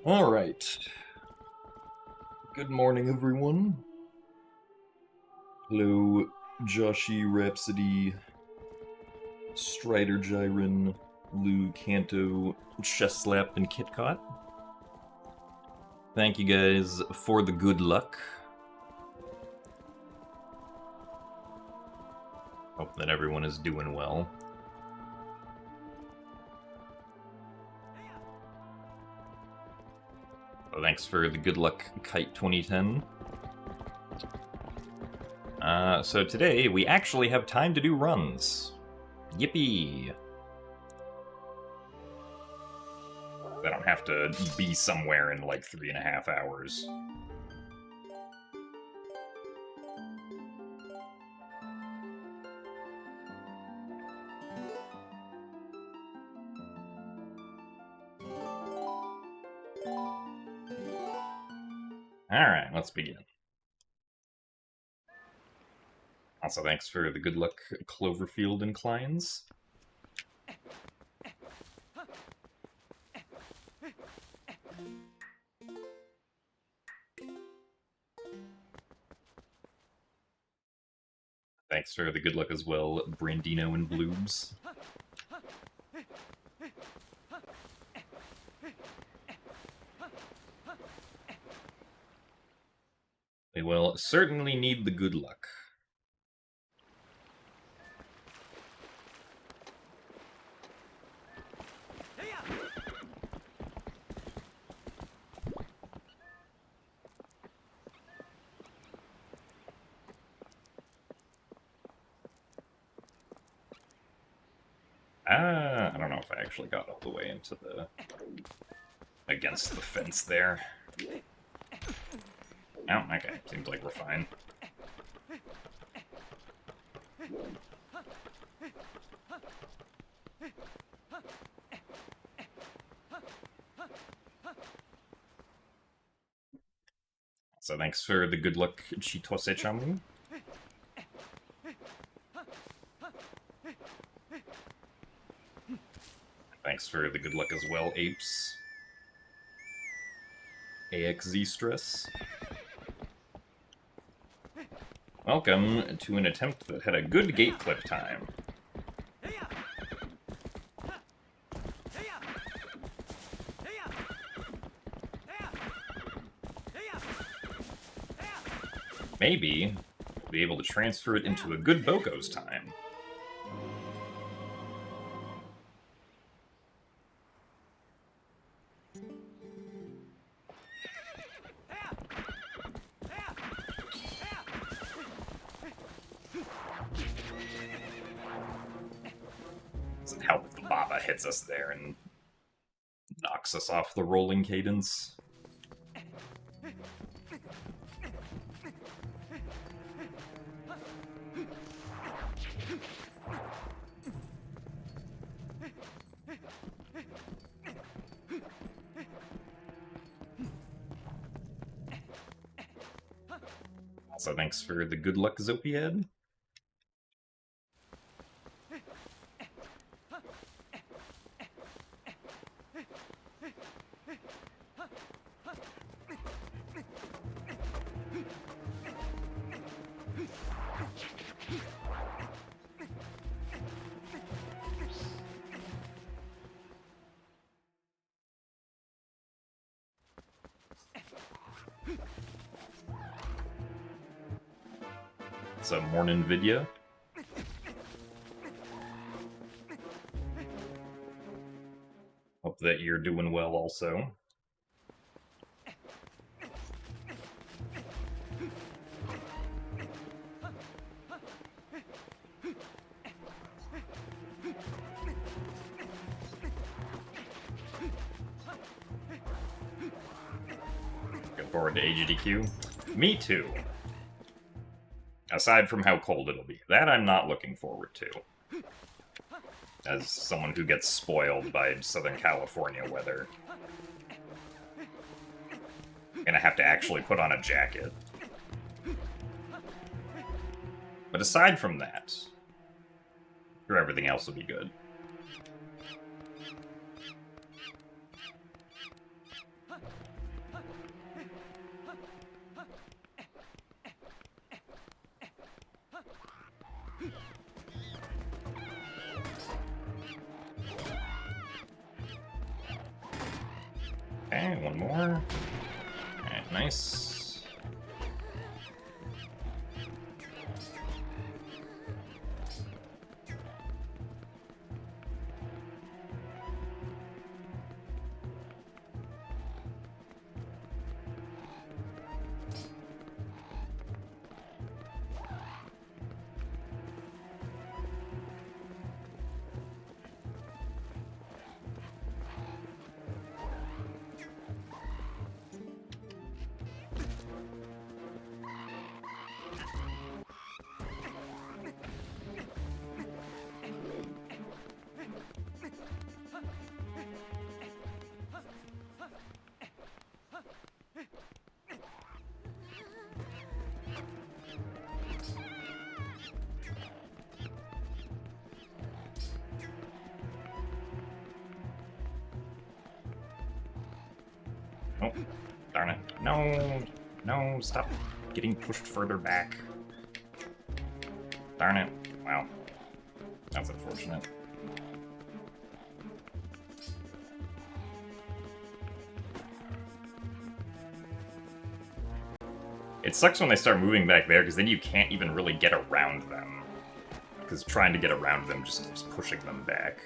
Alright. Good morning, everyone. Hello, Joshi, Rhapsody, Strider, Gyron, Lou, Kanto, Chesslap, and Kitcot. Thank you guys for the good luck. Hope that everyone is doing well. Thanks for the good luck, Kite 2010. So today, we actually have time to do runs. Yippee! I don't have to be somewhere in like 3.5 hours. Alright, let's begin. Also, thanks for the good luck, Cloverfield Inclines. Thanks for the good luck as well, Brandino and Bloobs. They will certainly need the good luck. I don't know if I actually got all the way into the... against the fence there. Oh, okay. Seems like we're fine. So thanks for the good luck, Chitose-chamu. Thanks for the good luck as well, Apes. AXZ Stress. Welcome to an attempt that had a good gate clip time. Maybe we'll be able to transfer it into a good Boko's time. Doesn't help if the Baba hits us there and knocks us off the rolling cadence. Also, thanks for the good luck, Zopiad. So, morning video. Hope that you're doing well also. Looking forward to AGDQ. Me too. Aside from how cold it'll be. That I'm not looking forward to. As someone who gets spoiled by Southern California weather. Gonna have to actually put on a jacket. But aside from that, sure, everything else will be good. Okay, one more. Alright, nice. Oh, darn it. No, no, stop getting pushed further back. Darn it. Wow. That's unfortunate. It sucks when they start moving back there, because then you can't even really get around them. Because trying to get around them just keeps pushing them back.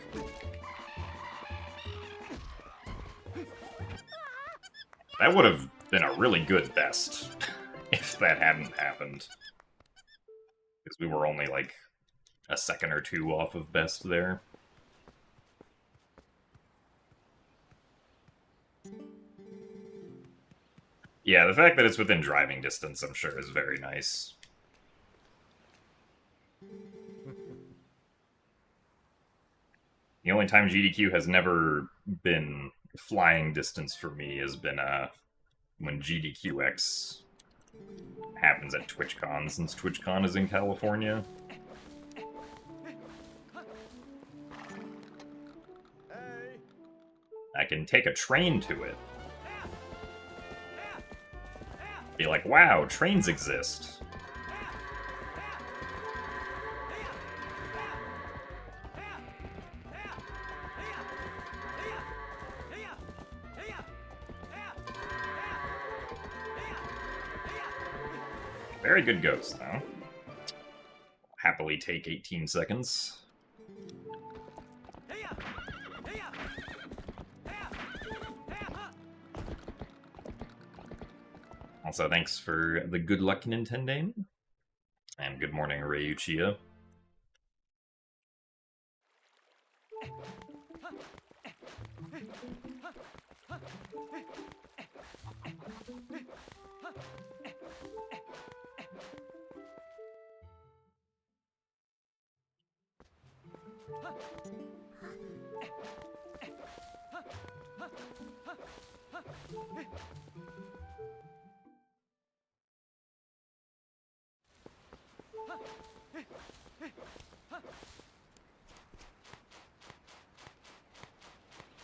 That would have been a really good best if that hadn't happened. Because we were only like a second or two off of best there. Yeah, the fact that it's within driving distance, I'm sure, is very nice. The only time GDQ has never been flying distance for me has been when GDQX happens at TwitchCon, since TwitchCon is in California. I can take a train to it. Be like, wow, trains exist. Very good ghost, though. Happily take 18 seconds. Also, thanks for the good luck, Nintendane. And good morning, Ryuchiya.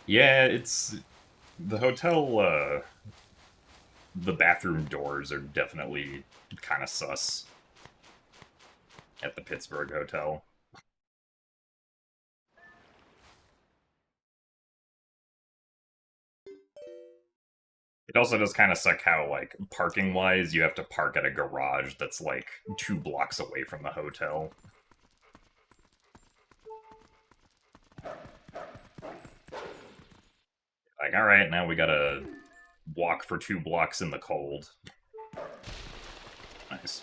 Yeah, it's... the hotel, the bathroom doors are definitely kind of sus at the Pittsburgh hotel. It also does kind of suck how, like, parking-wise, you have to park at a garage that's, like, 2 blocks away from the hotel. Like, alright, now we gotta walk for 2 blocks in the cold. Nice.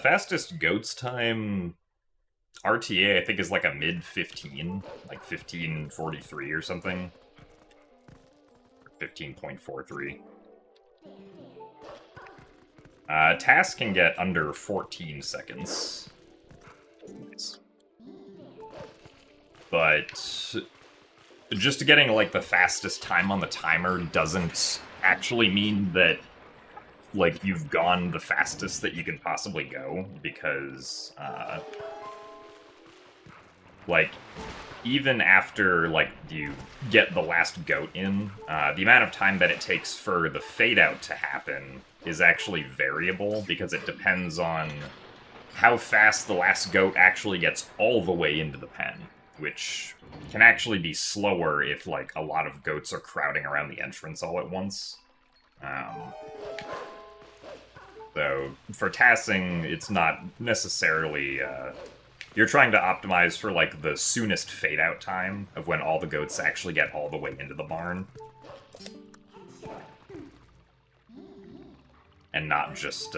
Fastest goats time RTA, I think, is like a mid-15, like 15:43 or something. 15.43. Task can get under 14 seconds. Nice. But just getting, like, the fastest time on the timer doesn't actually mean that like, you've gone the fastest that you can possibly go, because, like, even after, like, you get the last goat in, the amount of time that it takes for the fade-out to happen is actually variable, because it depends on how fast the last goat actually gets all the way into the pen, which can actually be slower if, like, a lot of goats are crowding around the entrance all at once. So, for tassing, it's not necessarily, you're trying to optimize for, like, the soonest fade-out time of when all the goats actually get all the way into the barn. And not just,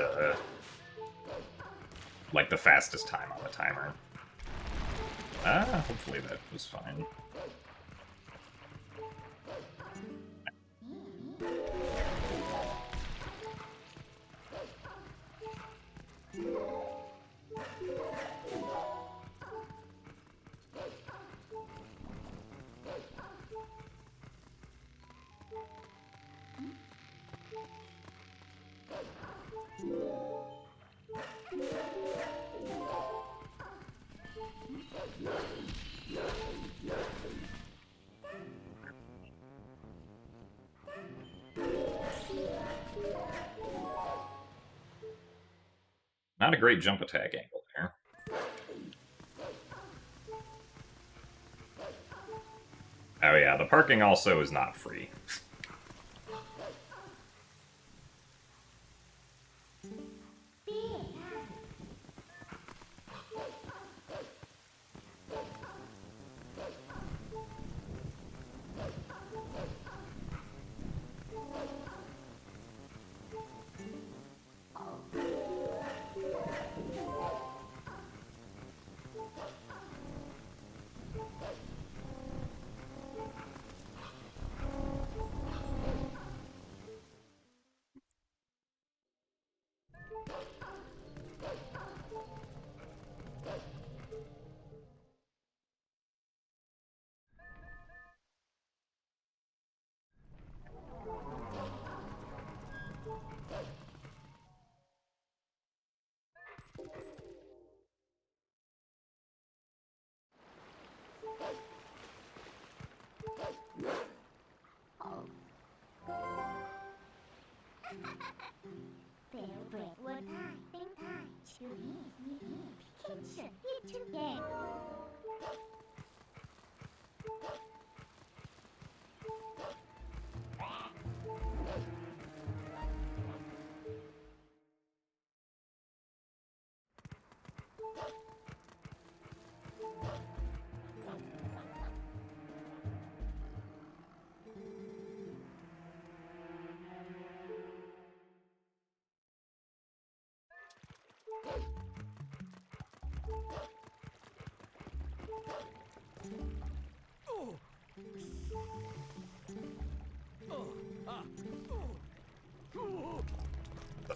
like, the fastest time on the timer. Hopefully that was fine. Not a great jump attack angle there. Oh yeah, the parking also is not free.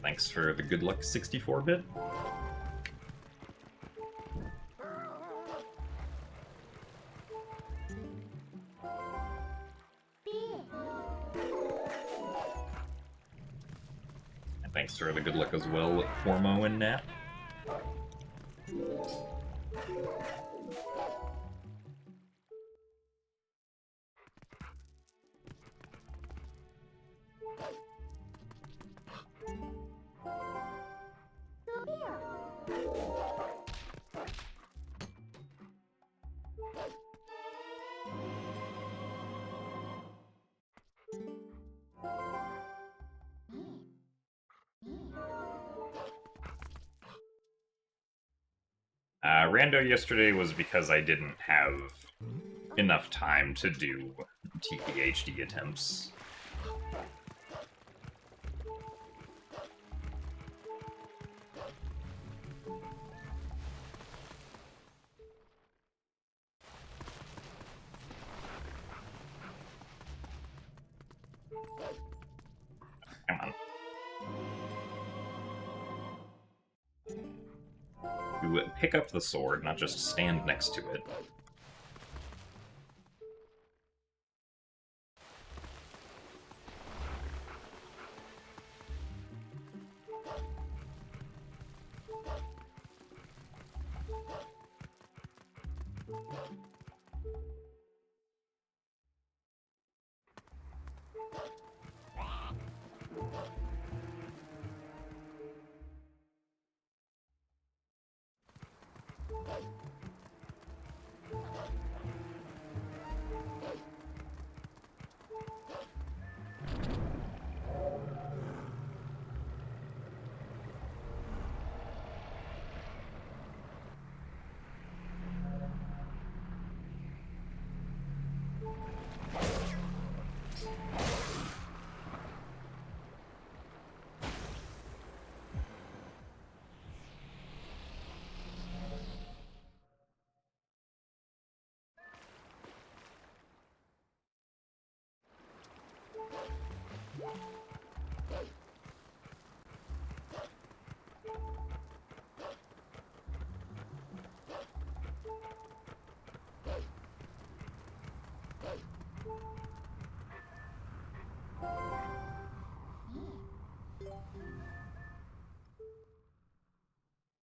Thanks for the good luck 64-bit. And thanks for the good luck as well, Formo and Nat. Rando yesterday was because I didn't have enough time to do TPHD attempts. Come on. You pick up the sword, not just stand next to it.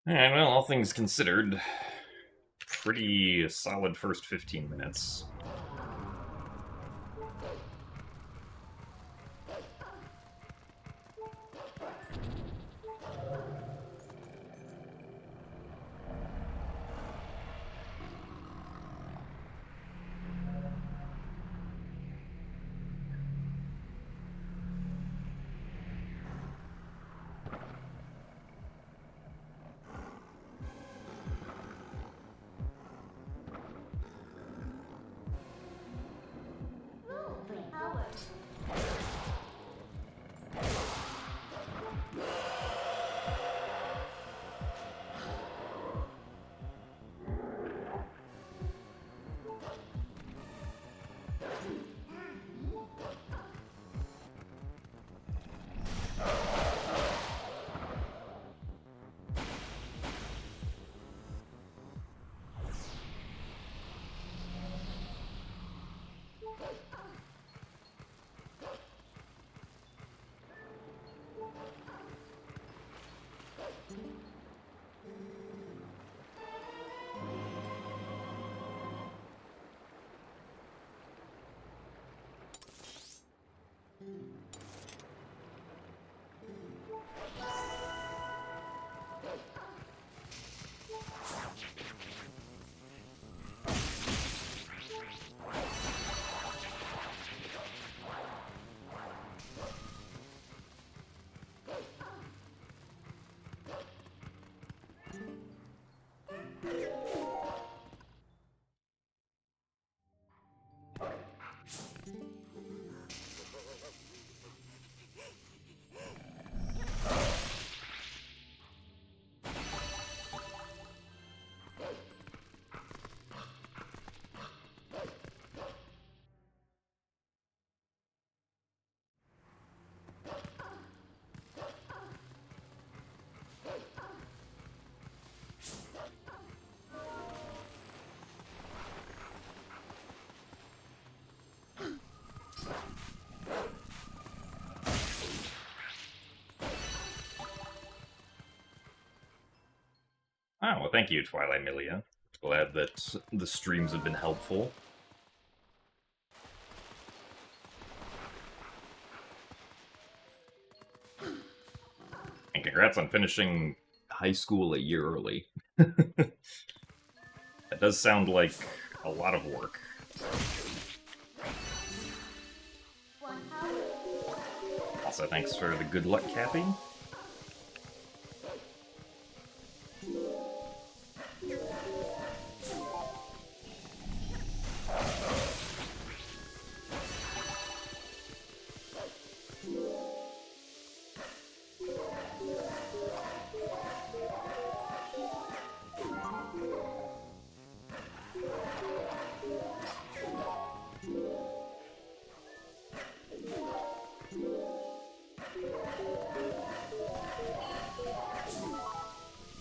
Alright, well, all things considered, pretty solid first 15 minutes. Oh, well, thank you, Twilight Milia. Glad that the streams have been helpful. And congrats on finishing high school a year early. That does sound like a lot of work. Also, thanks for the good luck, Kathy.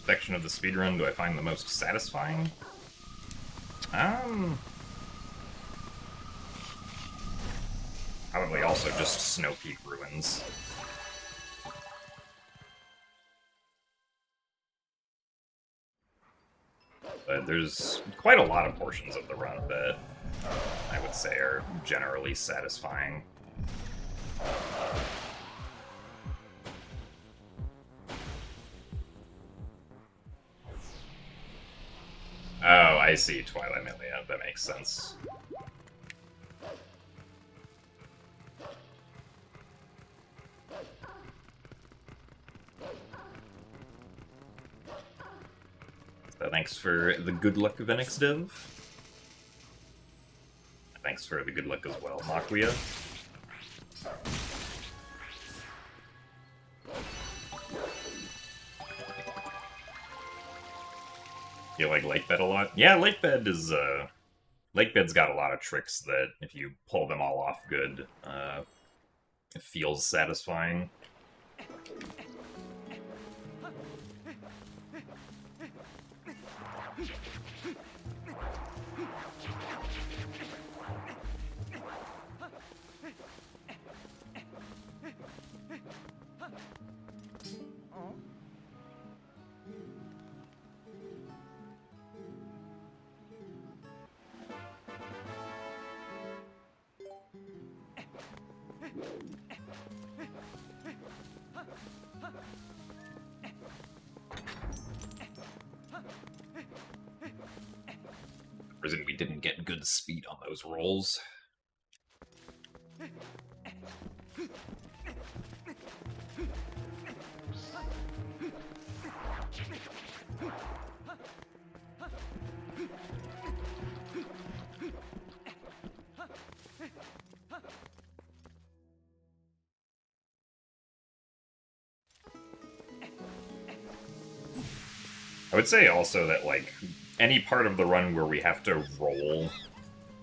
Section of the speedrun do I find the most satisfying? Probably also just Snow Peak Ruins. But there's quite a lot of portions of the run that I would say are generally satisfying. Oh, I see. Twilight Milia. That makes sense. So thanks for the good luck, Venix Div. Thanks for the good luck as well, Makuya. You like Lake Bed a lot? Yeah, Lake Bed is, Lake Bed's got a lot of tricks that, if you pull them all off good, it feels satisfying. Reason we didn't get good speed on those rolls. I would say also that, like, any part of the run where we have to roll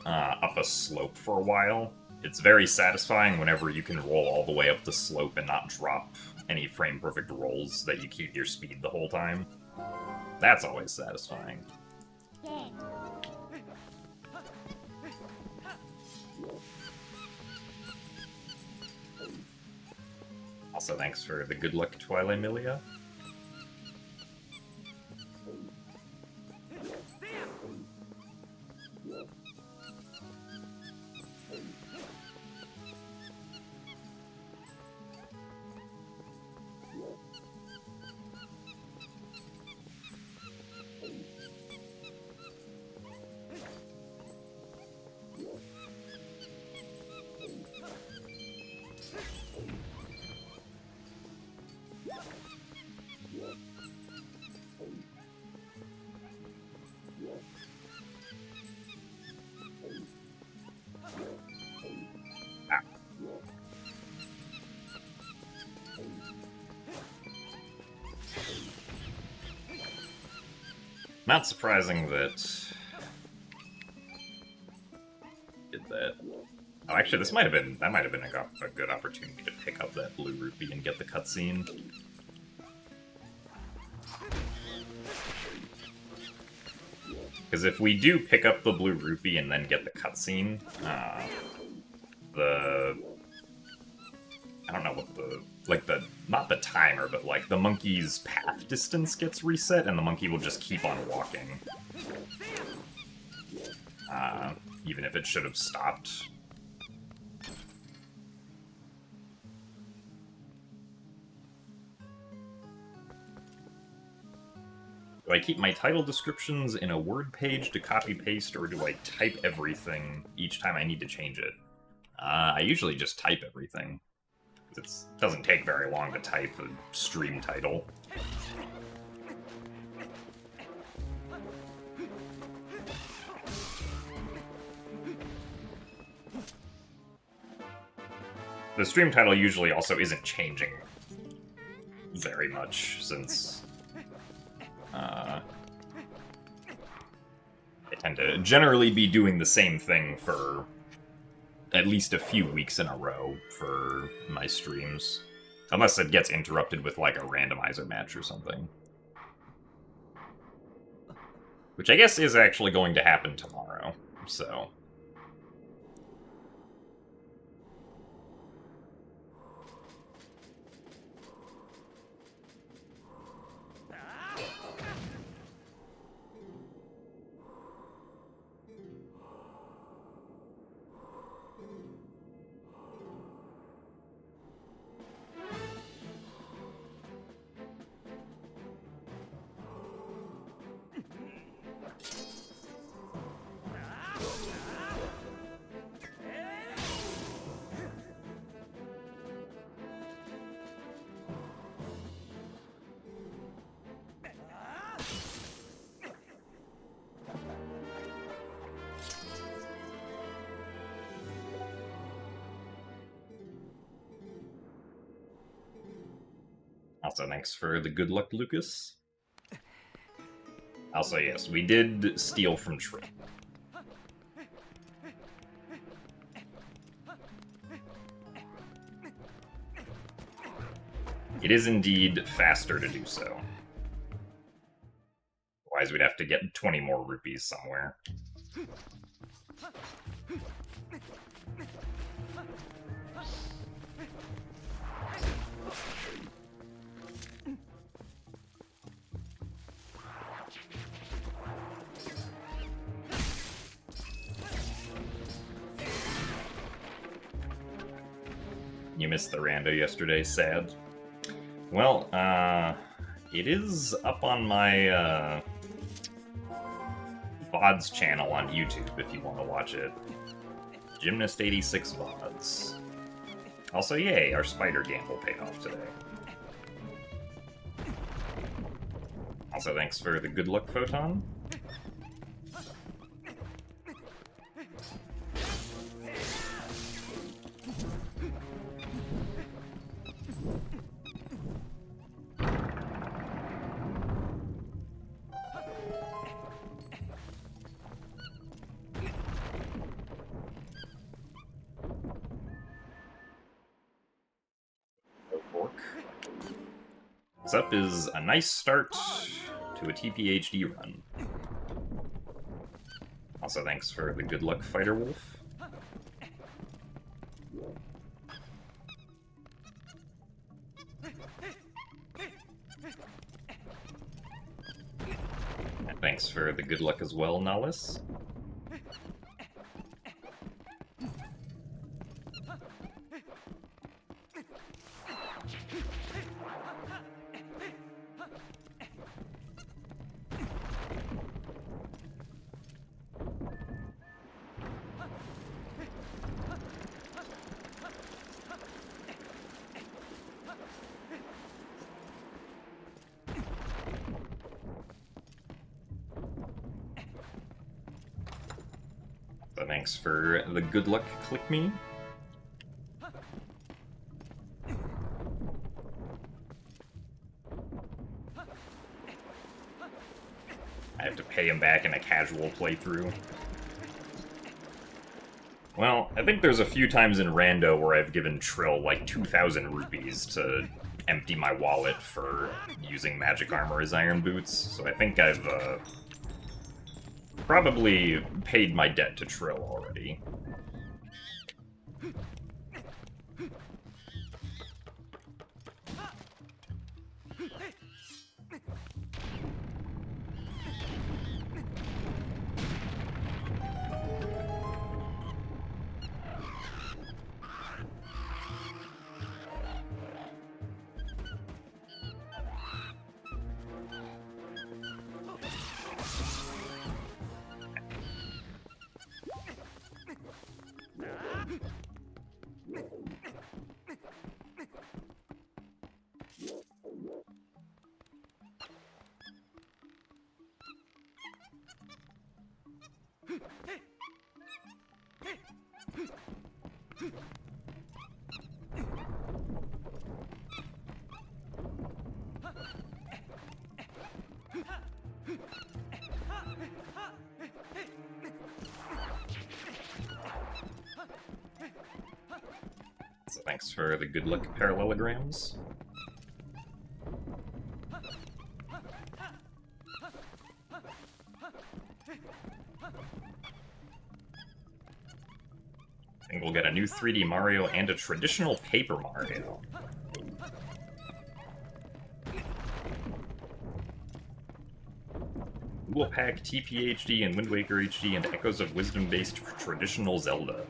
up a slope for a while, it's very satisfying whenever you can roll all the way up the slope and not drop any frame-perfect rolls, that you keep your speed the whole time. That's always satisfying. Also, thanks for the good luck, Twilight Milia. Not surprising that... did that. Oh, actually, this might have been... that might have been a good opportunity to pick up that blue rupee and get the cutscene. Because if we do pick up the blue rupee and then get the cutscene, I don't know what the... like, not the timer, but, like, the monkey's path distance gets reset, and the monkey will just keep on walking. Even if it should have stopped. Do I keep my title descriptions in a Word page to copy-paste, or do I type everything each time I need to change it? I usually just type everything. It doesn't take very long to type a stream title. The stream title usually also isn't changing very much, since I tend to generally be doing the same thing for at least a few weeks in a row for my streams. Unless it gets interrupted with, like, a randomizer match or something. Which I guess is actually going to happen tomorrow, so... Also, thanks for the good luck, Lucas. Also, yes, we did steal from Trill. It is indeed faster to do so. Otherwise, we'd have to get 20 more rupees somewhere. You missed the rando yesterday, sad. Well, it is up on my, VODs channel on YouTube if you want to watch it. Gymnast86 VODs. Also, yay, our spider gamble paid off today. Also, thanks for the good luck, Photon. What's up is a nice start to a TPHD run. Also, thanks for the good luck, Fighter Wolf. And thanks for the good luck as well, Nahlis. So thanks for the good luck, Click Me. I have to pay him back in a casual playthrough. Well, I think there's a few times in Rando where I've given Trill like 2,000 rupees to empty my wallet for using magic armor as iron boots, so I think I've probably paid my debt to Trill already. So thanks for the good luck parallelograms. I think we'll get a new 3D Mario and a traditional Paper Mario. Dual Pack, TPHD, and Wind Waker HD, and Echoes of Wisdom-based traditional Zelda.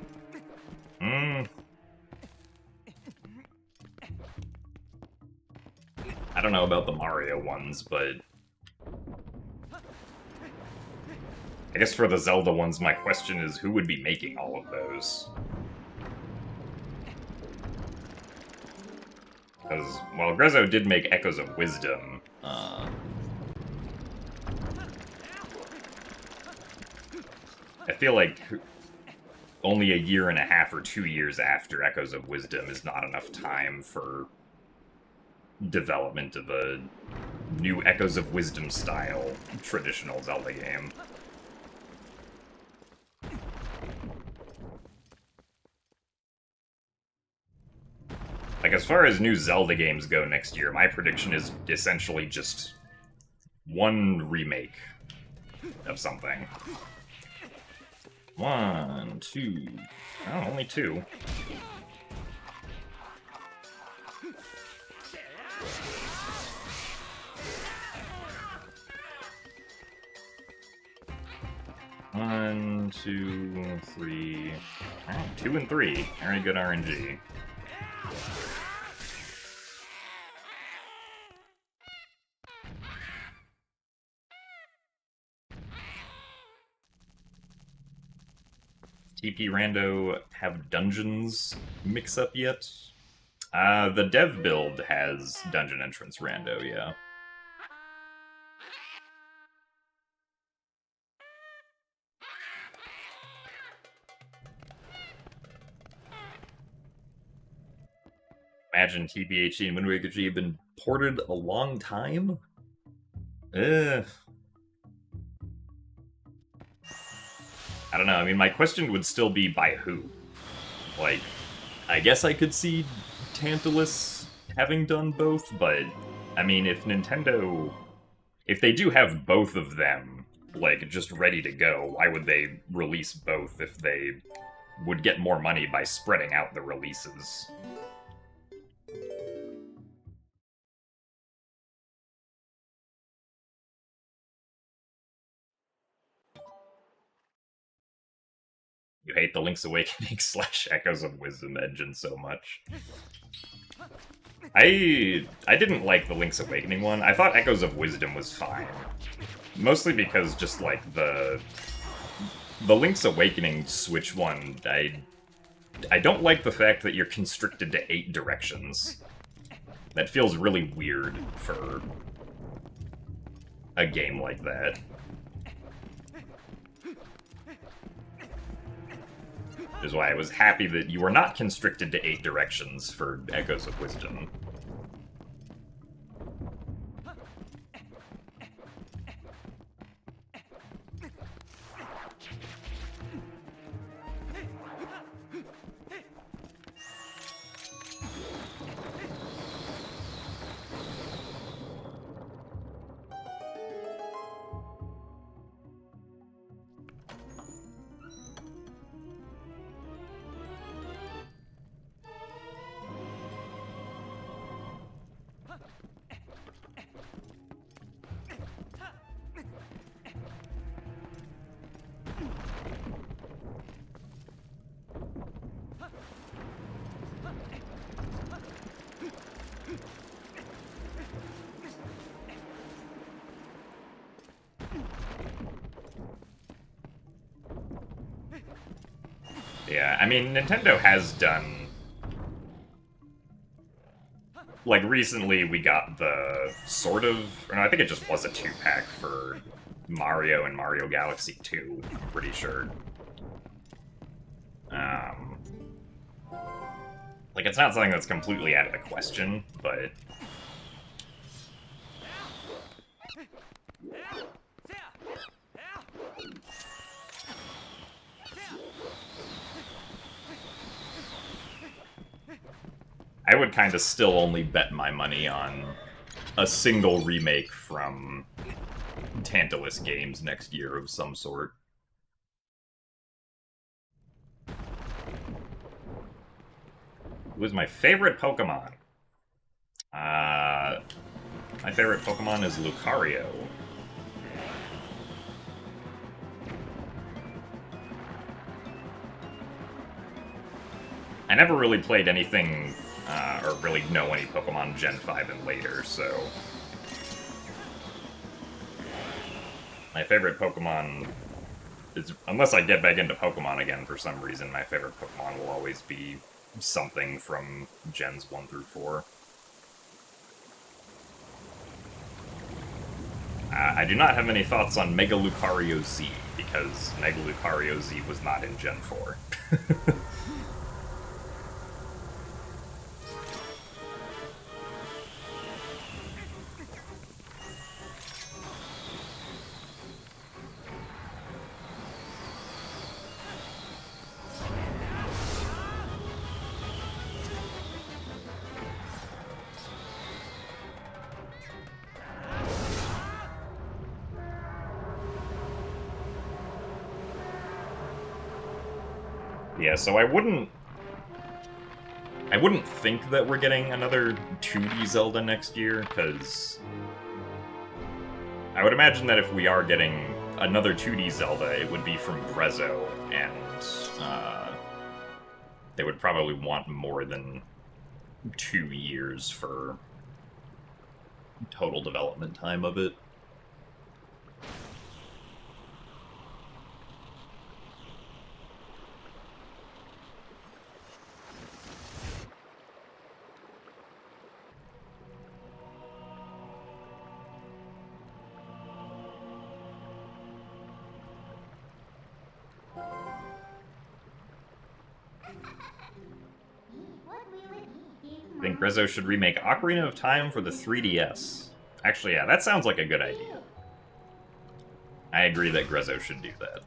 I don't know about the Mario ones, but I guess for the Zelda ones, my question is who would be making all of those? Because, well, Grezzo did make Echoes of Wisdom. I feel like only a year and a half or 2 years after Echoes of Wisdom is not enough time for development of a new Echoes of Wisdom style traditional Zelda game. Like, as far as new Zelda games go next year, my prediction is essentially just one remake of something. 1, 2... Oh, only 2. One, 2, 3... Oh, 2 and 3. Very good RNG. TP Rando have dungeons mix-up yet? The dev build has dungeon entrance rando, yeah. Imagine TBHC and Wind Waker G have been ported a long time? I don't know, I mean, my question would still be by who? Like, I guess I could see Tantalus having done both, but, I mean, if Nintendo... If they do have both of them, like, just ready to go, why would they release both if they would get more money by spreading out the releases? You hate the Link's Awakening / Echoes of Wisdom engine so much. I didn't like the Link's Awakening one. I thought Echoes of Wisdom was fine. Mostly because just, like, the Link's Awakening Switch one, I don't like the fact that you're constricted to 8 directions. That feels really weird for a game like that. Which is why I was happy that you were not constricted to 8 directions for Echoes of Wisdom. Yeah, I mean, Nintendo has done... Like, recently we got the sort of... Or no, I think it just was a 2-pack for Mario and Mario Galaxy 2, I'm pretty sure. Like, it's not something that's completely out of the question, but... I would kind of still only bet my money on a single remake from Tantalus Games next year of some sort. Who is my favorite Pokemon? My favorite Pokemon is Lucario. I never really played anything, or really know any Pokemon Gen 5 and later, so... My favorite Pokemon is... Unless I get back into Pokemon again for some reason, my favorite Pokemon will always be something from Gens 1 through 4. I do not have any thoughts on Mega Lucario Z, because Mega Lucario Z was not in Gen 4. Yeah, so I wouldn't think that we're getting another 2D Zelda next year, because I would imagine that if we are getting another 2D Zelda, it would be from Grezzo, and they would probably want more than 2 years for total development time of it. I think Grezzo should remake Ocarina of Time for the 3DS. Actually, yeah, that sounds like a good idea. I agree that Grezzo should do that.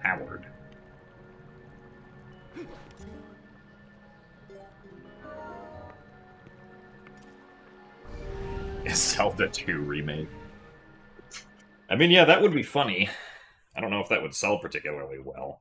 Howard. Zelda 2 remake. I mean, yeah, that would be funny. I don't know if that would sell particularly well.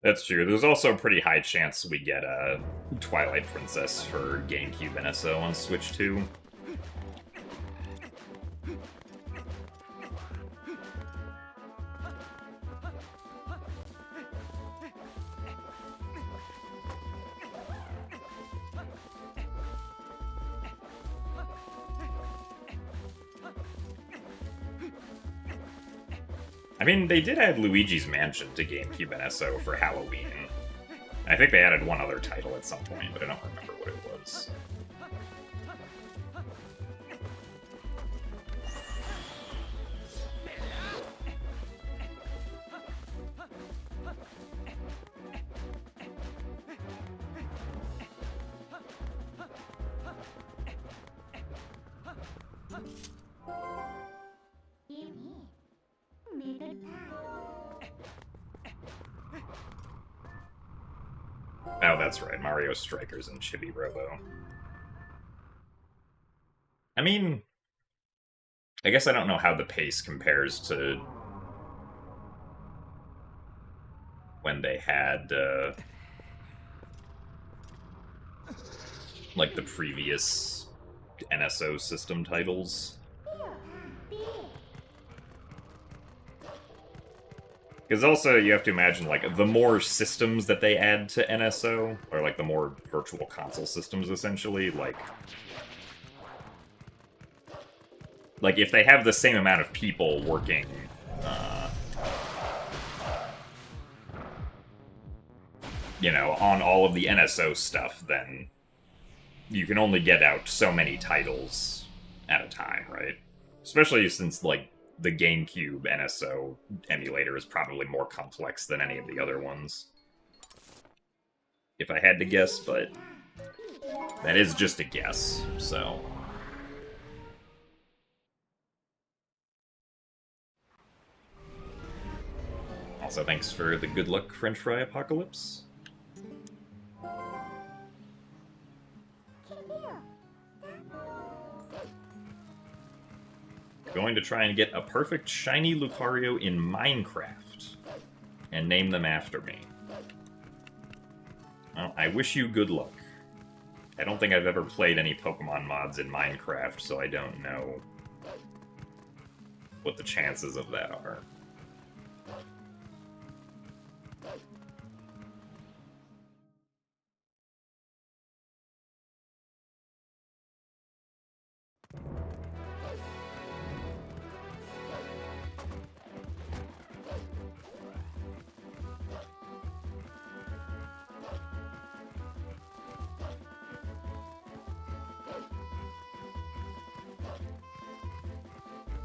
That's true. There's also a pretty high chance we get a Twilight Princess for GameCube NSO on Switch 2. I mean, they did add Luigi's Mansion to GameCube NSO for Halloween. I think they added one other title at some point, but I don't remember what it was. Oh, that's right, Mario Strikers and Chibi Robo. I mean, I guess I don't know how the pace compares to when they had, like, the previous NSO system titles. Because also, you have to imagine, like, the more systems that they add to NSO, or, like, the more virtual console systems, essentially, like, if they have the same amount of people working, you know, on all of the NSO stuff, then you can only get out so many titles at a time, right? Especially since, like, the GameCube NSO emulator is probably more complex than any of the other ones. If I had to guess, but that is just a guess, so... Also, thanks for the good luck, French Fry Apocalypse. Going to try and get a perfect shiny Lucario in Minecraft and name them after me. Well, I wish you good luck. I don't think I've ever played any Pokemon mods in Minecraft, so I don't know what the chances of that are.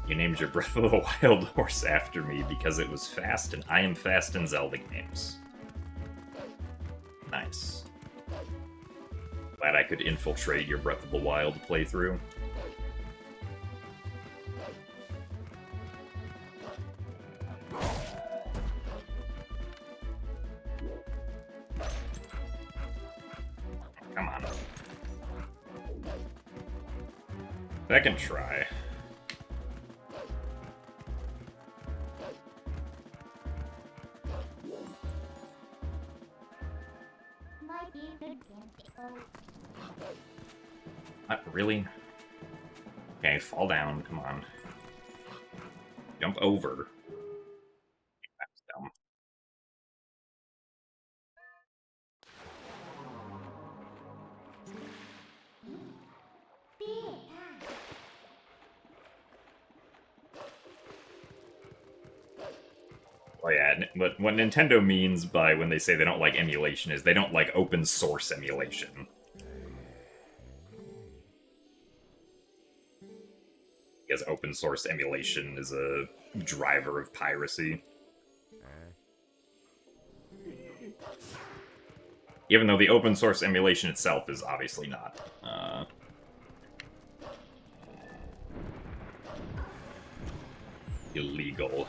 You named your Breath of the Wild horse after me because it was fast, and I am fast in Zelda games. Nice. Glad I could infiltrate your Breath of the Wild playthrough. Come on. Second try. Really? Okay, fall down, come on. Jump over. That's dumb. Oh yeah, but what Nintendo means by when they say they don't like emulation is they don't like open source emulation. Because open source emulation is a driver of piracy. Even though the open source emulation itself is obviously not. Illegal.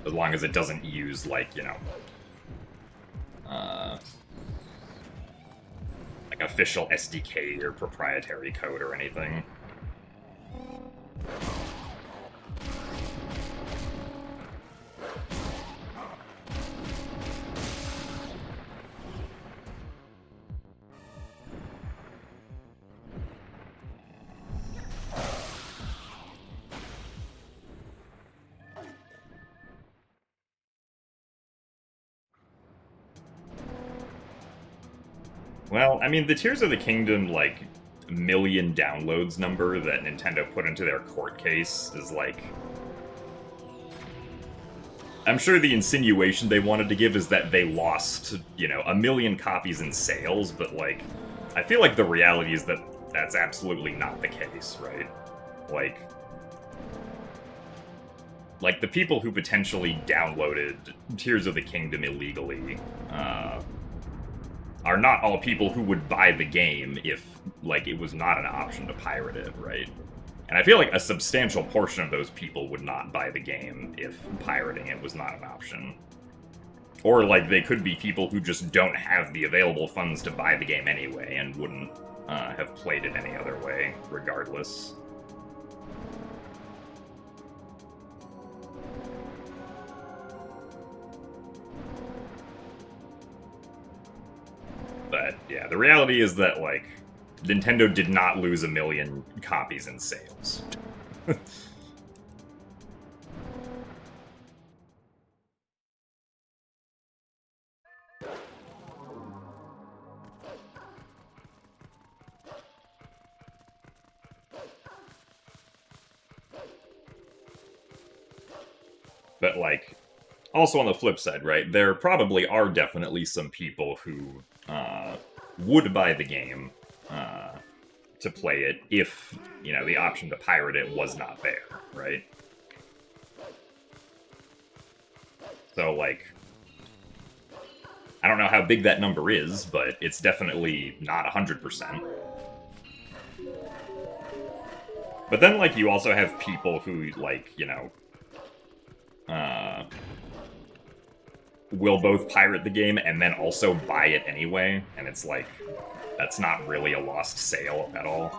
As long as it doesn't use, like, you know... like official SDK or proprietary code or anything. Well, I mean, the Tears of the Kingdom, like, million downloads number that Nintendo put into their court case is, like... I'm sure the insinuation they wanted to give is that they lost, you know, 1 million copies in sales, but, like, I feel like the reality is that that's absolutely not the case, right? Like, the people who potentially downloaded Tears of the Kingdom illegally, are not all people who would buy the game if, like, it was not an option to pirate it, right? And I feel like a substantial portion of those people would not buy the game if pirating it was not an option. Or, like, they could be people who just don't have the available funds to buy the game anyway and wouldn't have played it any other way, regardless. But, yeah, the reality is that, like, Nintendo did not lose 1 million copies in sales. But, like, also on the flip side, right, there probably are definitely some people who would buy the game to play it if, you know, the option to pirate it was not there, right? So, like, I don't know how big that number is, but it's definitely not 100%. But then, like, you also have people who, like, you know, will both pirate the game and then also buy it anyway, and it's like, that's not really a lost sale at all.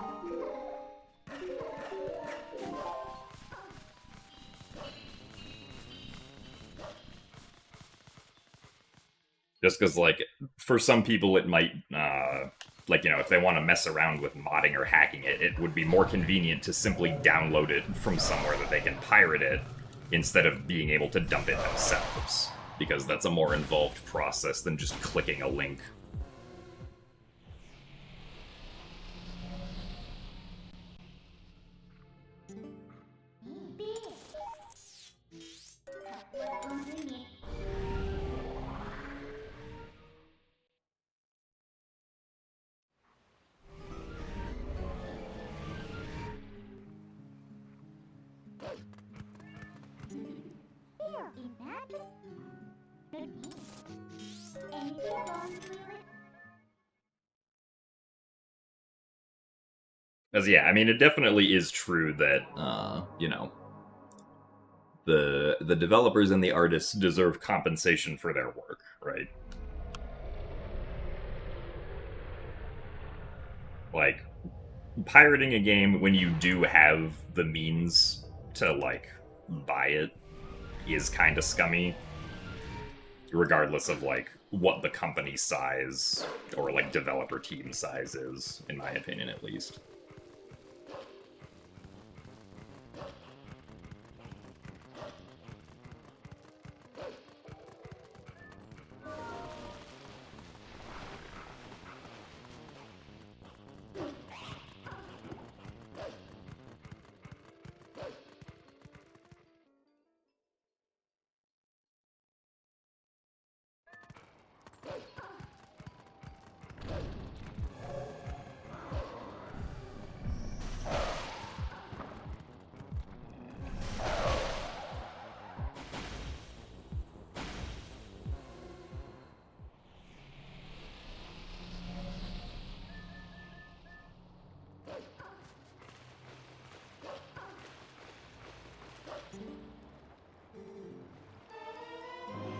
Just because, like, for some people it might, like, you know, if they want to mess around with modding or hacking it, it would be more convenient to simply download it from somewhere that they can pirate it instead of being able to dump it themselves. Because that's a more involved process than just clicking a link. As yeah, I mean, it definitely is true that the developers and the artists deserve compensation for their work, right? Like pirating a game when you do have the means to like buy it is kind of scummy, regardless of like what the company size or like developer team size is, in my opinion at least.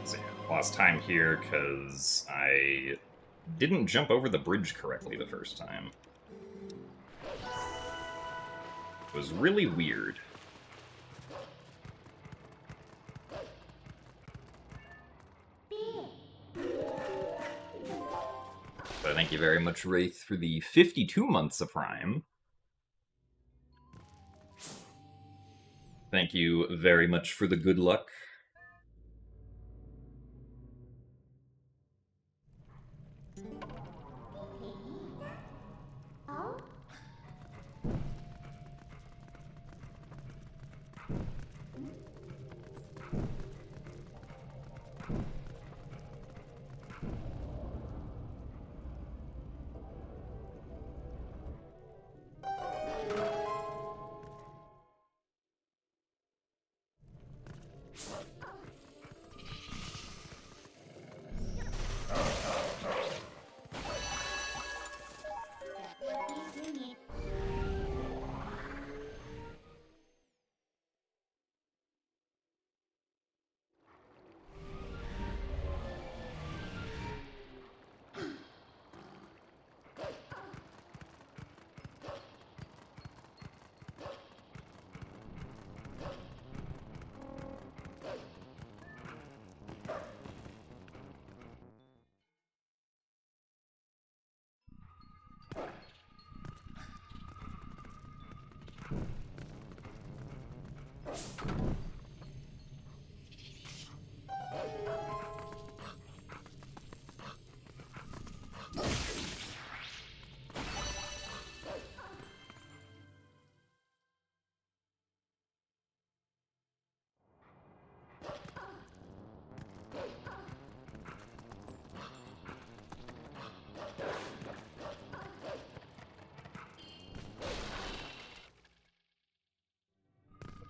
So yeah, lost time here because I didn't jump over the bridge correctly the first time. It was really weird. So thank you very much, Wraith, for the 52 months of Prime. Thank you very much for the good luck.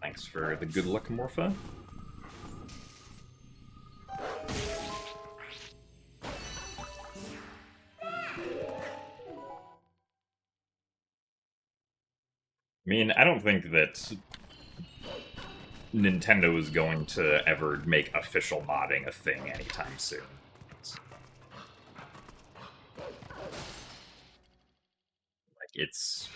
Thanks for the good luck, Morpha. I mean, I don't think that Nintendo is going to ever make official modding a thing anytime soon. Like, it's,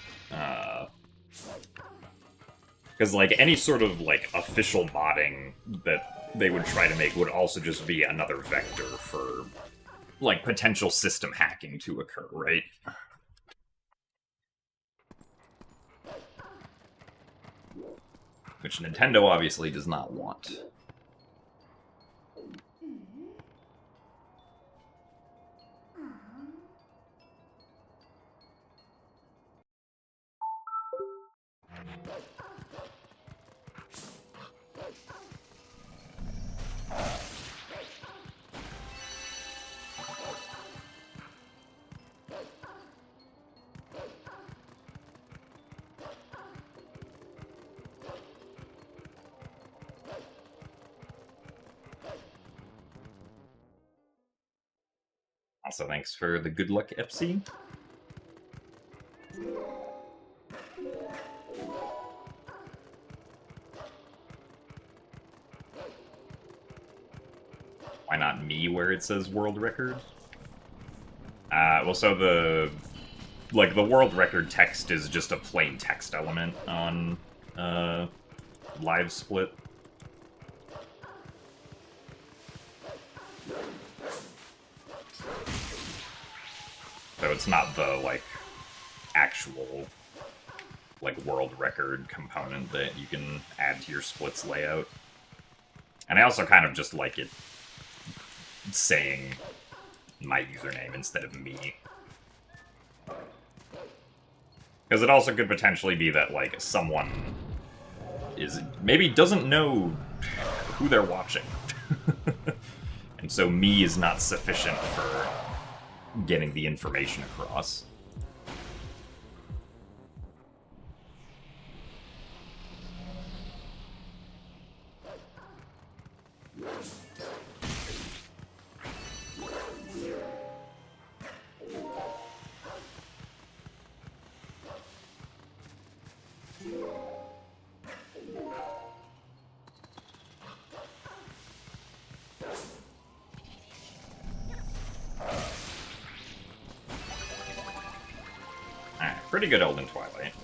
because, like, any sort of, like, official modding that they would try to make would also just be another vector for, like, potential system hacking to occur, right? Which Nintendo obviously does not want. Also, thanks for the good luck, FC. Why not me where it says world record? Well, so the world record text is just a plain text element on live split. So it's not the actual world record component that you can add to your splits layout. And I also kind of just like it saying my username instead of me. Because it also could potentially be that, someone maybe doesn't know who they're watching. And so me is not sufficient for getting the information across. Pretty good Elden Twilight.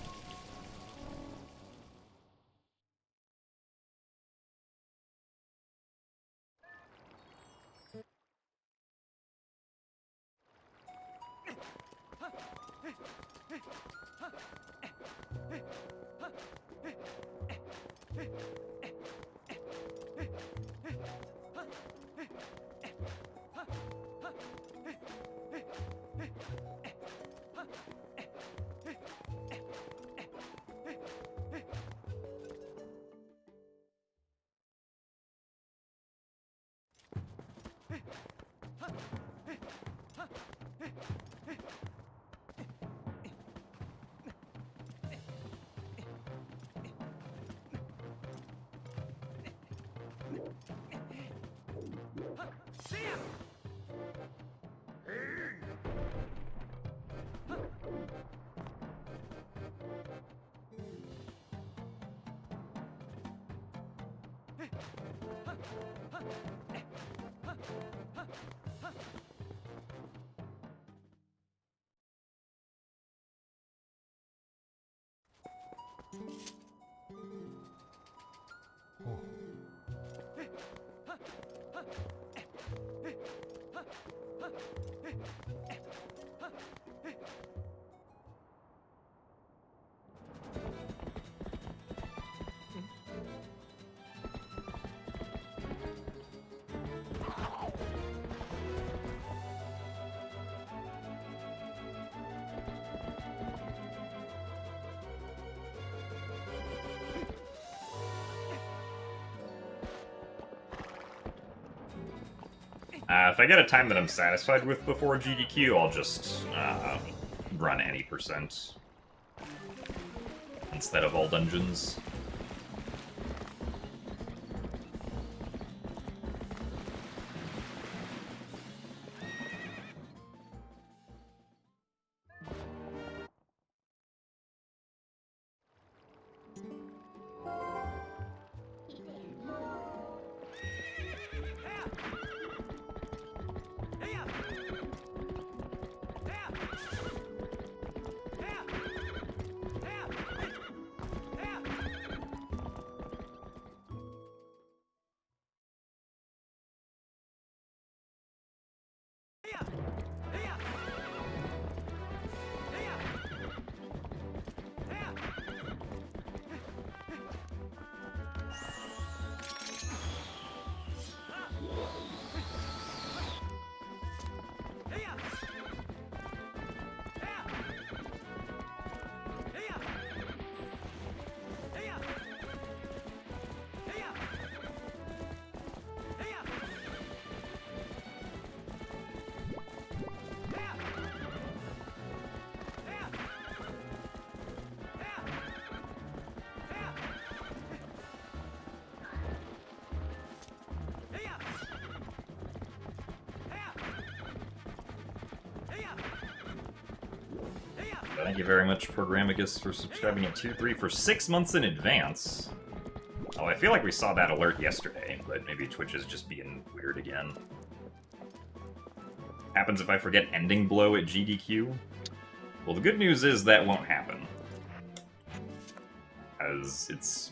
If I get a time that I'm satisfied with before GDQ, I'll just run any percent instead of all dungeons. Thank you very much, Programagus, for subscribing at 2-3 for 6 months in advance. Oh, I feel like we saw that alert yesterday, but maybe Twitch is just being weird again. Happens if I forget ending blow at GDQ? Well, the good news is that won't happen. As it's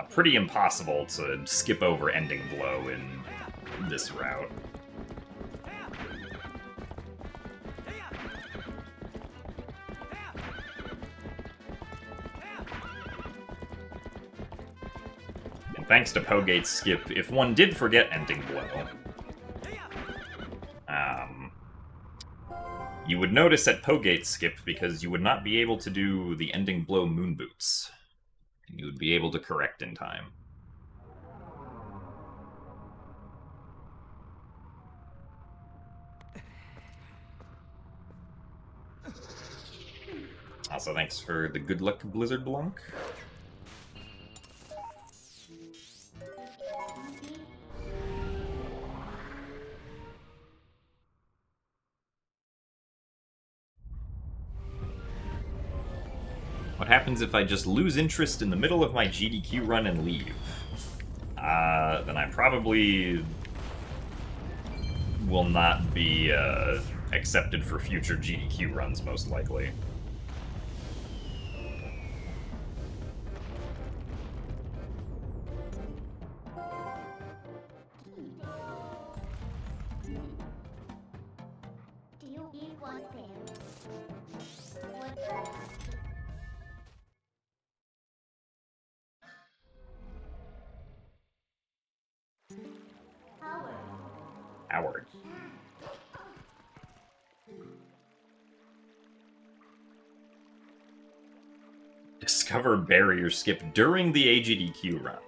pretty impossible to skip over ending blow in this route. And thanks to Pogate's skip, if one did forget ending blow, you would notice at Pogate's skip because you would not be able to do the ending blow moon boots. You would be able to correct in time. Also, thanks for the good luck, Blizzard Blanc. What happens if I just lose interest in the middle of my GDQ run and leave? Then I probably will not be accepted for future GDQ runs, most likely. Howard. Discover barrier skip during the AGDQ run.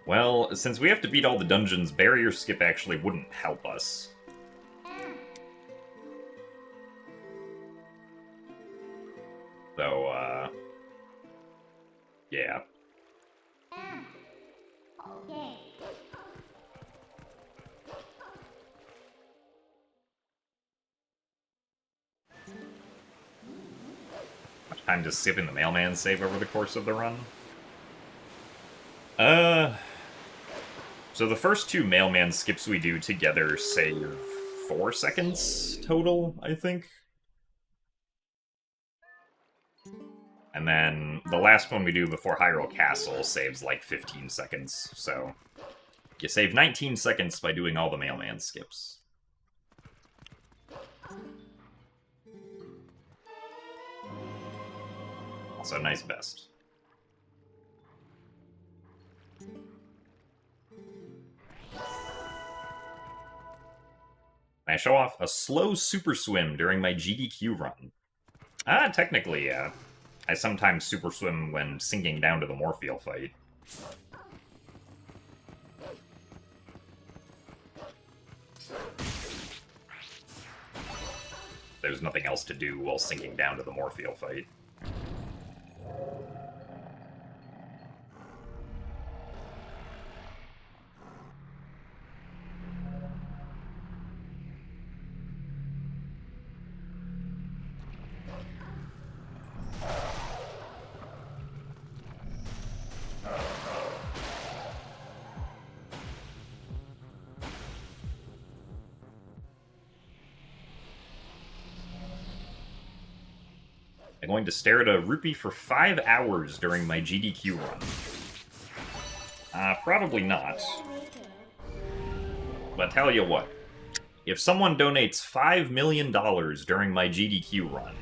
Well, since we have to beat all the dungeons, barrier skip actually wouldn't help us. So, yeah. Much time does skipping the mailman save over the course of the run? So the first 2 mailman skips we do together save 4 seconds total, I think. And then the last one we do before Hyrule Castle saves like 15 seconds, so you save 19 seconds by doing all the mailman skips. Also, nice best. I show off a slow super swim during my GDQ run. Technically, yeah. I sometimes super swim when sinking down to the Morpheal fight. There's nothing else to do while sinking down to the Morpheal fight. I'm going to stare at a rupee for 5 hours during my GDQ run. Probably not. But tell you what, if someone donates $5 million during my GDQ run,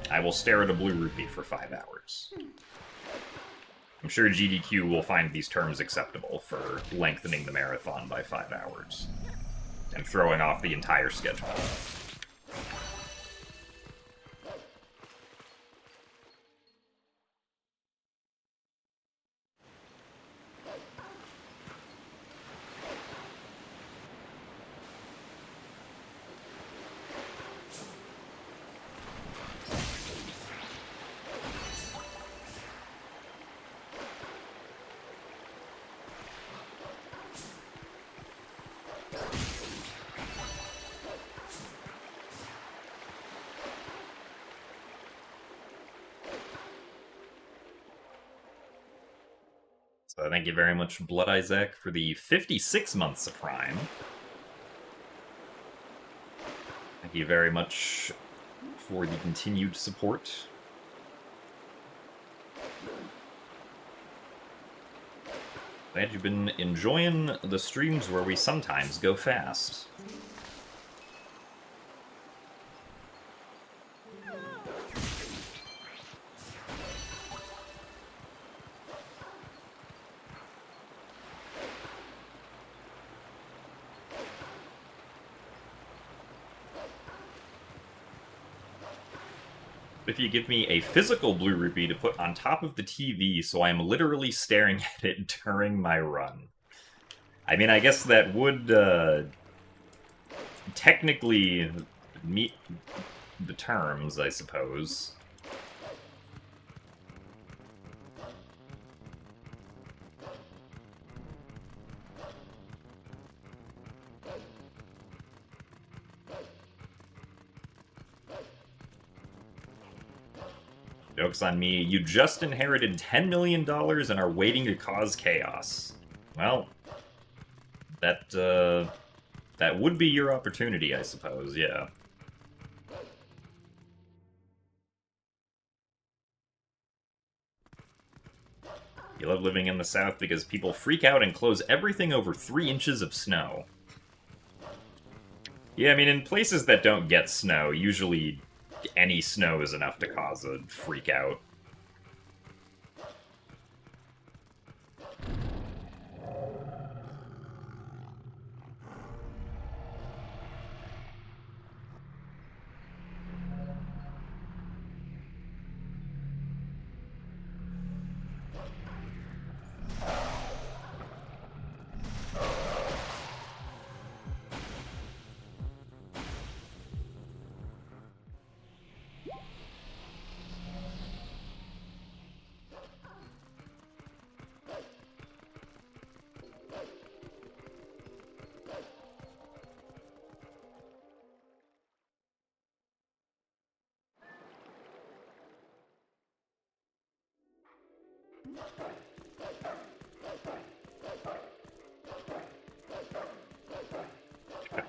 I will stare at a blue rupee for 5 hours. I'm sure GDQ will find these terms acceptable for lengthening the marathon by 5 hours and throwing off the entire schedule. So thank you very much, Blood Isaac, for the 56 months of Prime. Thank you very much for the continued support. Glad you've been enjoying the streams where we sometimes go fast. If you give me a physical blue rupee to put on top of the TV so I am literally staring at it during my run. I mean, I guess that would technically meet the terms, I suppose. Joke's on me. You just inherited $10 million and are waiting to cause chaos. Well, that would be your opportunity, I suppose, yeah. You love living in the South because people freak out and close everything over 3 inches of snow. Yeah, I mean, in places that don't get snow, usually any snow is enough to cause a freak out.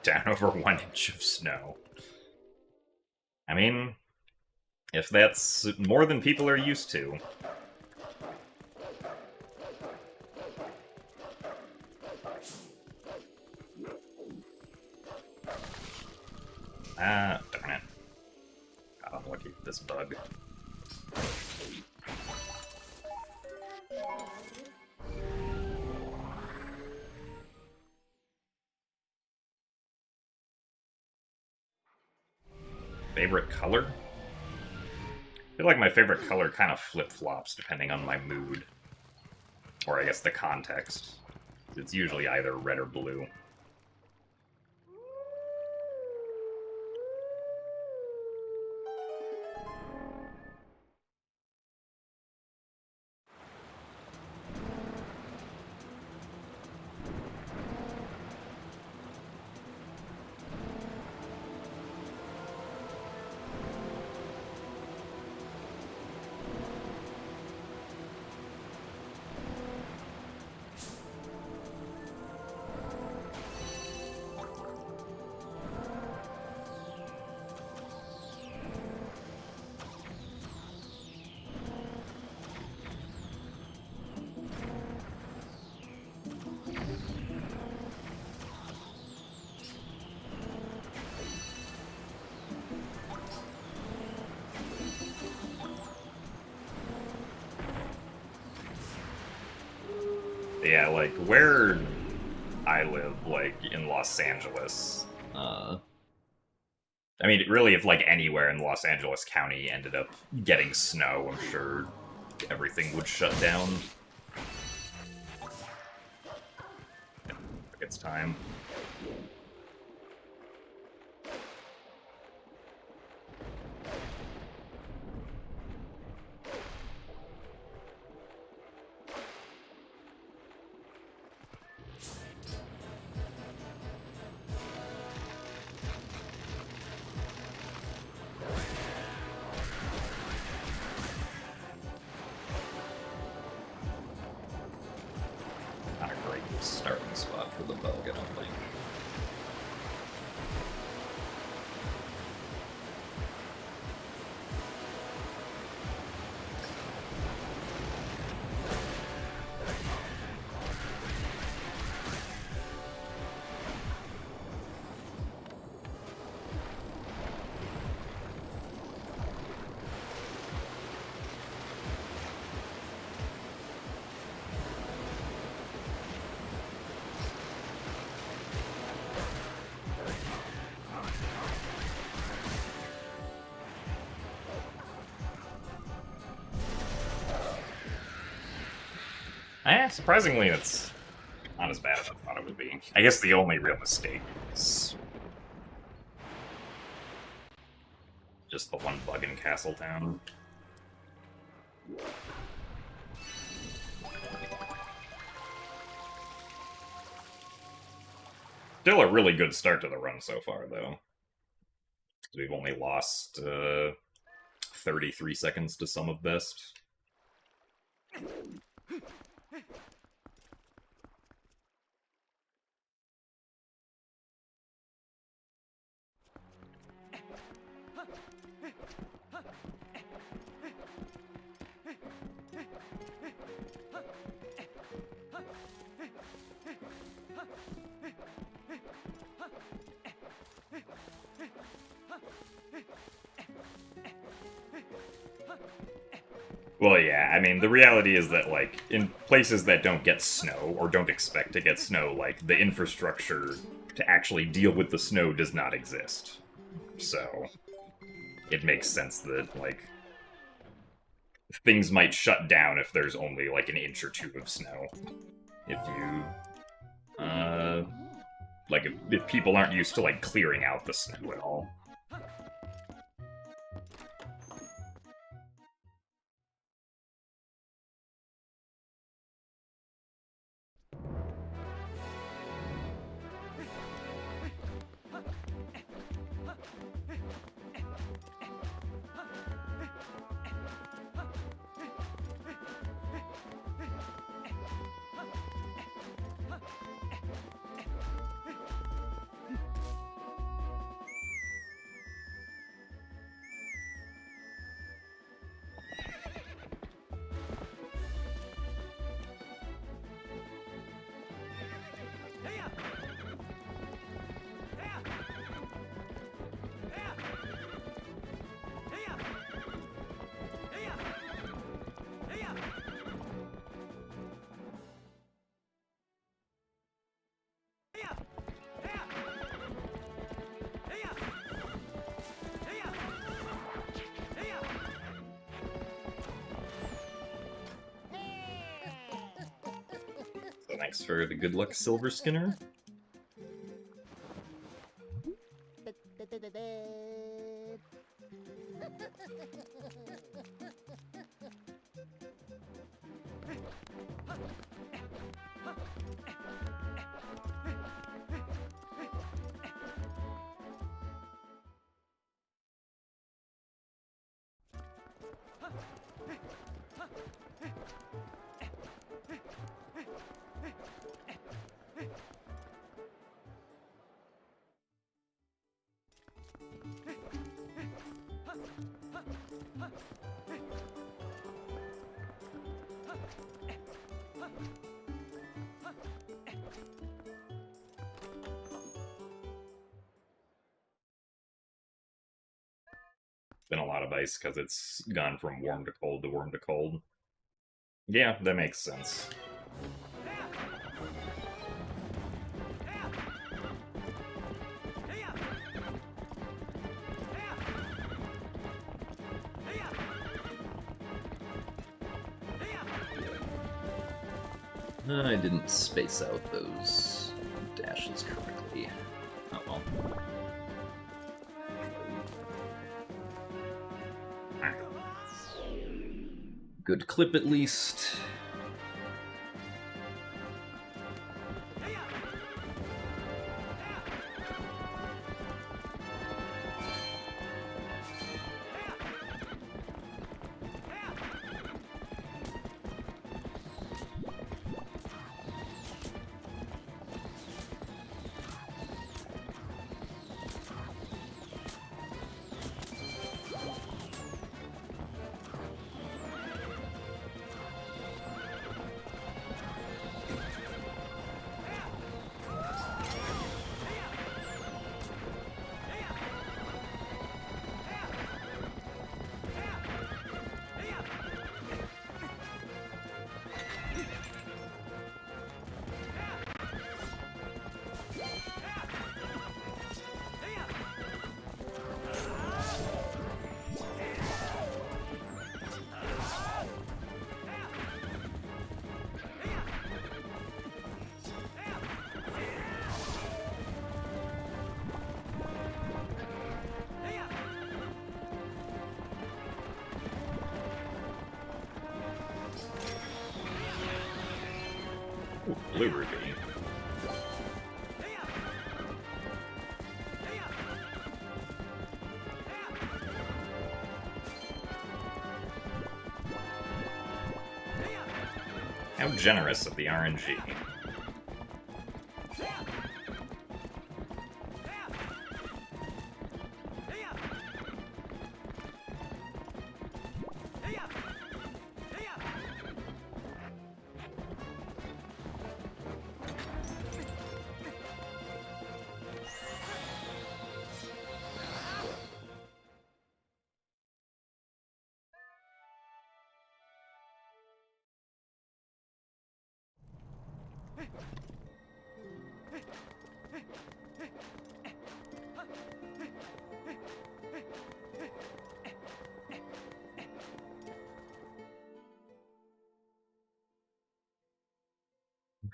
Down over 1 inch of snow. I mean, if that's more than people are used to. Ah, darn it. God, I'm lucky with this bug. Favorite color? I feel like my favorite color kind of flip-flops depending on my mood. Or I guess the context. It's usually either red or blue. Yeah, like, where I live, like, in Los Angeles, I mean, really, if, like, anywhere in Los Angeles County ended up getting snow, I'm sure everything would shut down. It's time. for the bug, I don't think. Surprisingly, it's not as bad as I thought it would be. I guess the only real mistake is just the one bug in Castletown. Still a really good start to the run so far, though. We've only lost 33 seconds to Sum of Best. Well, yeah, I mean, the reality is that, like, in places that don't get snow, or don't expect to get snow, like, the infrastructure to actually deal with the snow does not exist. So, it makes sense that, like, things might shut down if there's only, like, an inch or two of snow. If you, like, if people aren't used to, like, clearing out the snow at all. Thanks for the good luck, Silver Skinner. Been a lot of ice because it's gone from warm to cold to warm to cold. Yeah, that makes sense. I didn't space out those dashes correctly. Oh well. Good clip at least. blue rupee. How generous of the RNG.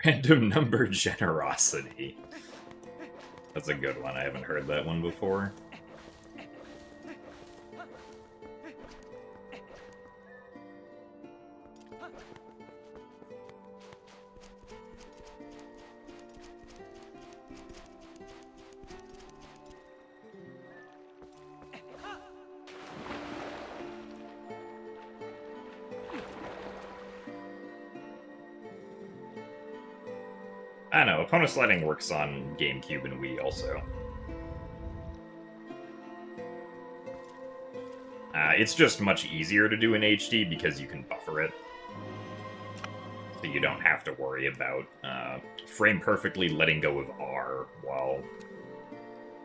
Random number generosity. That's a good one. I haven't heard that one before. I don't know, opponent sliding works on GameCube and Wii also. It's just much easier to do in HD because you can buffer it. So you don't have to worry about frame perfectly letting go of R while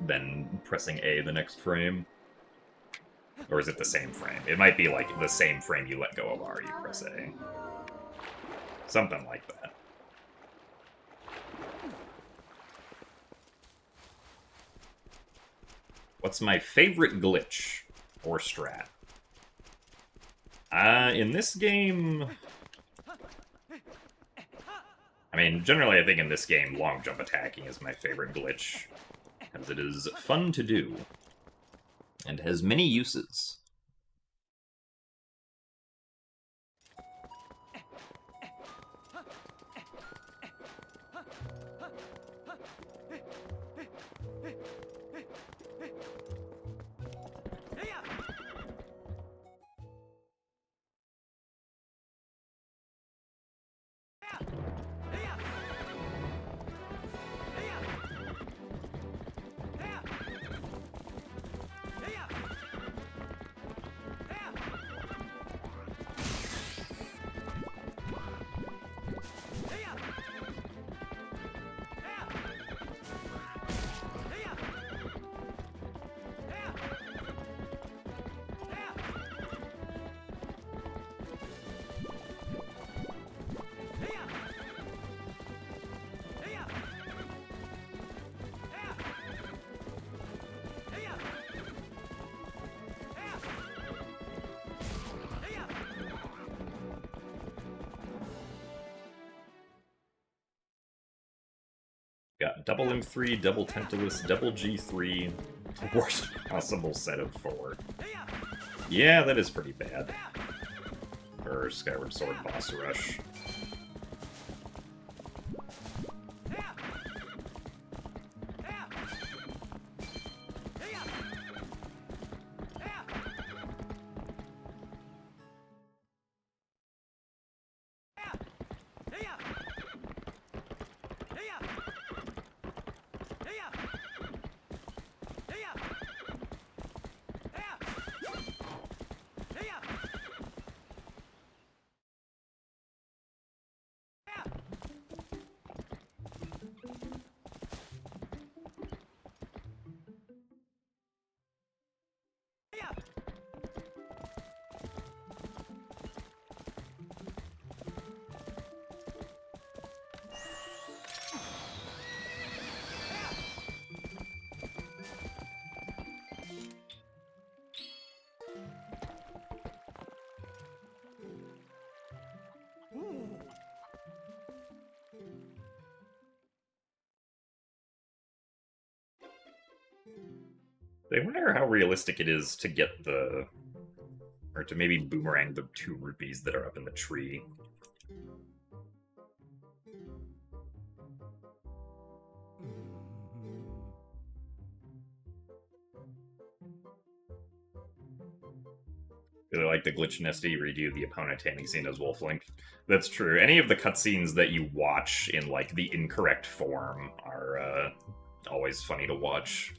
then pressing A the next frame. Or is it the same frame? It might be like the same frame you let go of R, you press A. Something like that. What's my favorite glitch or strat? In this game... I mean, generally I think in this game, long jump attacking is my favorite glitch, as it is fun to do, and has many uses. Got double M3, double Tentalus, double G3, worst possible set of 4. Yeah, that is pretty bad. For Skyward Sword boss rush. I wonder how realistic it is to get the... or to maybe boomerang the 2 rupees that are up in the tree. Really like the Glitch Nesty redo the opponent tanning scene as Wolflink. That's true. Any of the cutscenes that you watch in, like, the incorrect form are always funny to watch.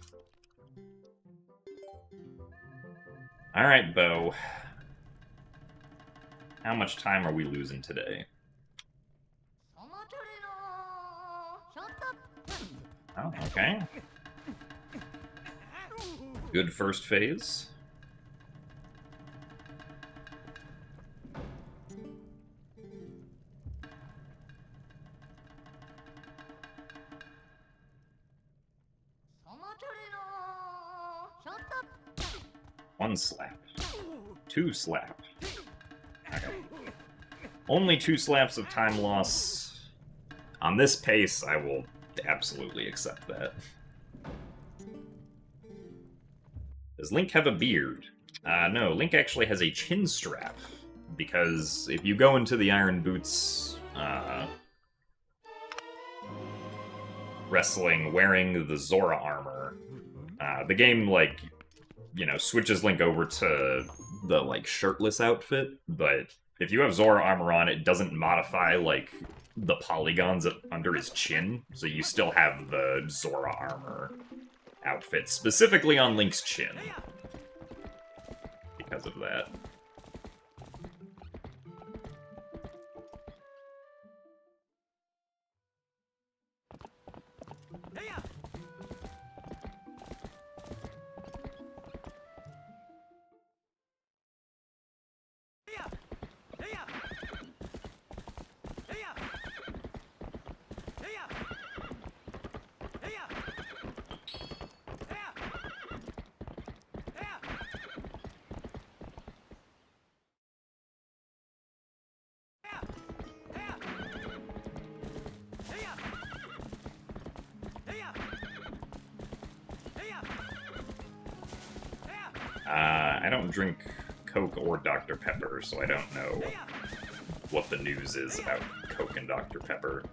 Alright, Bo. How much time are we losing today? Oh, okay. Good first phase. One slap. Two slap. Okay. Only 2 slaps of time loss. On this pace, I will absolutely accept that. Does Link have a beard? No, Link actually has a chin strap. Because if you go into the Iron Boots wrestling wearing the Zora armor, the game, like, you know, switches Link over to the, like, shirtless outfit, but if you have Zora armor on, it doesn't modify, like, the polygons under his chin, so you still have the Zora armor outfit, specifically on Link's chin. Because of that. I don't drink Coke or Dr. Pepper, so I don't know what the news is about Coke and Dr. Pepper.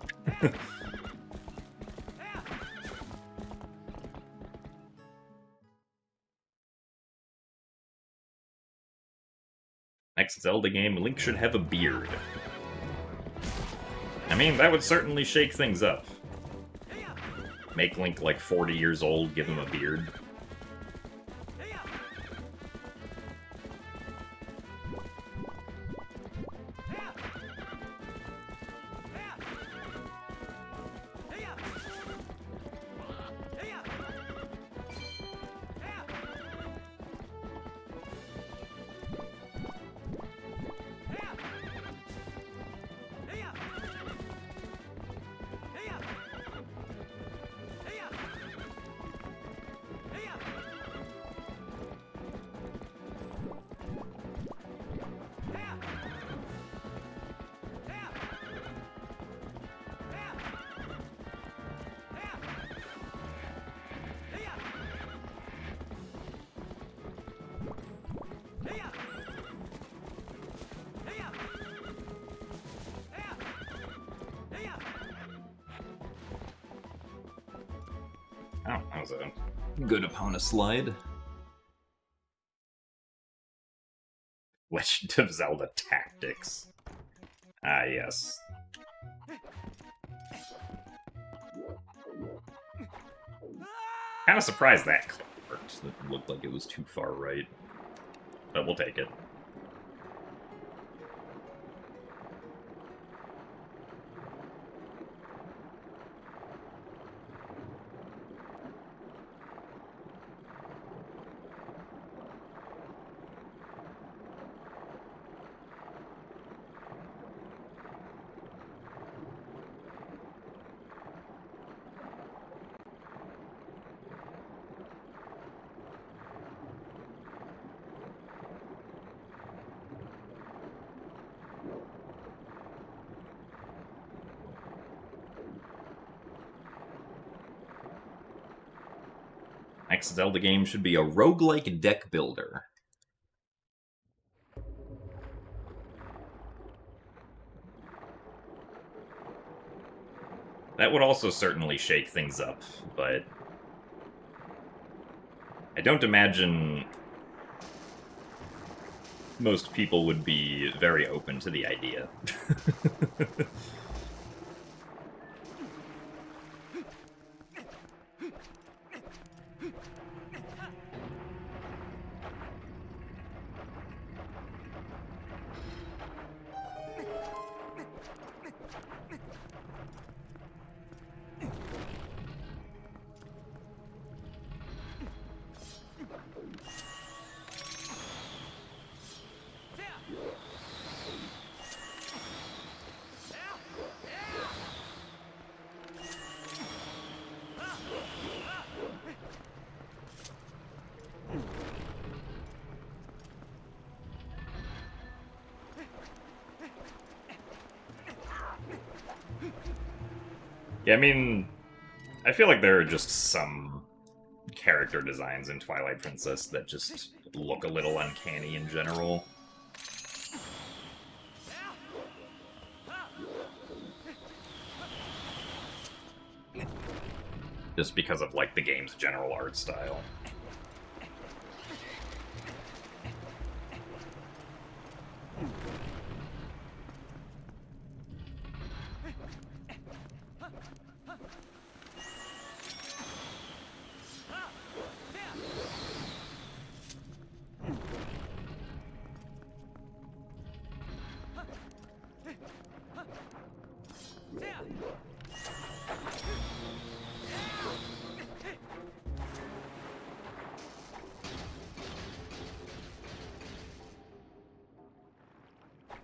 Next Zelda game, Link should have a beard. I mean, that would certainly shake things up. Make Link like 40 years old, give him a beard. Oh, that was a good opponent slide. Legend of Zelda Tactics. Ah, yes. Kind of surprised that clip worked. It looked like it was too far right. But we'll take it. Next Zelda game should be a roguelike deck builder. That would also certainly shake things up, but I don't imagine most people would be very open to the idea. Yeah, I mean, I feel like there are just some character designs in Twilight Princess that just look a little uncanny in general. Just because of, like, the game's general art style.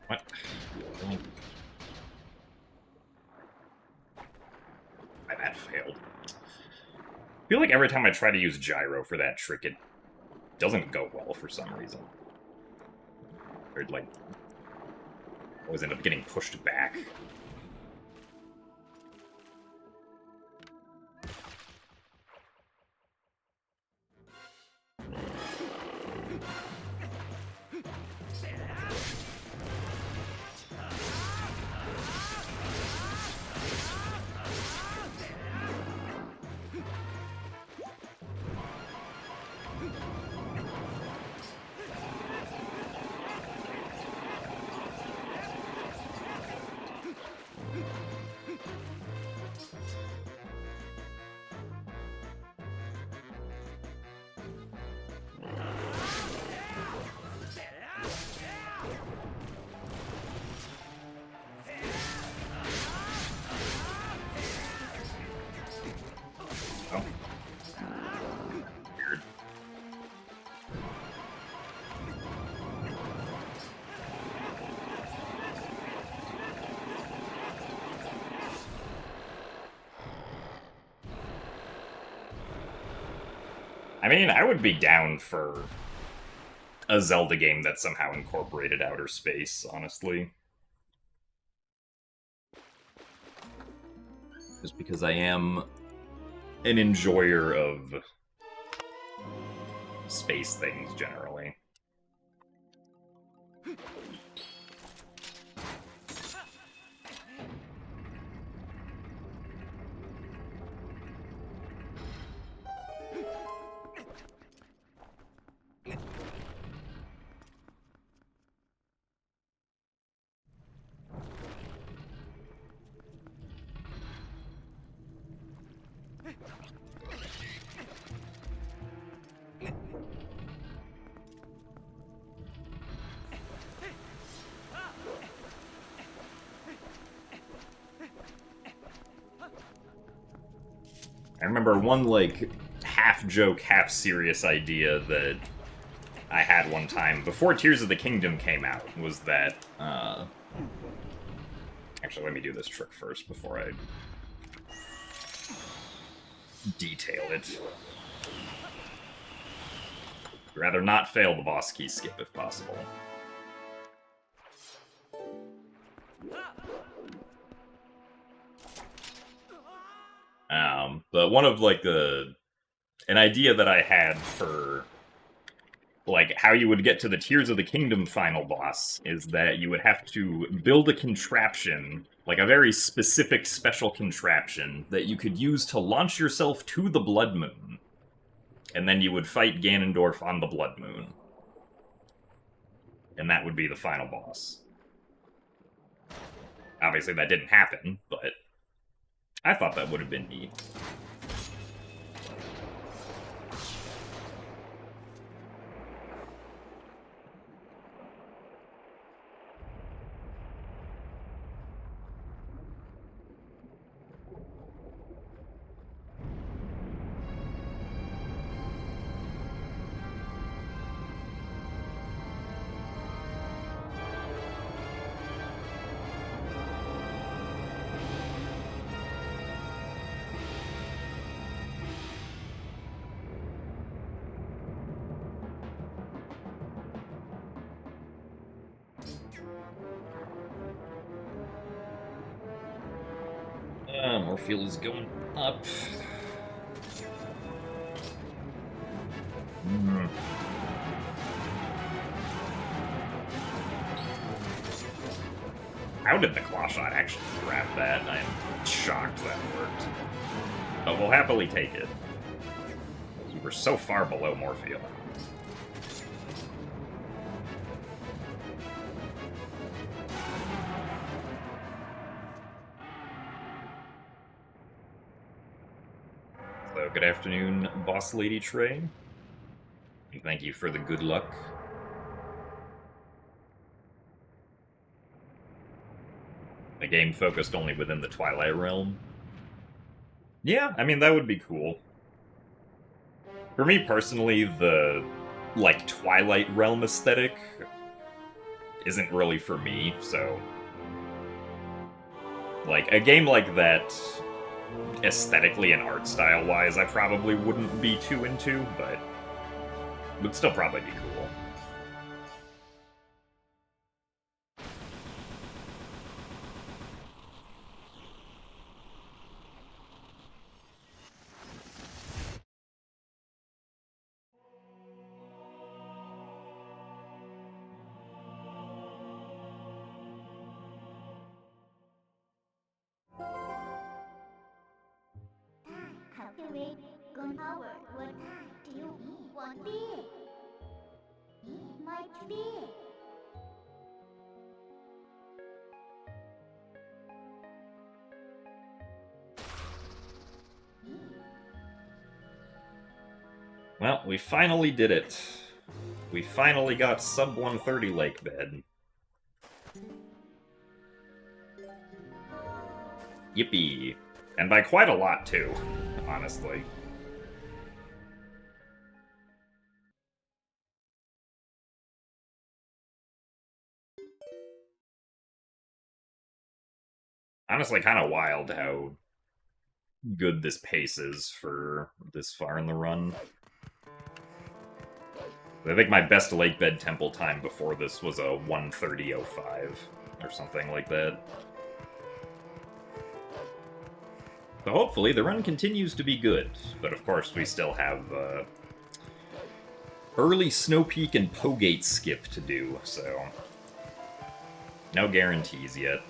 What? That failed. I feel like every time I try to use gyro for that trick, it doesn't go well for some reason. Or, like, always end up getting pushed back. I mean, I would be down for a Zelda game that somehow incorporated outer space, honestly. Just because I am an enjoyer of space things, generally. I remember one, like, half-joke, half-serious idea that I had one time before Tears of the Kingdom came out was that, Actually, let me do this trick first before I detail it. I'd rather not fail the boss key skip if possible. But one of, like, an idea that I had for, like, how you would get to the Tears of the Kingdom final boss is that you would have to build a contraption, like a very specific special contraption, that you could use to launch yourself to the Blood Moon. And then you would fight Ganondorf on the Blood Moon. and that would be the final boss. Obviously, that didn't happen, but I thought that would have been neat. More fuel is going up. How did the claw shot actually grab that? I am shocked that worked. But we'll happily take it. We were so far below Morpheal. So, good afternoon, Boss Lady Trey. Thank you for the good luck. A game focused only within the Twilight realm. Yeah, I mean, that would be cool. For me personally, the, like, Twilight realm aesthetic isn't really for me, so... Like, a game like that, aesthetically and art style-wise, I probably wouldn't be too into, but would still probably be cool. Calculate gun power. What do you want big? Much big. Well, we finally did it. We finally got sub 130 lake bed. Yippee. And by quite a lot, too, honestly. Honestly, kind of wild how good this pace is for this far in the run. I think my best lake bed temple time before this was a 1:30:05 or something like that. So hopefully the run continues to be good, but of course we still have early Snow Peak and Pogate skip to do, so no guarantees yet.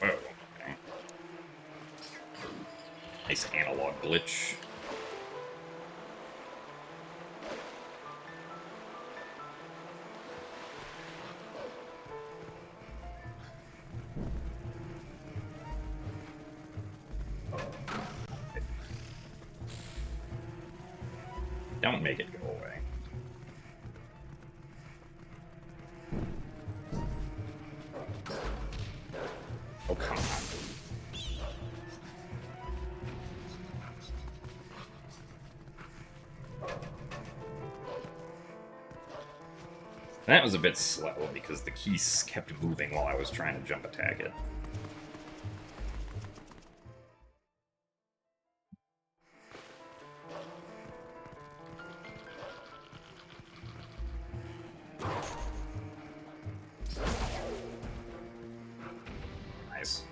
Whoa, okay. Nice analog glitch. Don't make it go away. Oh, come on. That was a bit slow because the keys kept moving while I was trying to jump attack it. Nice.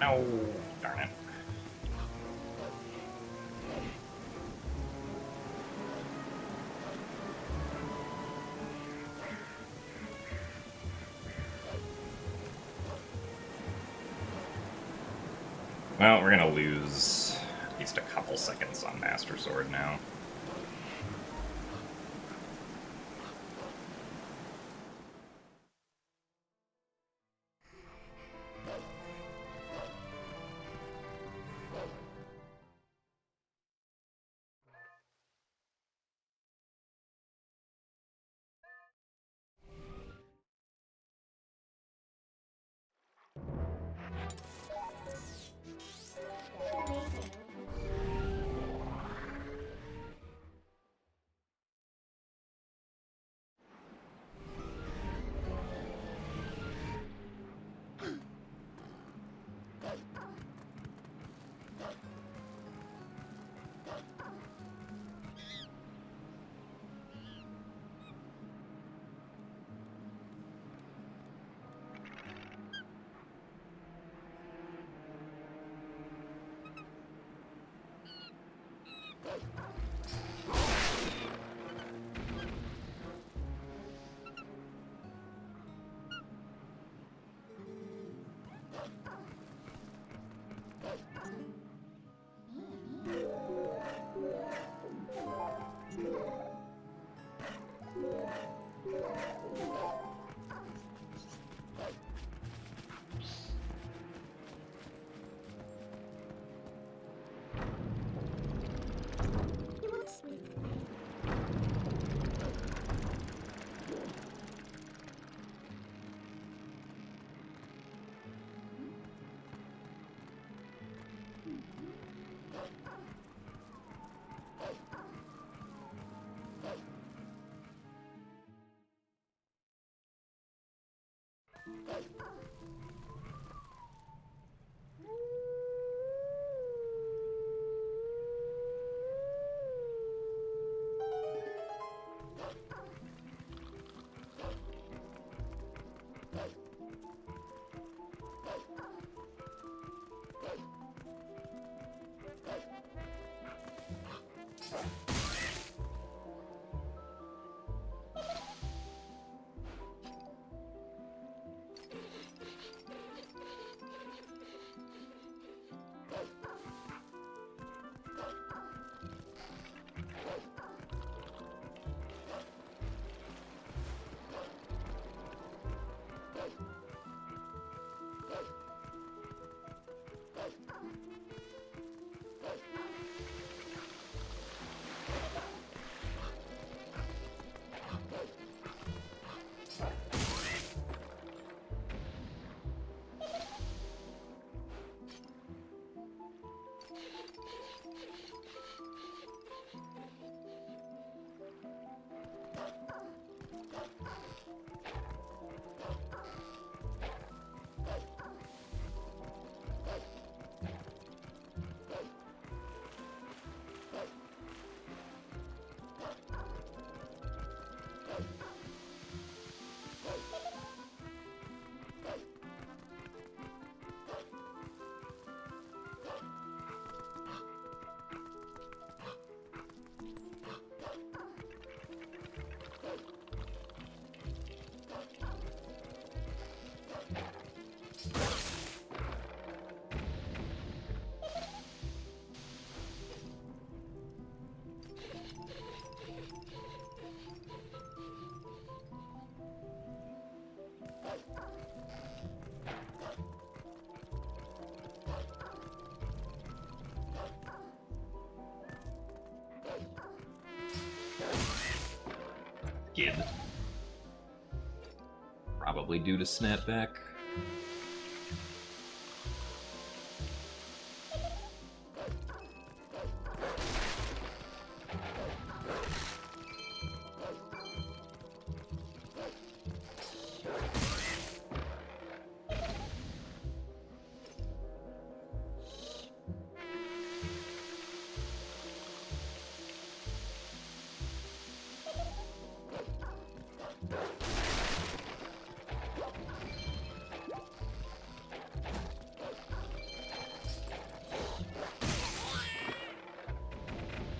No, darn it. Well, we're gonna lose at least a couple seconds on Master Sword now. skid. Probably due to snapback.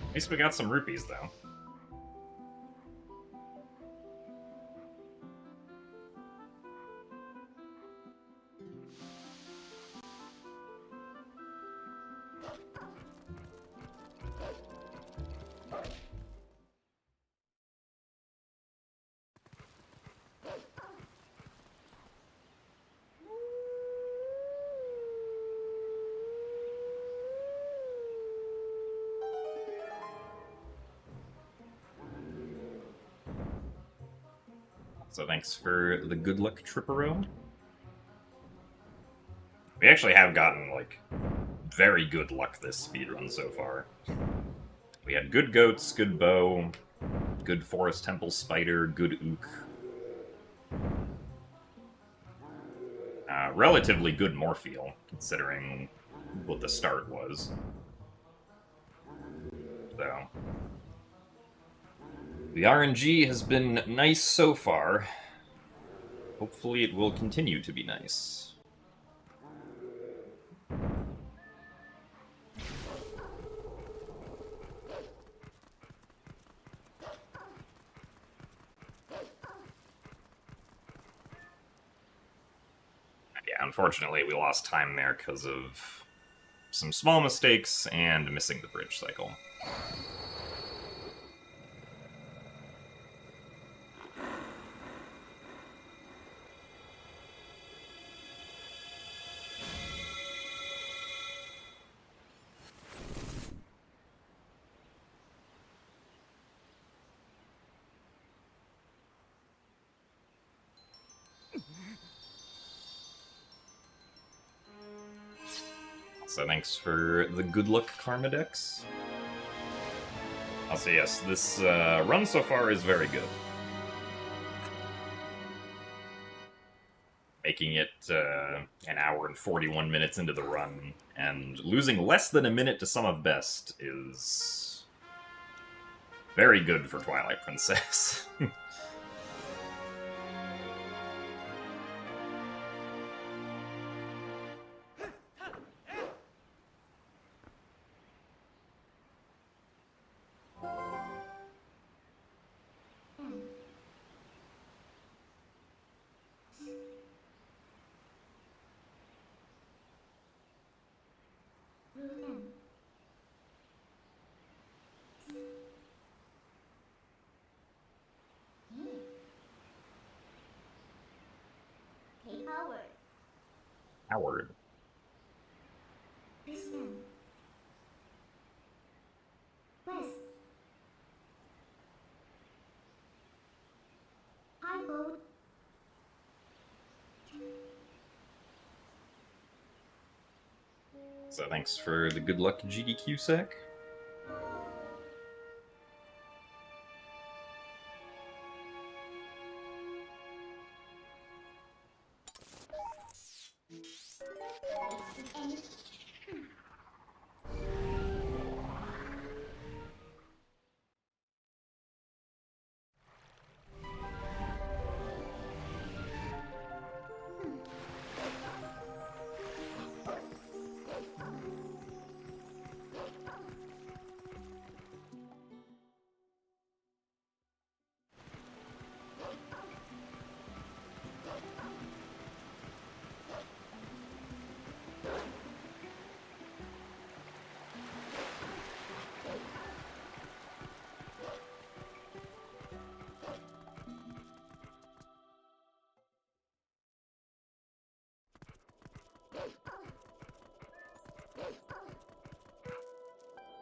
At least we got some rupees, though. So thanks for the good luck, Trippero. We actually have gotten, like, very good luck this speedrun so far. We had good goats, good bow, good forest temple spider, good ook. Relatively good Morpheal, considering what the start was. So... the RNG has been nice so far. Hopefully it will continue to be nice. Yeah, unfortunately we lost time there because of some small mistakes and missing the bridge cycle. So thanks for the good luck, Karmadex. I'll say yes, this run so far is very good. Making it an hour and 41 minutes into the run, and losing less than a minute to Sum of Best is very good for Twilight Princess. Take Howard. Howard. Kristen. West. Hargold. So thanks for the good luck, GDQ sec.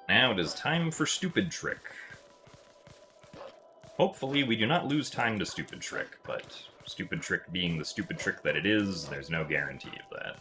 Now it is time for Stupid Trick. Hopefully we do not lose time to Stupid Trick, but Stupid Trick being the stupid trick that it is, there's no guarantee of that.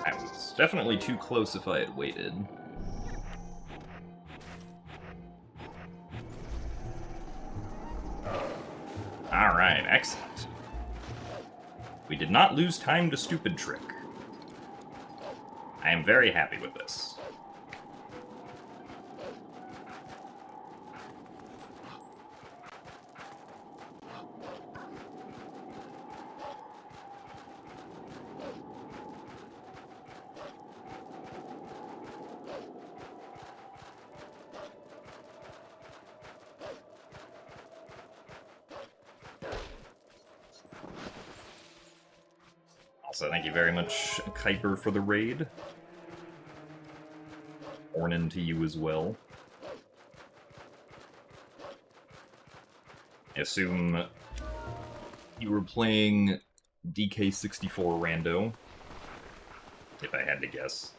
That was definitely too close if I had waited. Alright, excellent. We did not lose time to Stupid Trick. I am very happy with this. Also, thank you very much, Kuiper, for the raid. Ornan to you as well. I assume you were playing DK64 Rando, if I had to guess.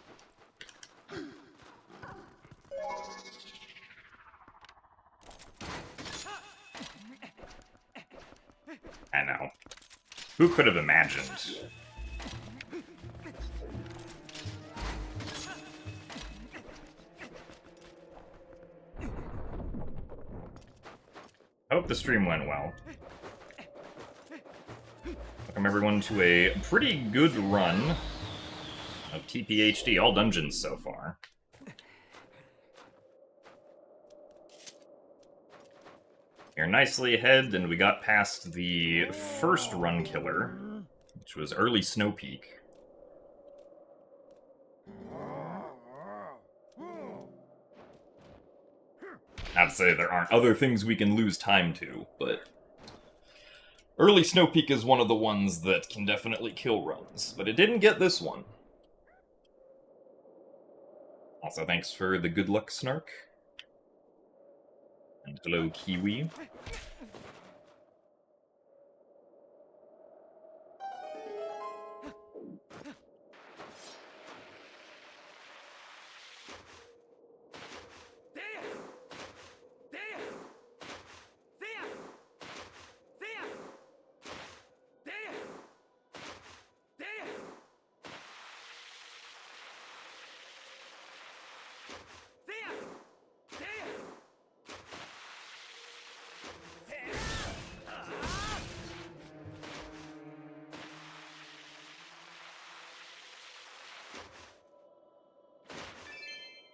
I know. Who could have imagined? I hope the stream went well. Welcome everyone to a pretty good run of TPHD, all dungeons so far. You're nicely ahead, and we got past the first run killer, which was early Snow Peak. Not to say there aren't other things we can lose time to, but early Snow Peak is one of the ones that can definitely kill runs, but it didn't get this one. Also, thanks for the good luck, Snark. And hello, Kiwi.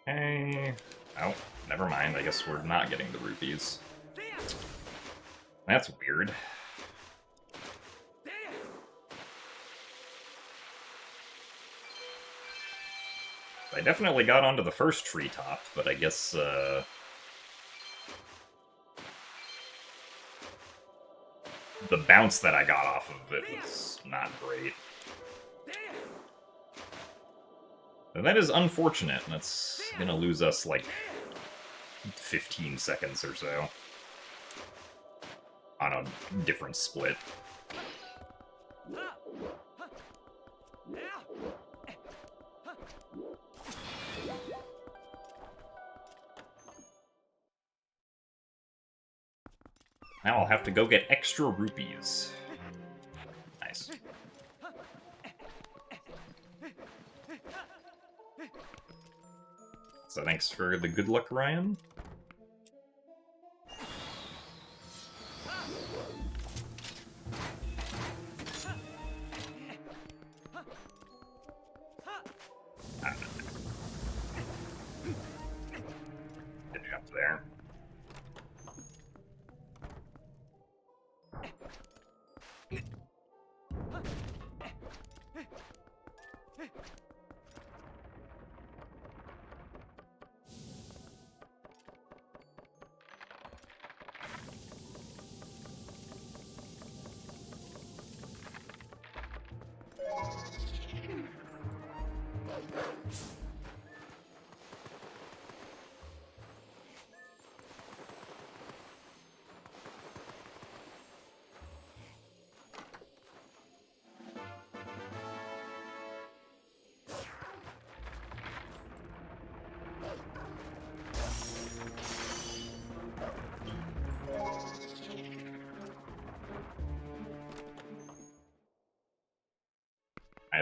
Hey. Oh, never mind. I guess we're not getting the rupees. That's weird. I definitely got onto the first treetop, but I guess, the bounce that I got off of it was not great. And that is unfortunate. That's gonna lose us, like, 15 seconds or so. On a different split. Now I'll have to go get extra rupees. Nice. So thanks for the good luck, Ryan. Good jump there.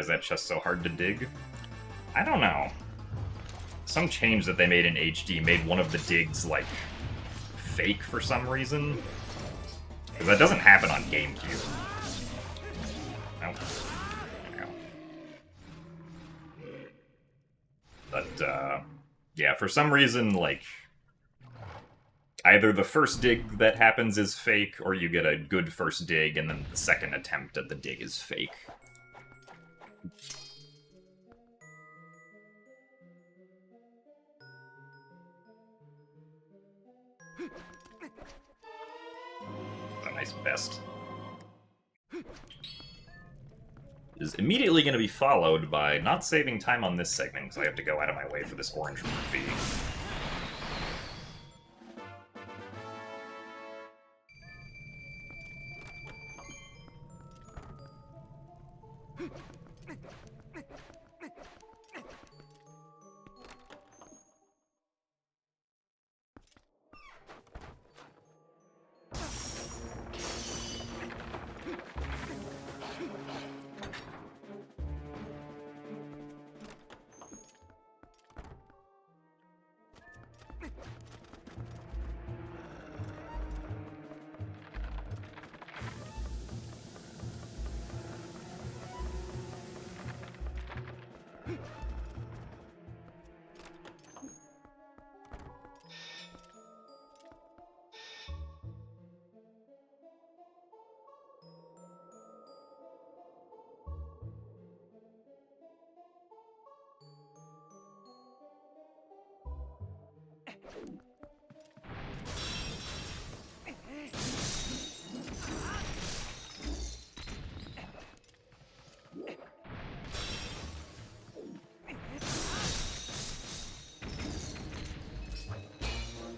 is that chest so hard to dig? I don't know. Some change that they made in HD made one of the digs, like, fake for some reason. Because that doesn't happen on GameCube. Nope. There we go. But, yeah, for some reason, like, either the first dig that happens is fake, or you get a good first dig, and then the second attempt at the dig is fake. A nice vest. Is immediately going to be followed by not saving time on this segment, because I have to go out of my way for this orange rupee.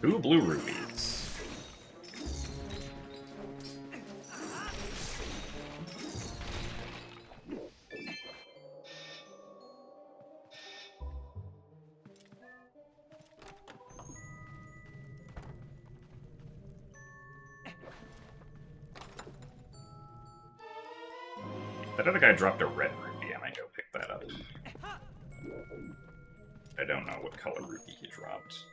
Two blue rubies. That other guy dropped a red rupee. I might go pick that up. I don't know what color rupee he dropped.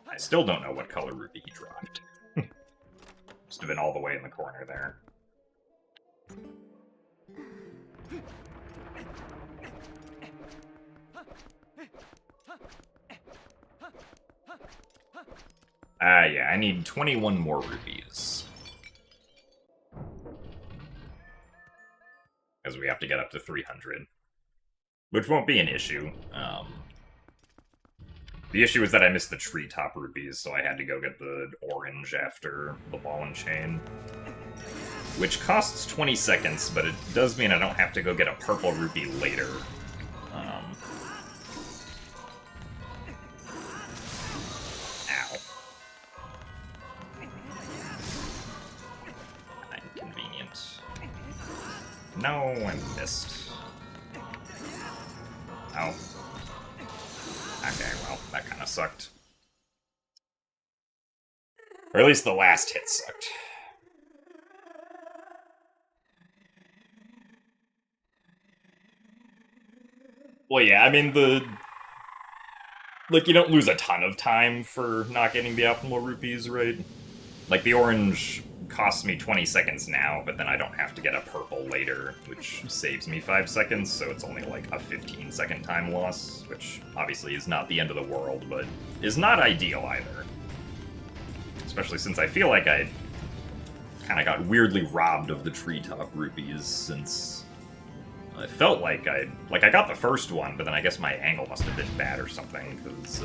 I still don't know what color rupee he dropped. Must have been all the way in the corner there. Yeah, I need 21 more rupees. Because we have to get up to 300. Which won't be an issue. The issue is that I missed the treetop rupees, so I had to go get the orange after the ball and chain. Which costs 20 seconds, but it does mean I don't have to go get a purple rupee later. Ow. Inconvenient. No, I missed. Oh. Okay, well, that kind of sucked. Or at least the last hit sucked. Well, yeah, I mean, like, you don't lose a ton of time for not getting the optimal rupees, right? Like, the orange costs me 20 seconds now, but then I don't have to get a purple later, which saves me 5 seconds, so it's only like a 15-second time loss, which obviously is not the end of the world, but is not ideal either. Especially since I feel like I kind of got weirdly robbed of the treetop rupees, since I felt like I got the first one, but then I guess my angle must have been bad or something, because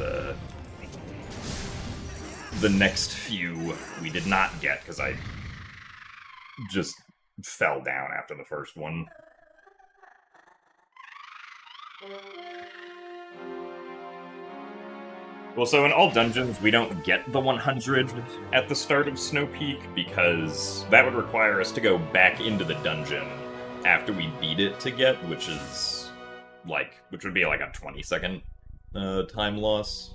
the next few we did not get, because I just fell down after the first one. Well, so in all dungeons, we don't get the 100 at the start of Snow Peak, because that would require us to go back into the dungeon after we beat it to get, which would be like a 20-second time loss.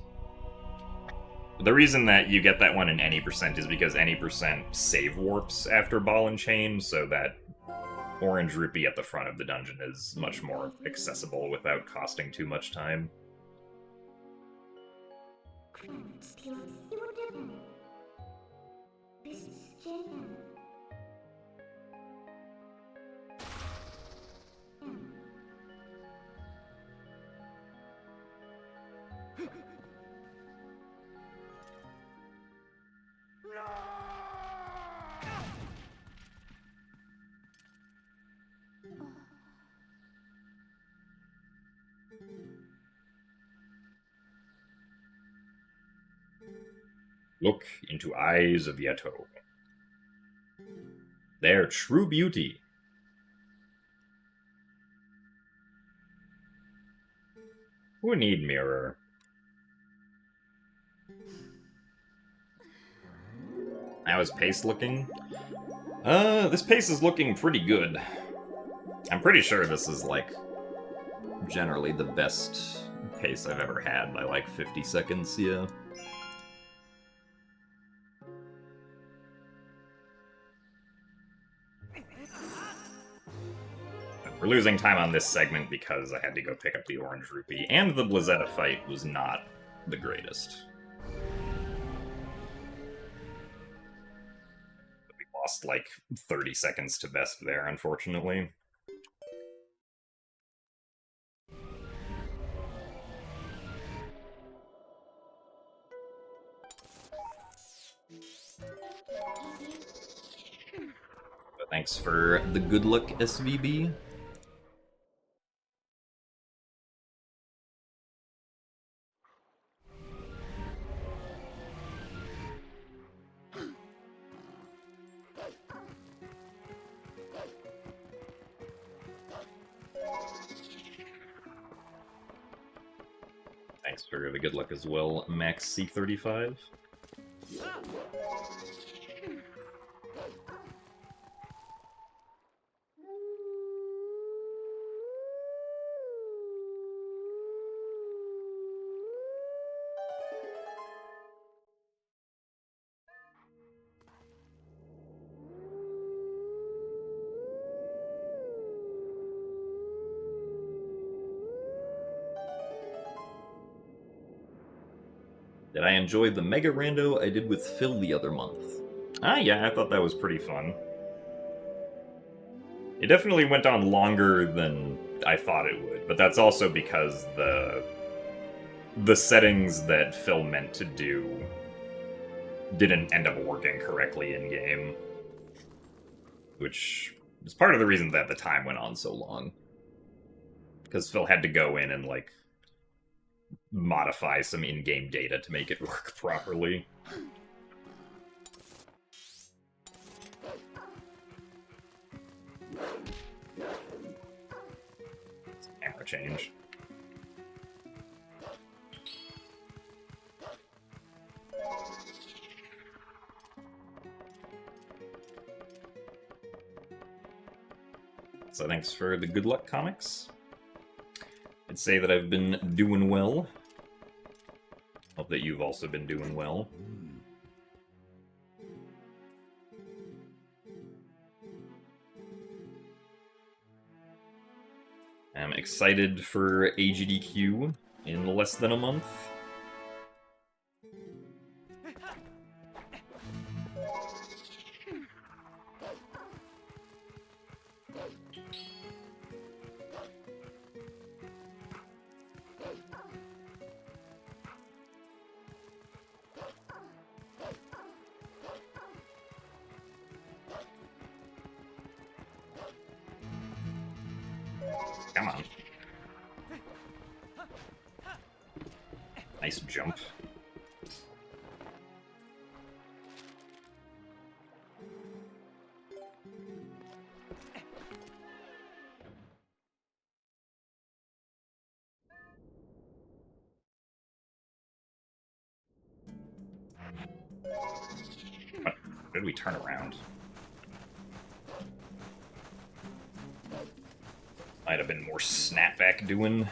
The reason that you get that one in any percent is because any percent save warps after ball and chain, so that orange rupee at the front of the dungeon is much more accessible without costing too much time. Look into eyes of Yeto. Their true beauty. Who need mirror? How is pace looking? This pace is looking pretty good. I'm pretty sure this is, like, generally the best pace I've ever had by, like, 50 seconds, yeah. We're losing time on this segment because I had to go pick up the orange rupee, and the Blazetta fight was not the greatest. We lost like 30 seconds to best there, unfortunately. But thanks for the good luck, SVB. Thanks for the good luck as well, Max C35. Did I enjoy the Mega Rando I did with Phil the other month? Ah, yeah, I thought that was pretty fun. It definitely went on longer than I thought it would, but that's also because the settings that Phil meant to do didn't end up working correctly in-game. Which is part of the reason that the time went on so long. Because Phil had to go in and, like, modify some in-game data to make it work properly. Camera change. So thanks for the good luck comics. I'd say that I've been doing well. Hope that you've also been doing well. I'm excited for AGDQ in less than a month. Come on. Nice jump. What? Where did we turn around? Might have been more snapback doing.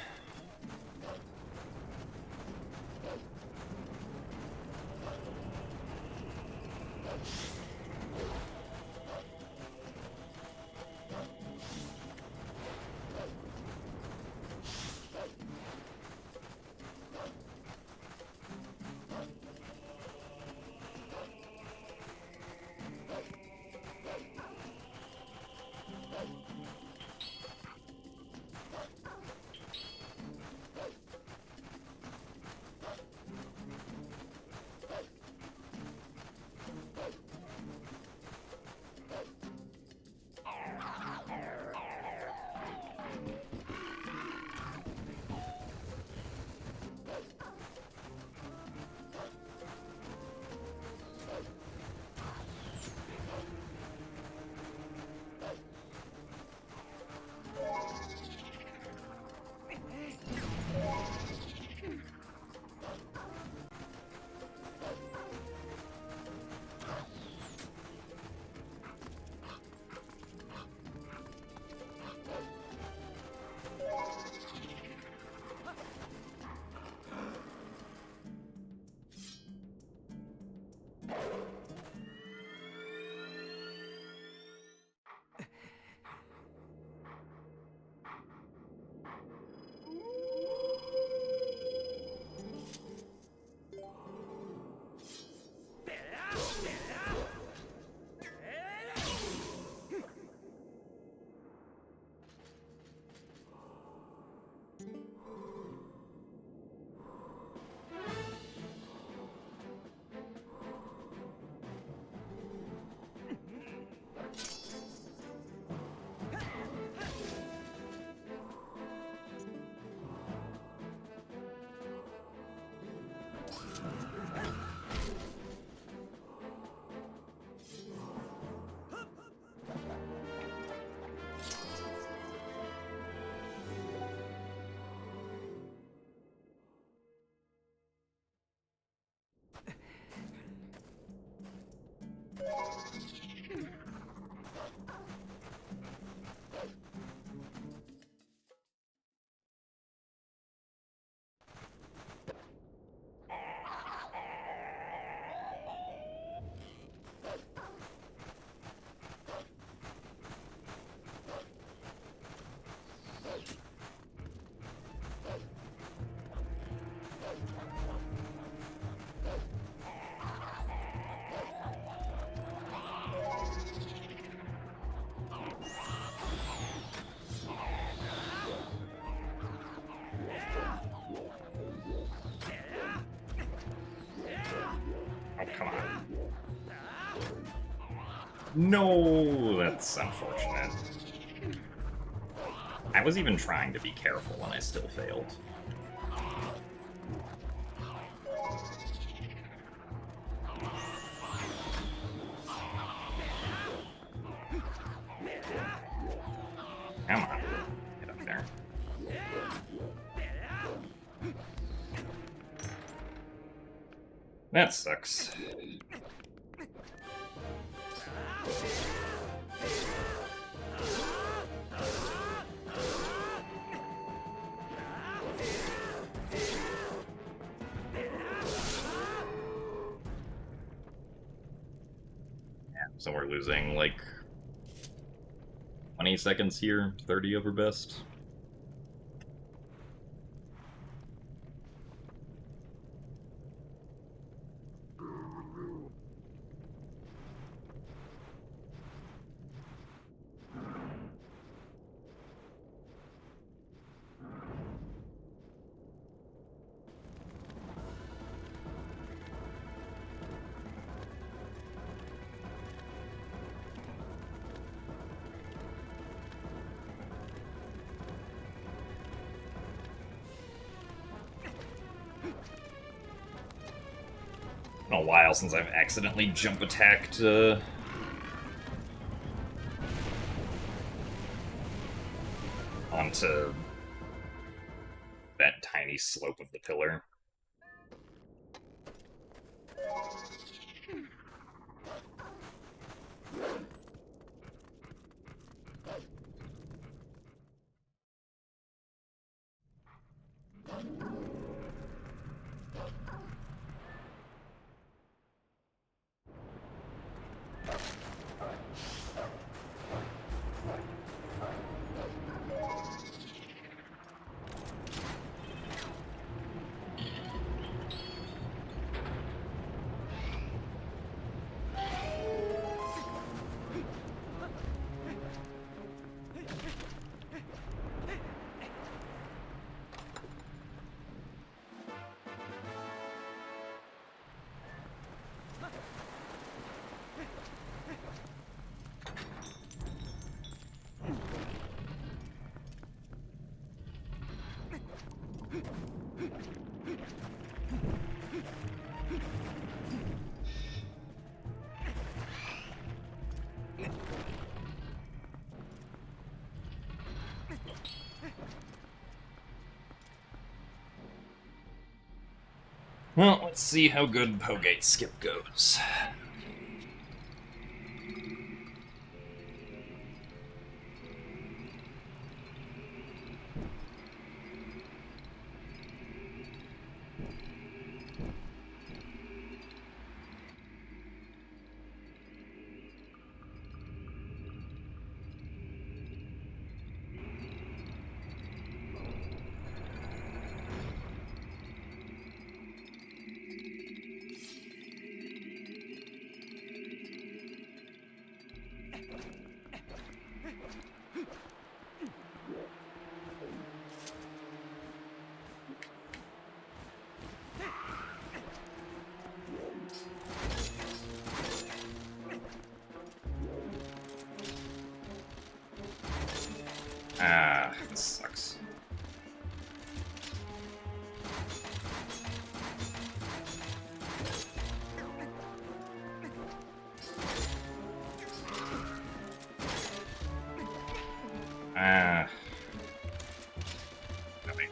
No, that's unfortunate. I was even trying to be careful and I still failed. Come on. Get up there. That sucks. So we're losing like 20 seconds here, 30 over best. Been a while since I've accidentally jump attacked onto that tiny slope of the pillar. Well, let's see how good Pogate Skip goes. Ah, this sucks. Ah. No, wait.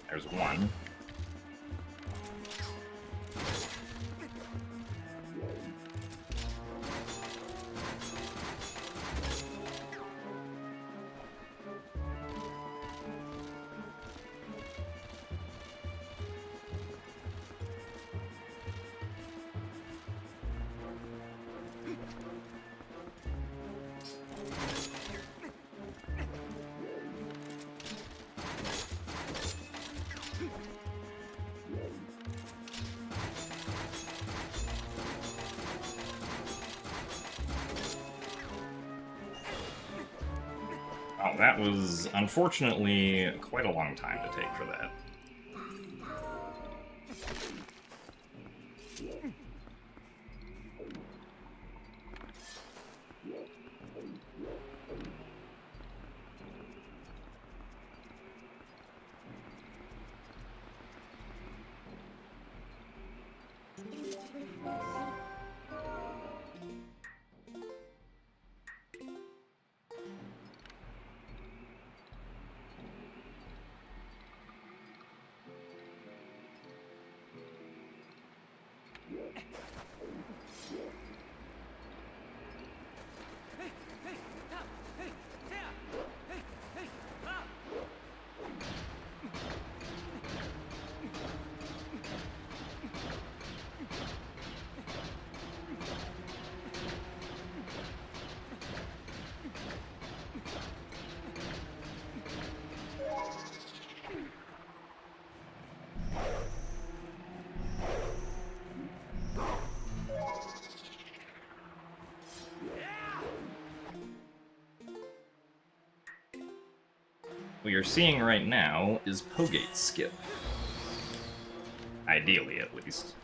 There's one. Oh, that was unfortunately quite a long time to take for that. What you're seeing right now is Pogate Skip. Ideally, at least.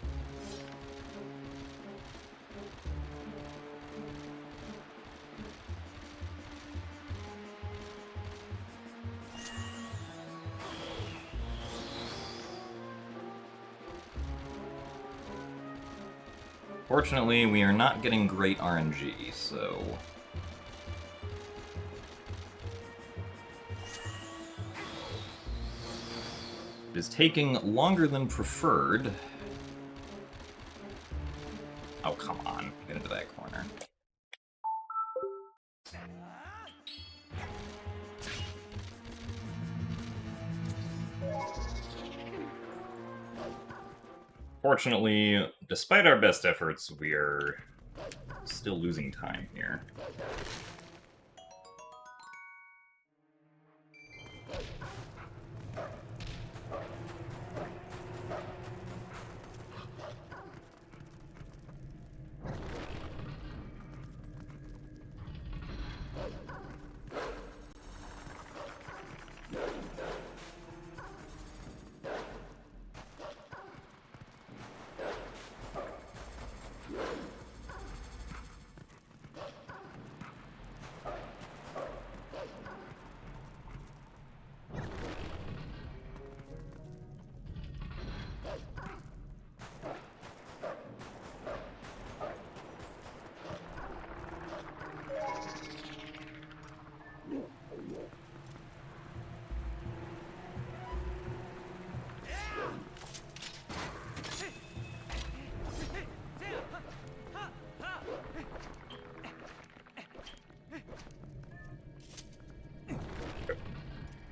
Fortunately, we are not getting great RNG, so... It is taking longer than preferred. Oh, come on. Get into that corner. Fortunately, despite our best efforts, we are still losing time here.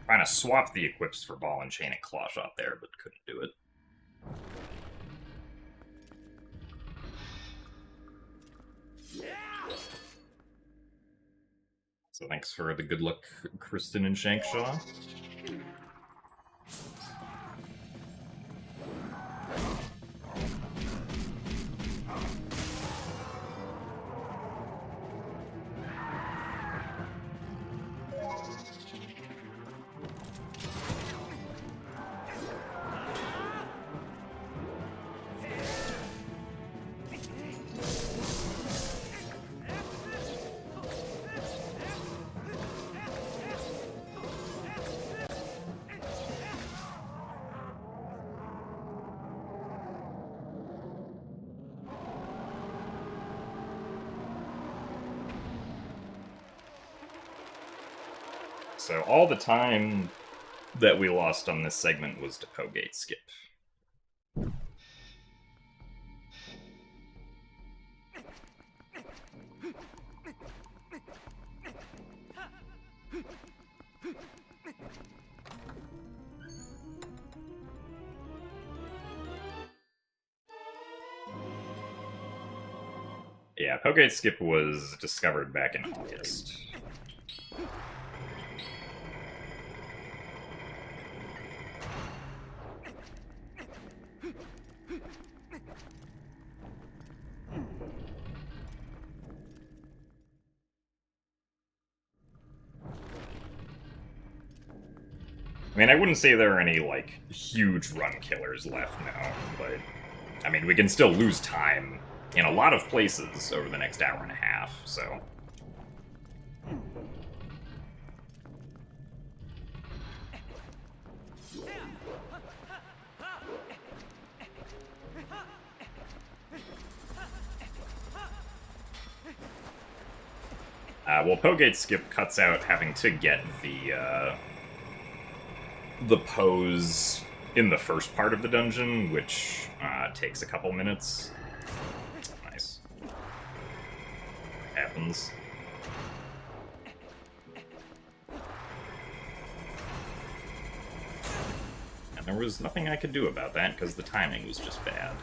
Trying to swap the equips for Ball and Chain and Claw Shot there, but couldn't do it. So thanks for the good luck, Kristen and Shankshaw. So all the time that we lost on this segment was to Pogate Skip. Yeah, Pogate Skip was discovered back in August. I mean, I wouldn't say there are any, like, huge run killers left now, but, I mean, we can still lose time in a lot of places over the next hour and a half, so... Well, Pogate Skip cuts out having to get the pose in the first part of the dungeon, which takes a couple minutes. Nice. Happens. And there was nothing I could do about that, because the timing was just bad.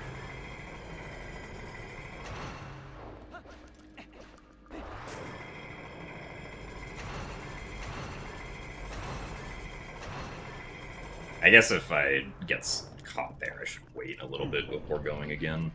I guess if I get caught there, I should wait a little bit before going again.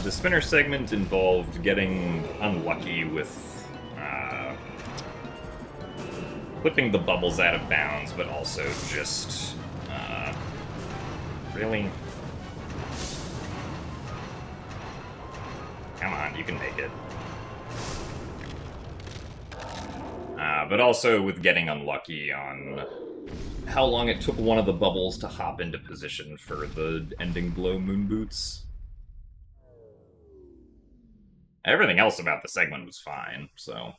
The spinner segment involved getting unlucky with clipping the bubbles out of bounds, but also just really... Come on, you can make it. But also with getting unlucky on how long it took one of the bubbles to hop into position for the ending blow moon boots. Everything else about the segment was fine, so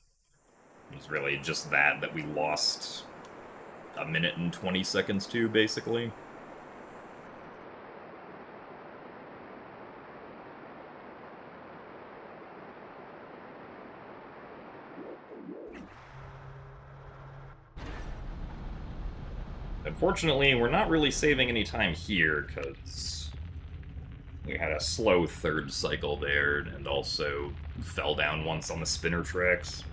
it was really just that we lost a minute and 20 seconds to, basically. Unfortunately, we're not really saving any time here, because we had a slow third cycle there, and also fell down once on the spinner tracks.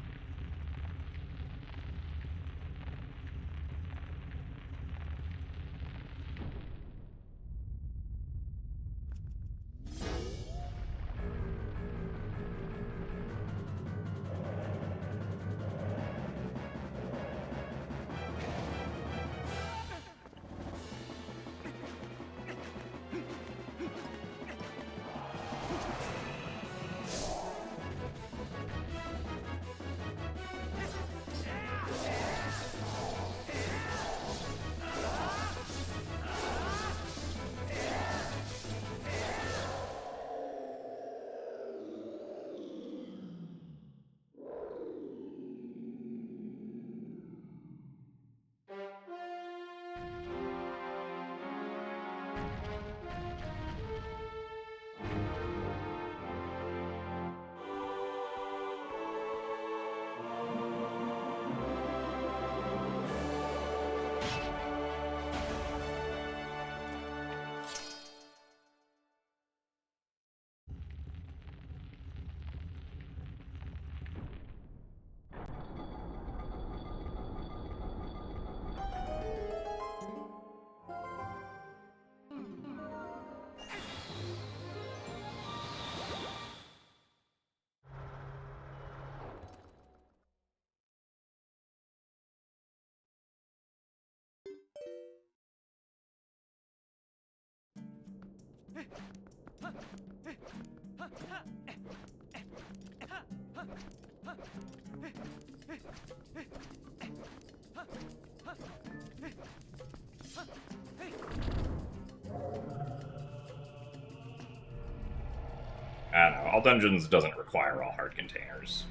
I don't know, all dungeons doesn't require all heart containers.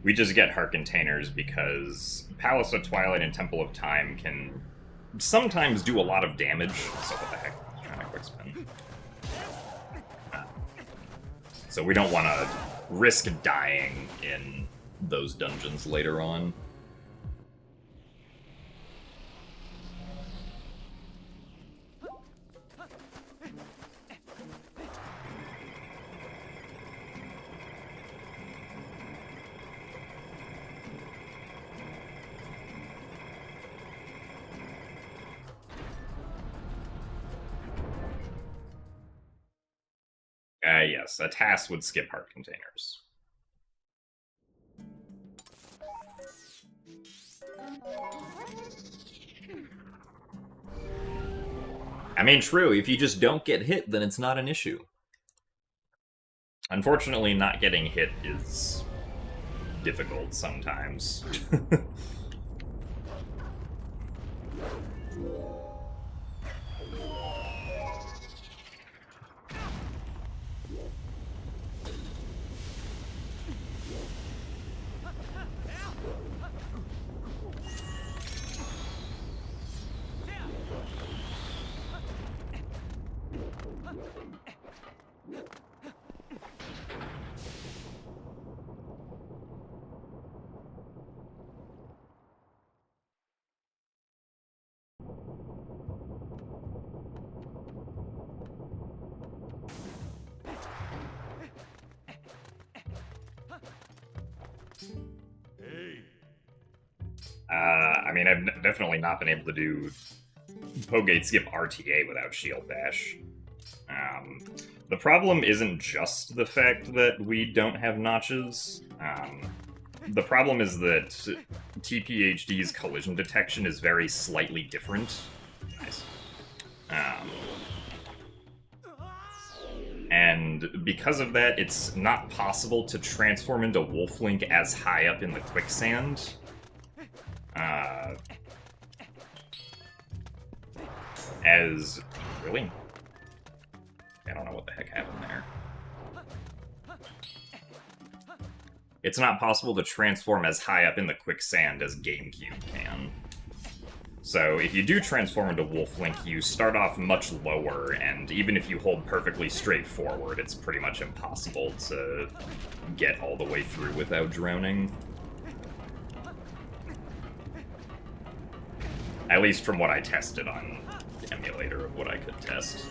We just get heart containers because Palace of Twilight and Temple of Time can sometimes do a lot of damage. So what the heck? I'm trying to quick spin. So we don't want to risk dying in those dungeons later on. Yes, a task would skip heart containers. I mean, true, if you just don't get hit, then it's not an issue. Unfortunately, not getting hit is difficult sometimes. I mean, I've definitely not been able to do Pogate skip RTA without Shield Bash. The problem isn't just the fact that we don't have notches. The problem is that TPHD's collision detection is very slightly different. Nice. And because of that, it's not possible to transform into Wolflink as high up in the quicksand. Really? I don't know what the heck happened there. It's not possible to transform as high up in the quicksand as GameCube can. So if you do transform into Wolflink, you start off much lower, and even if you hold perfectly straight forward, it's pretty much impossible to get all the way through without drowning. At least from what I tested on the emulator of what I could test.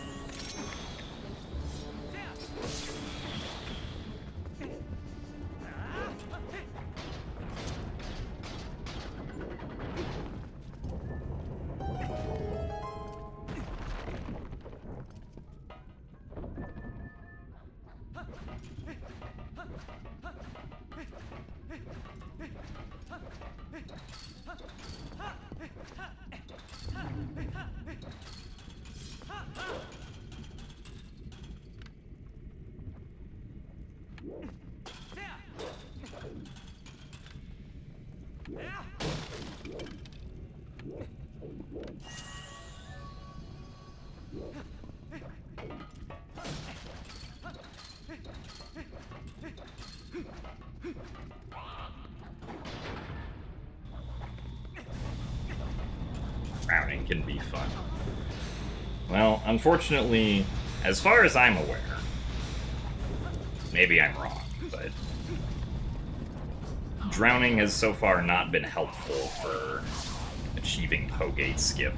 Drowning can be fun. Well, unfortunately, as far as I'm aware, maybe I'm wrong, but drowning has so far not been helpful for achieving Pogate skip.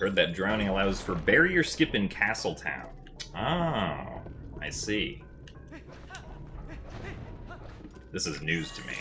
Heard that drowning allows for barrier skip in Castletown. Oh, I see. This is news to me.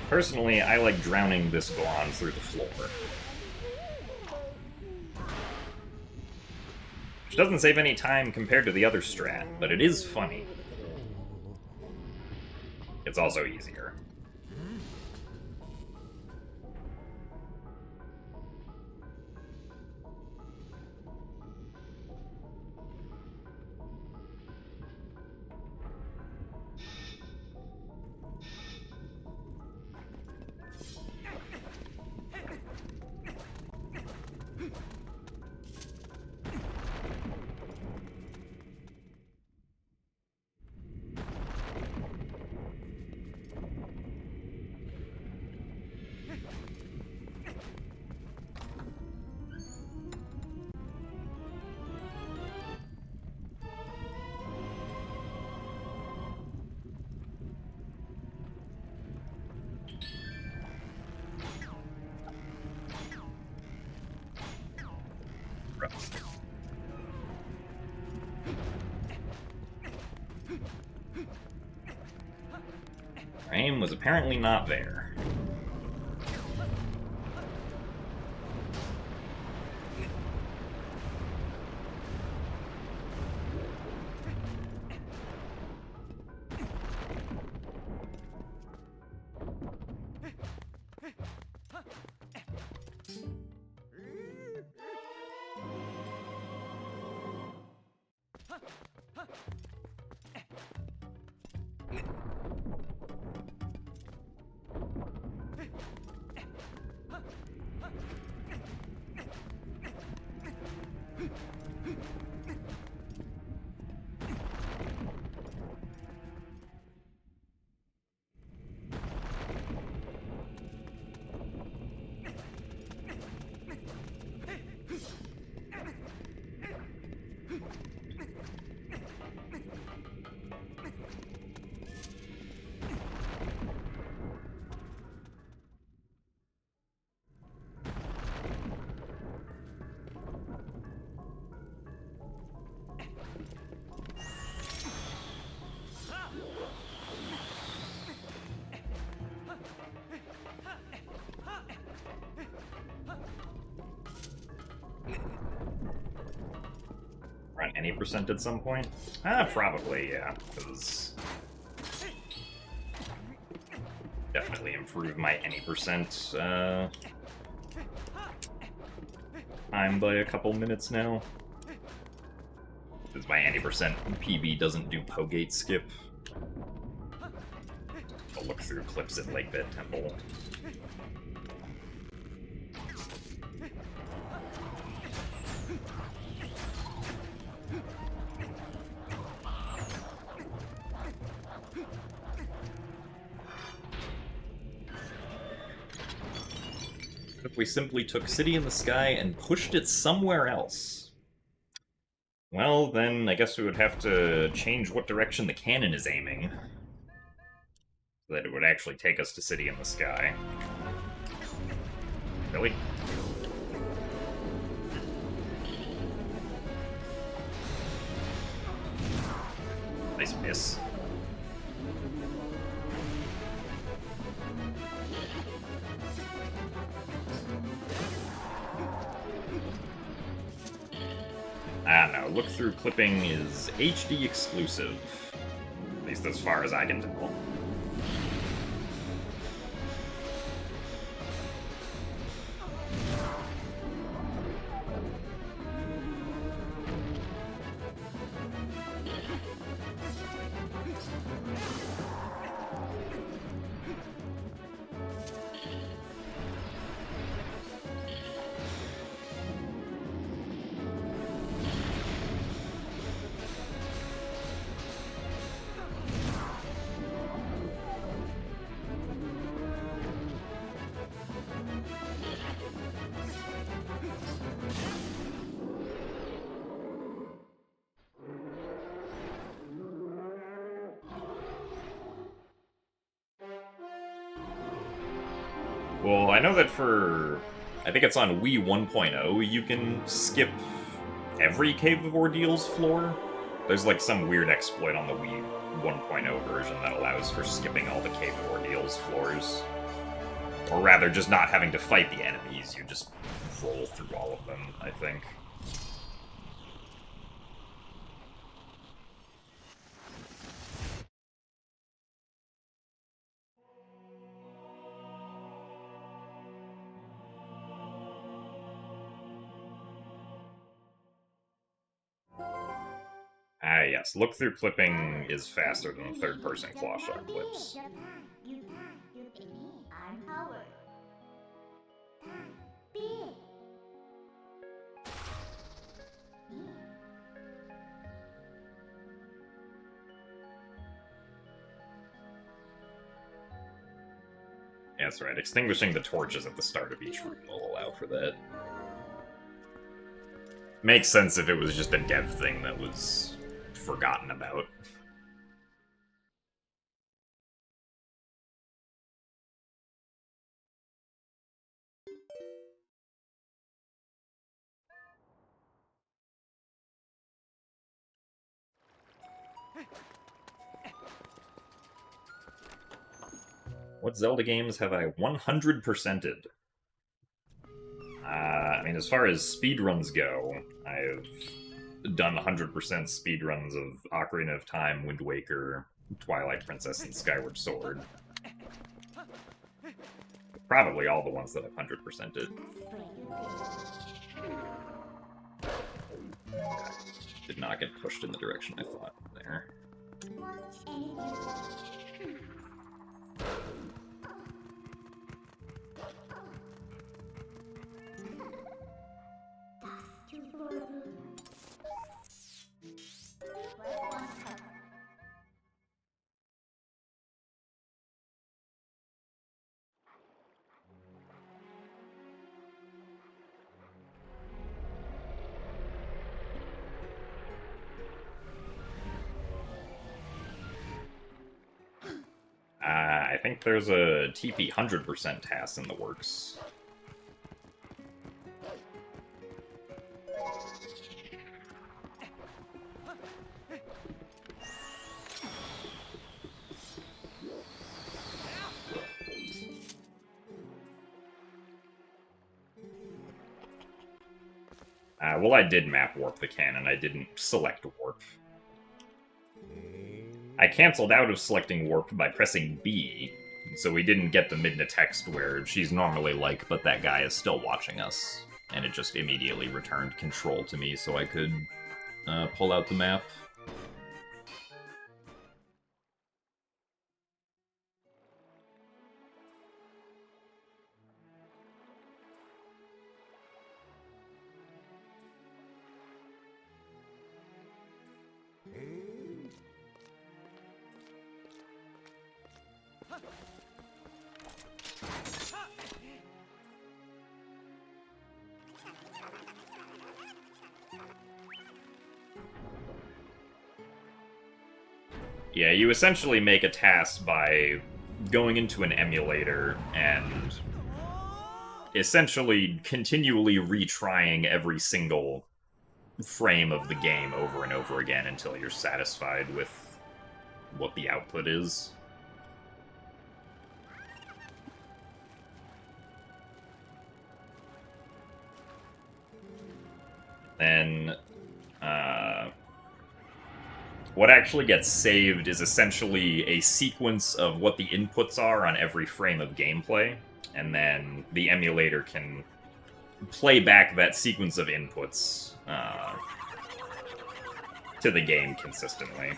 Personally, I like drowning this Goron through the floor. Which doesn't save any time compared to the other strat, but it is funny. It's also easier. Our aim was apparently not there. Around any percent at some point? Probably, yeah, because definitely improve my any percent time by a couple minutes now. Because my any percent PB doesn't do Pogate skip. I'll look through clips at Lake Bed Temple. If we simply took City in the Sky and pushed it somewhere else? Well, then I guess we would have to change what direction the cannon is aiming, so that it would actually take us to City in the Sky. Really? Nice miss. I don't know, look-through clipping is HD exclusive, at least as far as I can tell. Well, I know that for... I think it's on Wii 1.0, you can skip every Cave of Ordeals floor. There's like some weird exploit on the Wii 1.0 version that allows for skipping all the Cave of Ordeals floors. Or rather, just not having to fight the enemies, you just roll through all of them, I think. Ah, yes. Look-through clipping is faster than third-person clawshot clips. I'm Howard. Big. Yeah, that's right. Extinguishing the torches at the start of each room will allow for that. Makes sense if it was just a dev thing that was forgotten about. What Zelda games have I 100%ed? I mean, as far as speedruns go, I've done 100% speedruns of Ocarina of Time, Wind Waker, Twilight Princess, and Skyward Sword. Probably all the ones that I've 100%ed. Did not get pushed in the direction I thought there. I think there's a TP 100% task in the works. Well, I did map warp the cannon. I didn't select warp. I cancelled out of selecting warp by pressing B, so we didn't get the Midna text where she's normally like, but that guy is still watching us. And it just immediately returned control to me so I could pull out the map. Yeah, you essentially make a task by going into an emulator and essentially continually retrying every single frame of the game over and over again until you're satisfied with what the output is. Then, what actually gets saved is essentially a sequence of what the inputs are on every frame of gameplay, and then the emulator can play back that sequence of inputs to the game consistently.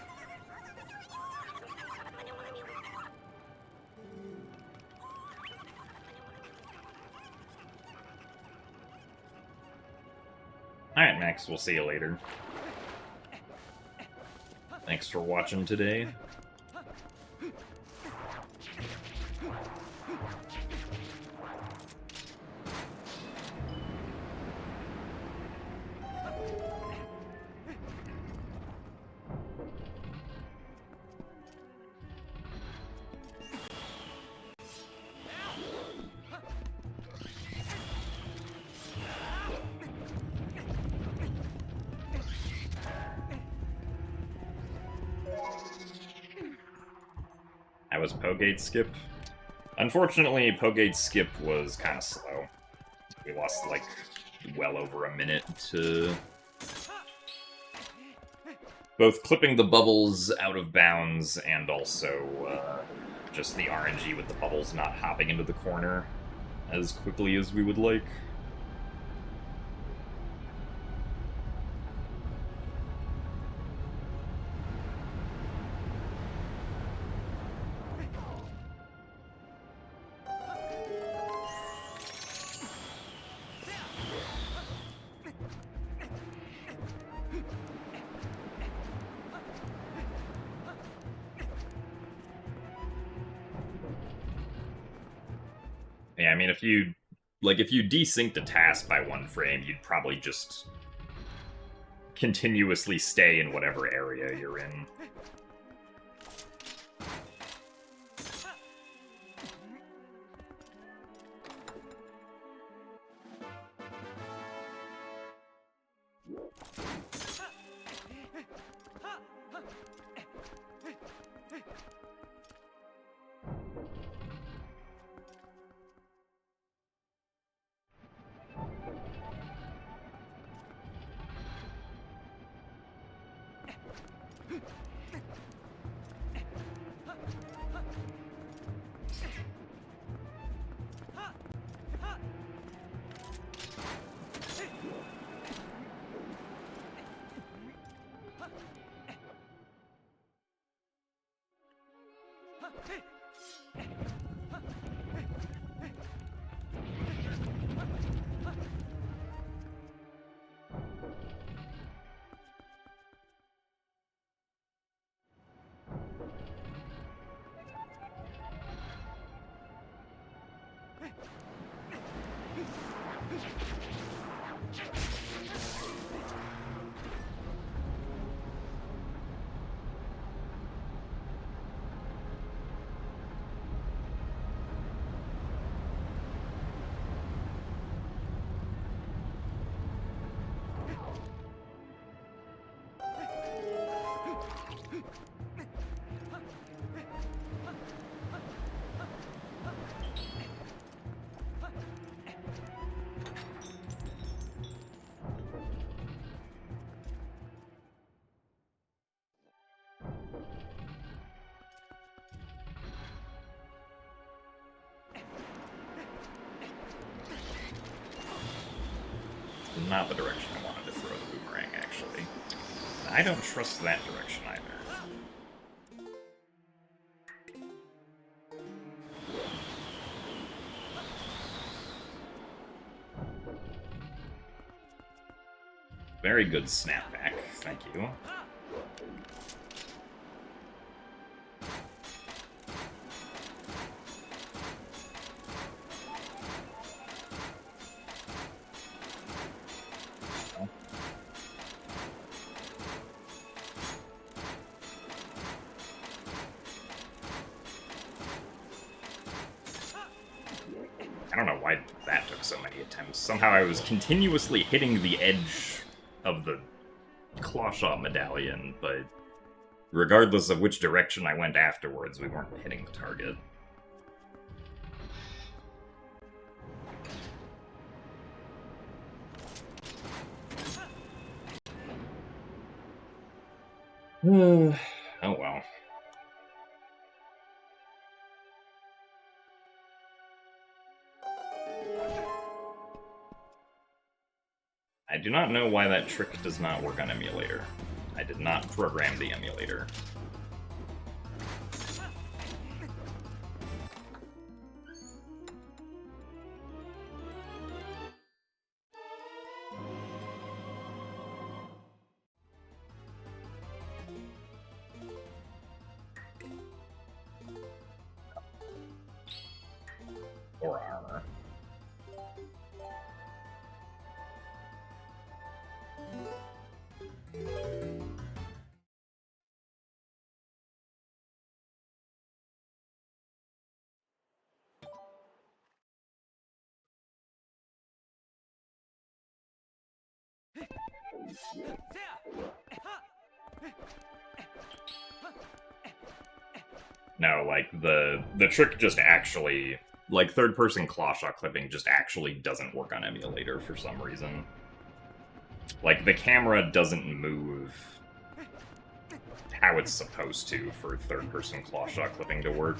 Alright, Max, we'll see you later. Thanks for watching today. That was Pogate Skip. Unfortunately, Pogate Skip was kind of slow. We lost, like, well over a minute to both clipping the bubbles out of bounds and also just the RNG with the bubbles not hopping into the corner as quickly as we would like. Yeah, I mean, if you desynced a task by 1 frame, you'd probably just continuously stay in whatever area you're in. Not the direction I wanted to throw the boomerang, actually. I don't trust that direction either. Very good snapback, thank you. I don't know why that took so many attempts. Somehow I was continuously hitting the edge of the Clawshot medallion, but regardless of which direction I went afterwards, we weren't hitting the target. Oh well. I do not know why that trick does not work on emulator. I did not program the emulator. Or armor. No, like the trick just actually, like third-person claw shot clipping just actually doesn't work on emulator for some reason. Like the camera doesn't move how it's supposed to for third-person claw shot clipping to work.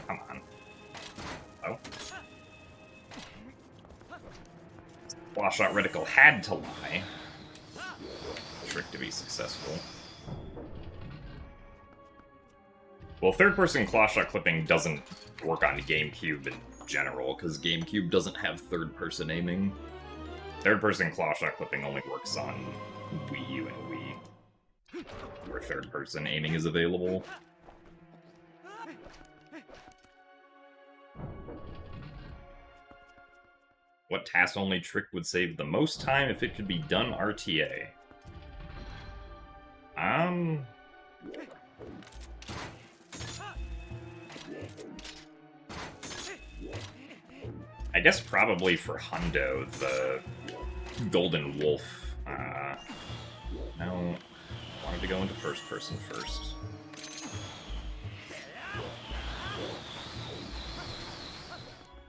Come on. Oh. Claw shot reticle had to lie. Trick to be successful. Well, third-person claw shot clipping doesn't work on GameCube in general, because GameCube doesn't have third-person aiming. Third-person claw shot clipping only works on Wii U and Wii, where third-person aiming is available. What task-only trick would save the most time if it could be done RTA? I guess probably for Hundo, the Golden Wolf. No, I wanted to go into first person first.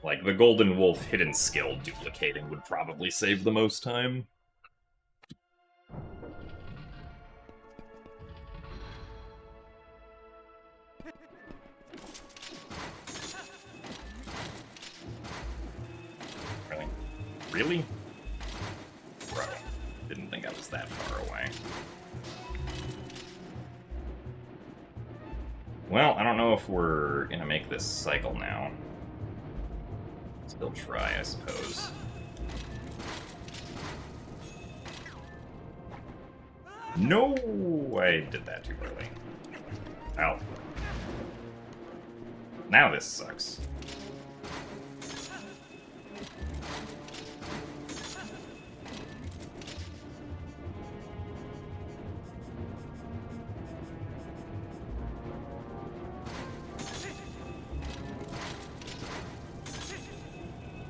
Like, the Golden Wolf hidden skill duplicating would probably save the most time. Really? Really? Bro, didn't think I was that far away. Well, I don't know if we're gonna make this cycle now. Still try, I suppose. No! I did that too early. Ow. Now this sucks.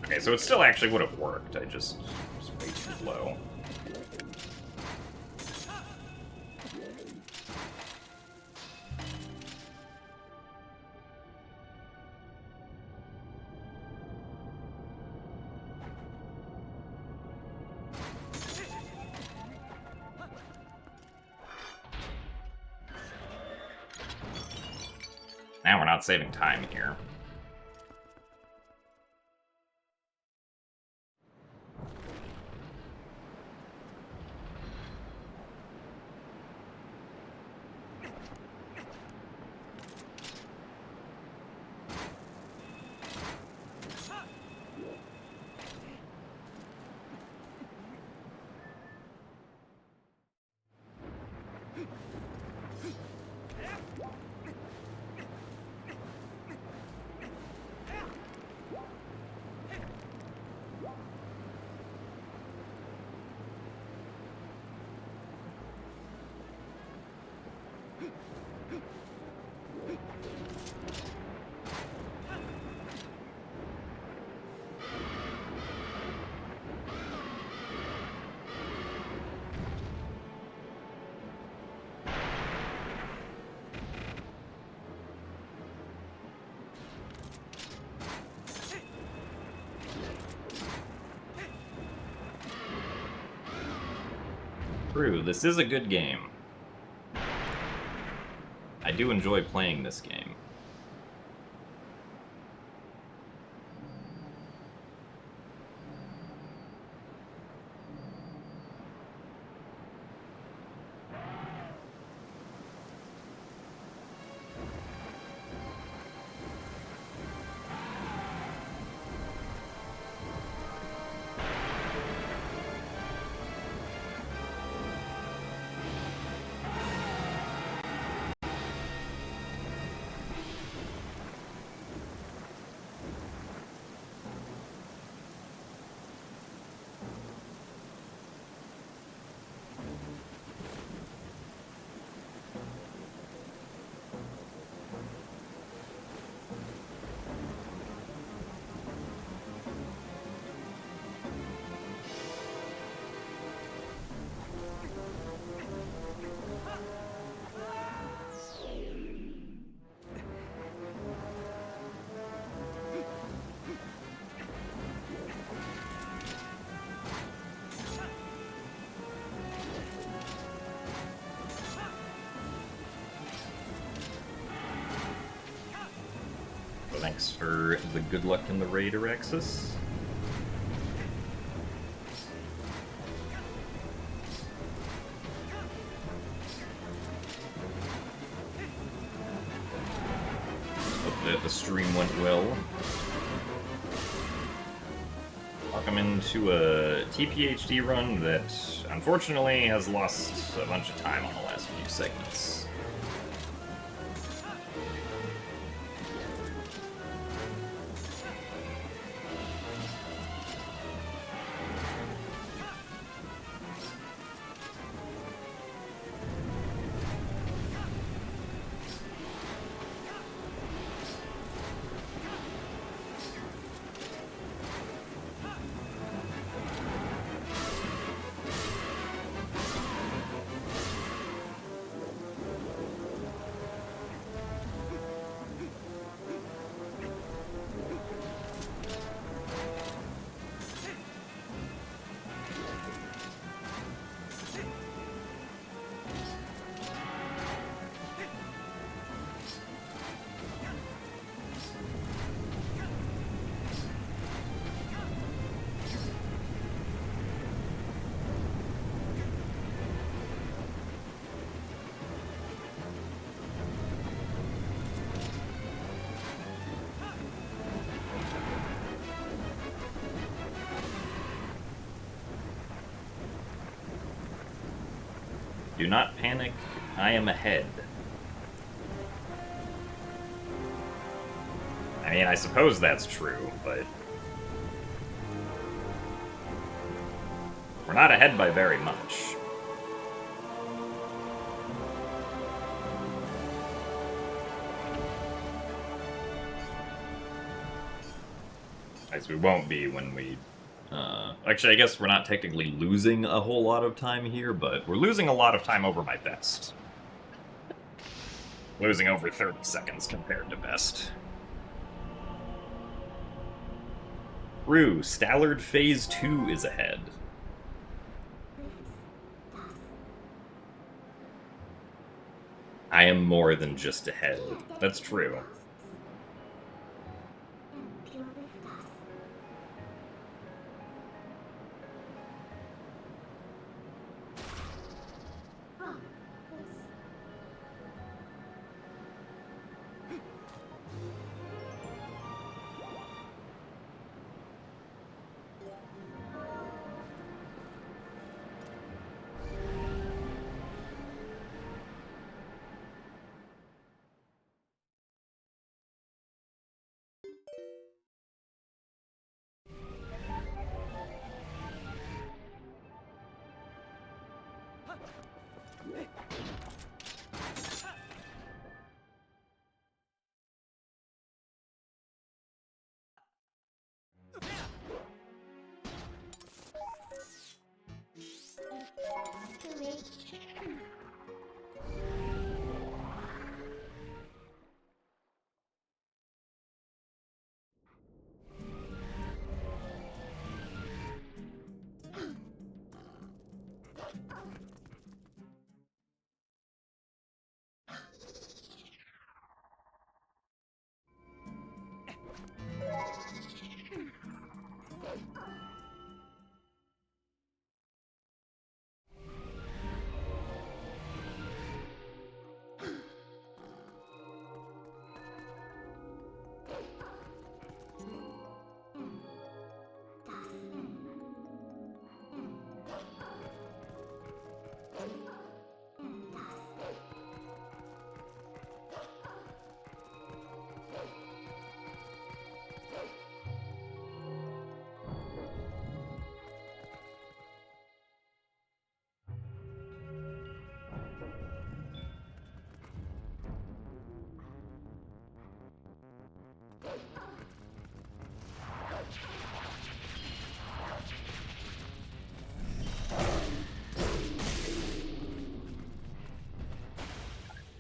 Okay, so it still actually would have worked. I just was way too low. Now we're not saving time here. True, this is a good game. I do enjoy playing this game. Thanks for the good luck in the raid, Arexis. Hope the stream went well. Welcome into a TPHD run that, unfortunately, has lost a bunch of time on the last few segments. Do not panic, I am ahead. I mean, I suppose that's true, but... we're not ahead by very much. As we won't be when we... actually, I guess we're not technically losing a whole lot of time here, but we're losing a lot of time over my best. Losing over 30 seconds compared to best. Rue, Stallard Phase 2 is ahead. I am more than just ahead. That's true.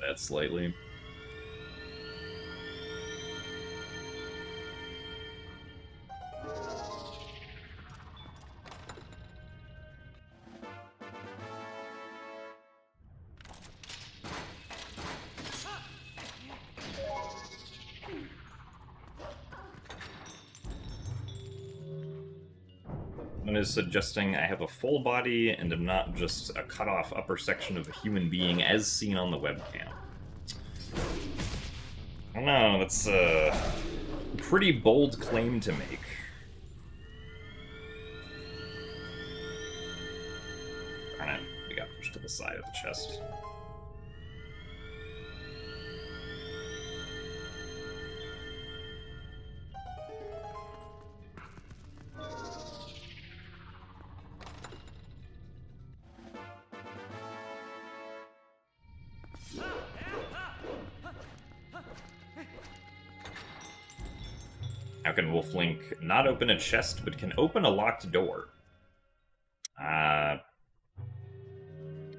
That slightly. One is suggesting I have a full body and am not just a cut-off upper section of a human being as seen on the webcam. I don't know, that's a pretty bold claim to make. Darn it, we got pushed to the side of the chest. How can Wolflink not open a chest, but can open a locked door?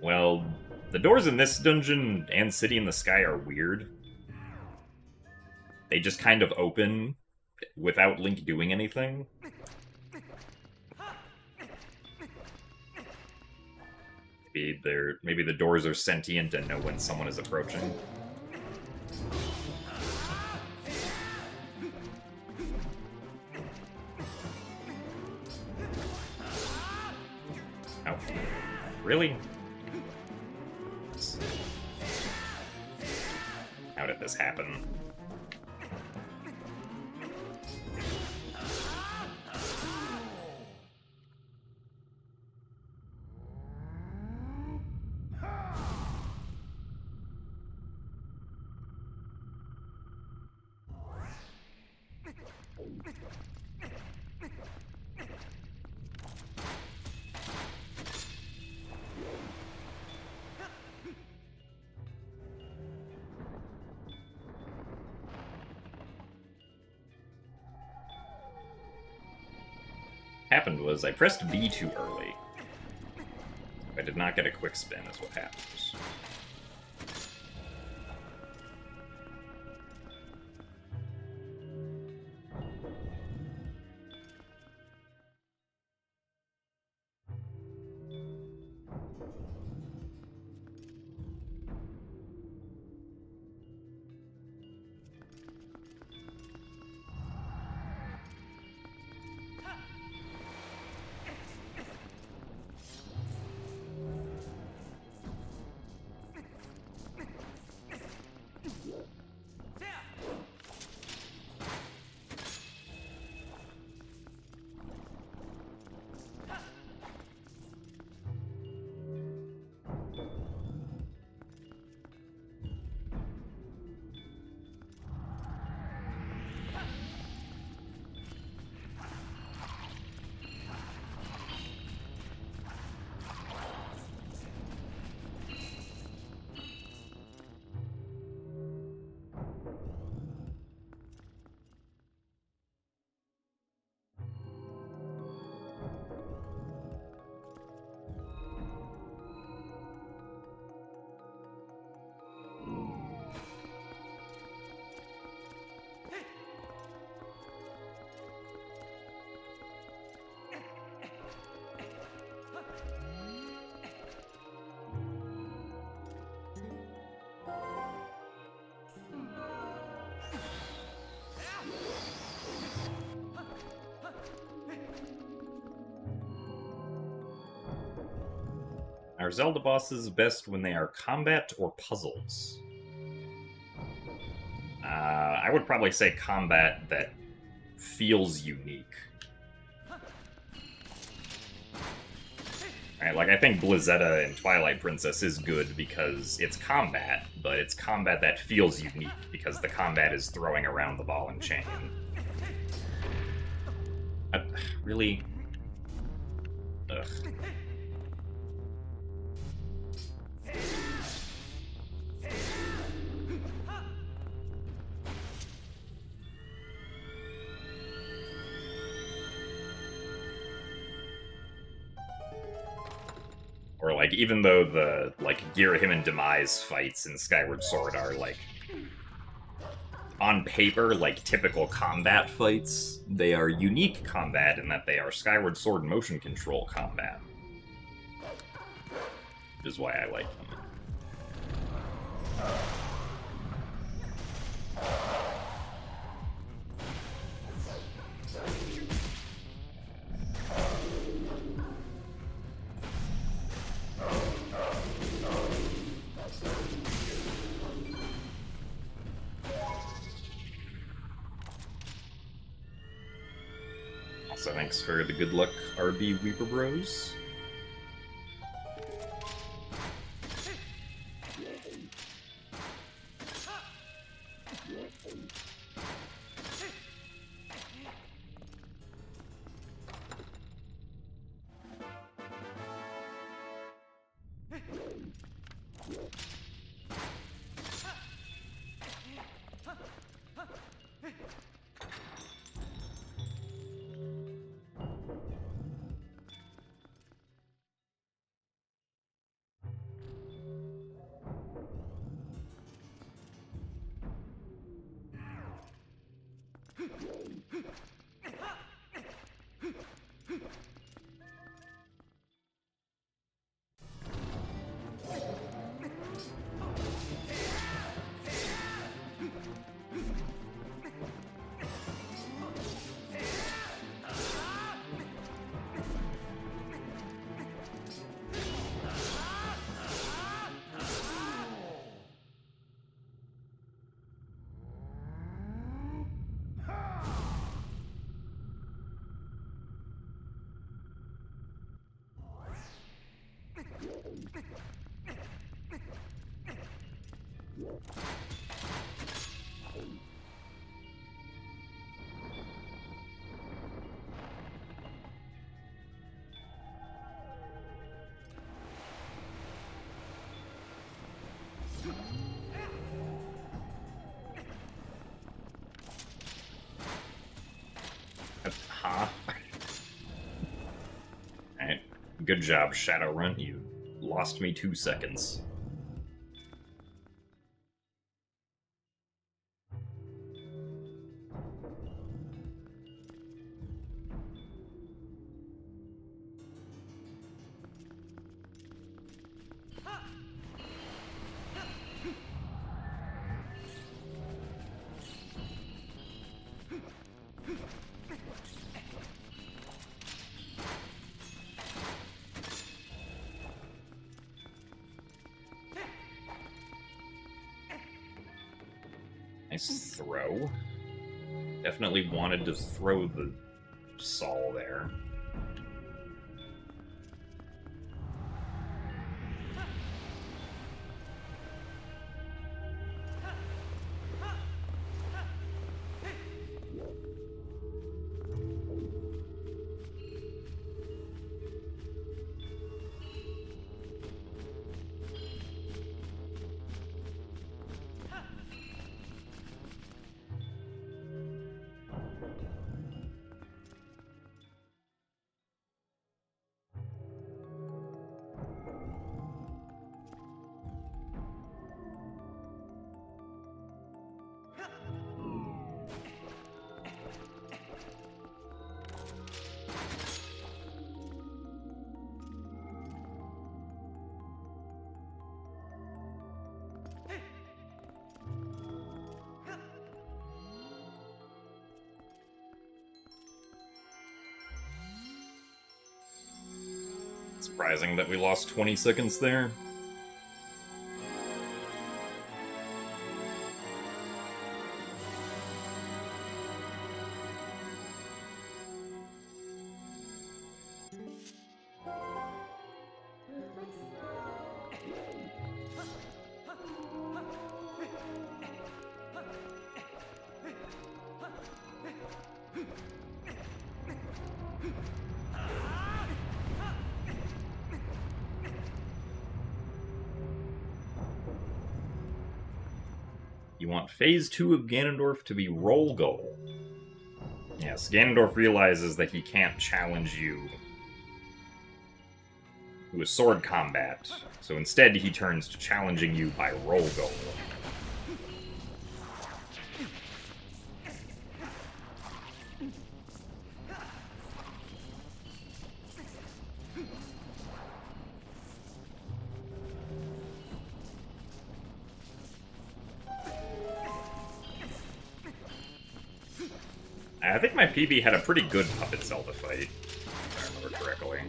Well, the doors in this dungeon and City in the Sky are weird. They just kind of open without Link doing anything. Maybe the doors are sentient and know when someone is approaching. Oh, really? How did this happen? Happened was I pressed B too early. I did not get a quick spin is what happens. Are Zelda bosses best when they are combat or puzzles? I would probably say combat that feels unique. Right, like I think Blizzetta in Twilight Princess is good because it's combat, but it's combat that feels unique because the combat is throwing around the ball and chain. Really? Ugh. Or, like, even though the, like, Girahim and Demise fights in Skyward Sword are, like, on paper, like, typical combat fights, they are unique combat in that they are Skyward Sword motion control combat. Which is why I like them. Also, thanks for the good luck, RB Weeper Bros. Ha. Alright. Good job, Shadowrun. You lost me 2 seconds. Nice throw. Definitely wanted to throw the Saul there. Surprising that we lost 20 seconds there. You want Phase 2 of Ganondorf to be roll goal. Yes, Ganondorf realizes that he can't challenge you to a sword combat, so instead he turns to challenging you by roll goal. I think my PB had a pretty good Puppet Zelda fight, if I remember correctly.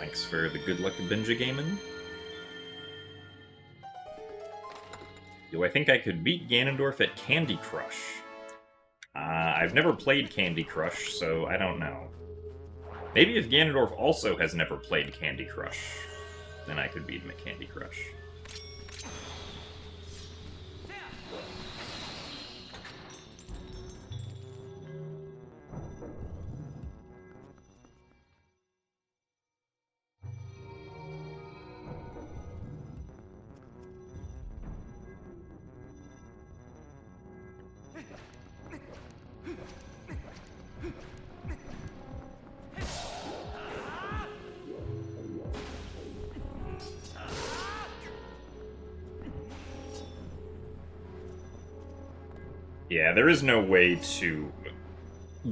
Thanks for the good luck Benja gaming. Do I think I could beat Ganondorf at Candy Crush? I've never played Candy Crush, so I don't know. Maybe if Ganondorf also has never played Candy Crush, then I could beat him at Candy Crush. Yeah, there is no way to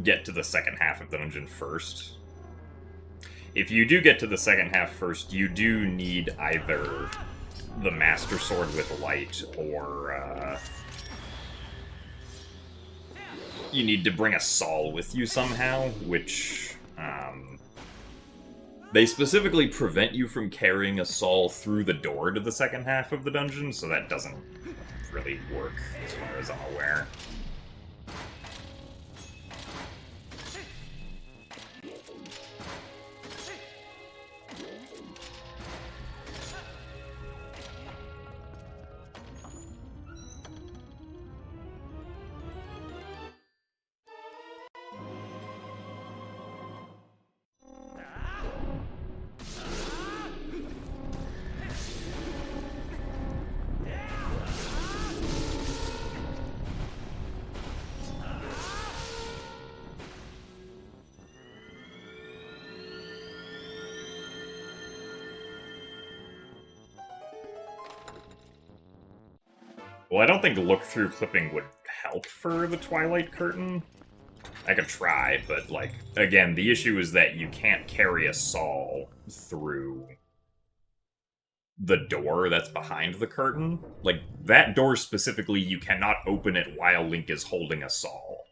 get to the second half of the dungeon first. If you do get to the second half first, you do need either the Master Sword with Light, or you need to bring a Saul with you somehow, which they specifically prevent you from carrying a Saul through the door to the second half of the dungeon, so that doesn't really work, as far as I'm aware. Well, I don't think look-through clipping would help for the Twilight curtain. I could try, but, like, again, the issue is that you can't carry a Saul through the door that's behind the curtain. Like, that door specifically, you cannot open it while Link is holding a Saul.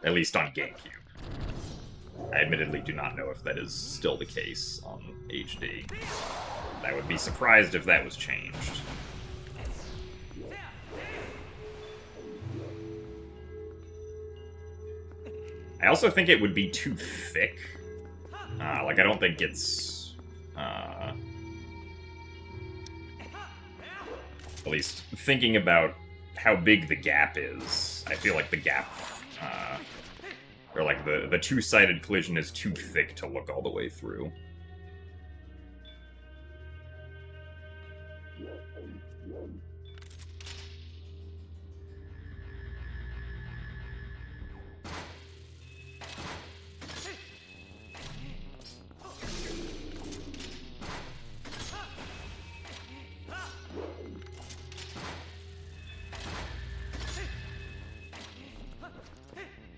At least on GameCube. I admittedly do not know if that is still the case on HD. I would be surprised if that was changed. I also think it would be too thick. Like, I don't think it's... at least thinking about how big the gap is, I feel like the gap... or like the two-sided collision is too thick to look all the way through.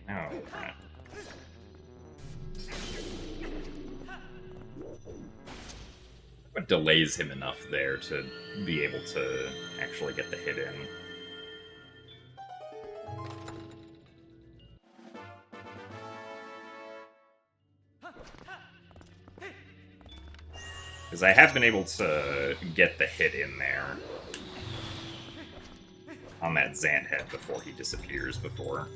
Oh, crap. What delays him enough there to be able to actually get the hit in? Because I have been able to get the hit in there on that Xant head before he disappears before.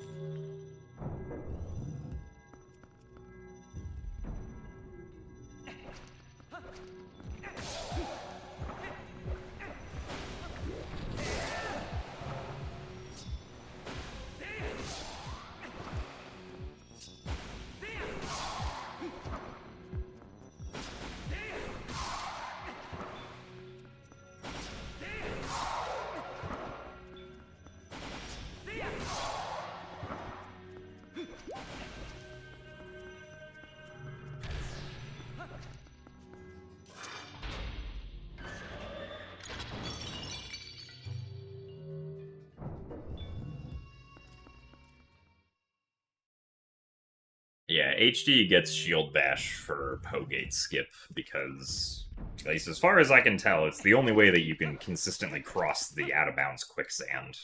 Yeah, HD gets Shield Bash for Pogate Skip because, at least as far as I can tell, it's the only way that you can consistently cross the out-of-bounds quicksand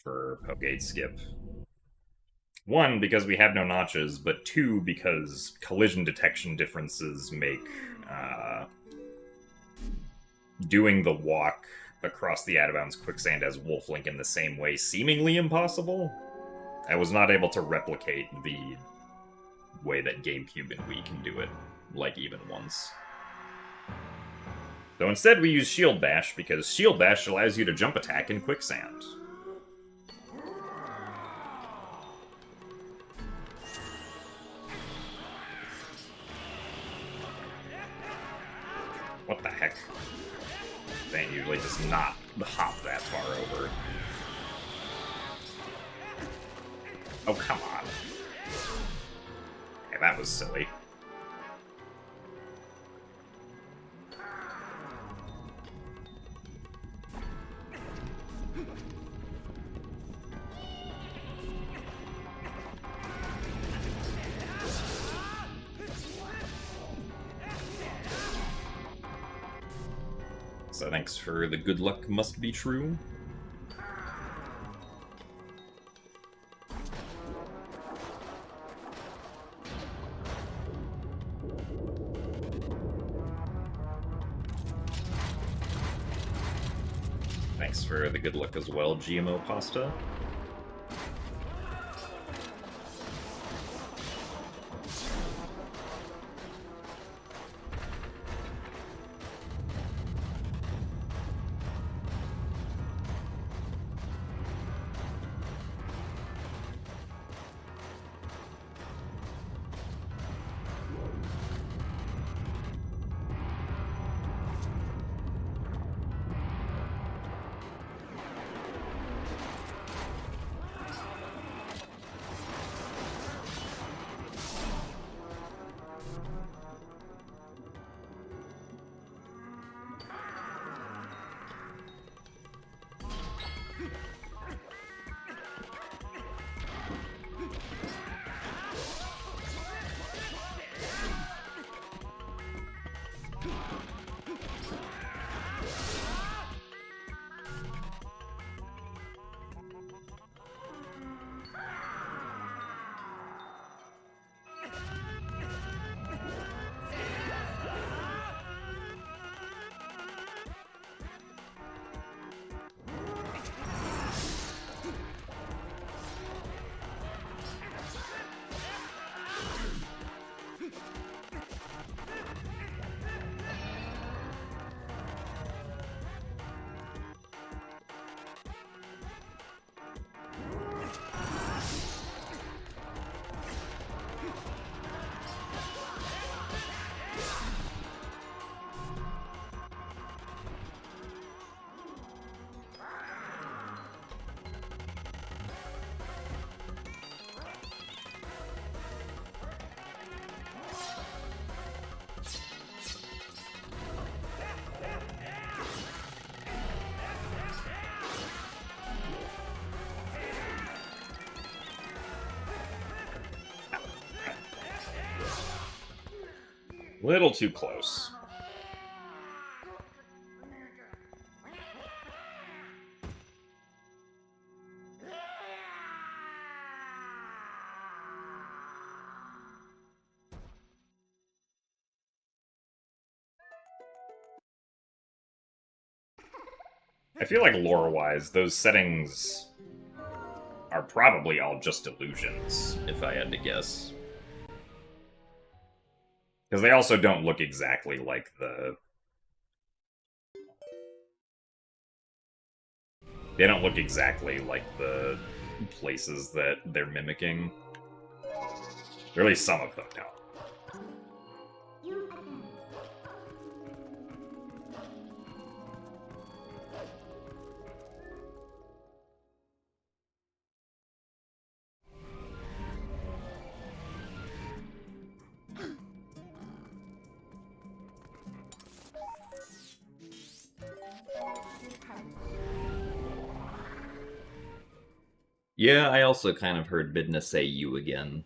for Pogate Skip. One, because we have no notches, but two, because collision detection differences make doing the walk across the out-of-bounds quicksand as Wolf Link in the same way seemingly impossible. I was not able to replicate the way that GameCube and Wii can do it, like, even once. So instead we use Shield Bash, because Shield Bash allows you to jump attack in quicksand. What the heck? They usually just not hop that far over. Oh, come on. Hey, that was silly. So thanks for the good luck must be true. Thanks for the good luck as well, GMO Pasta. Little too close. I feel like lore-wise, those settings are probably all just illusions, if I had to guess. Because they also don't look exactly like the... They don't look exactly like the places that they're mimicking. Or at least some of them don't. Yeah, I also kind of heard Midna say you again.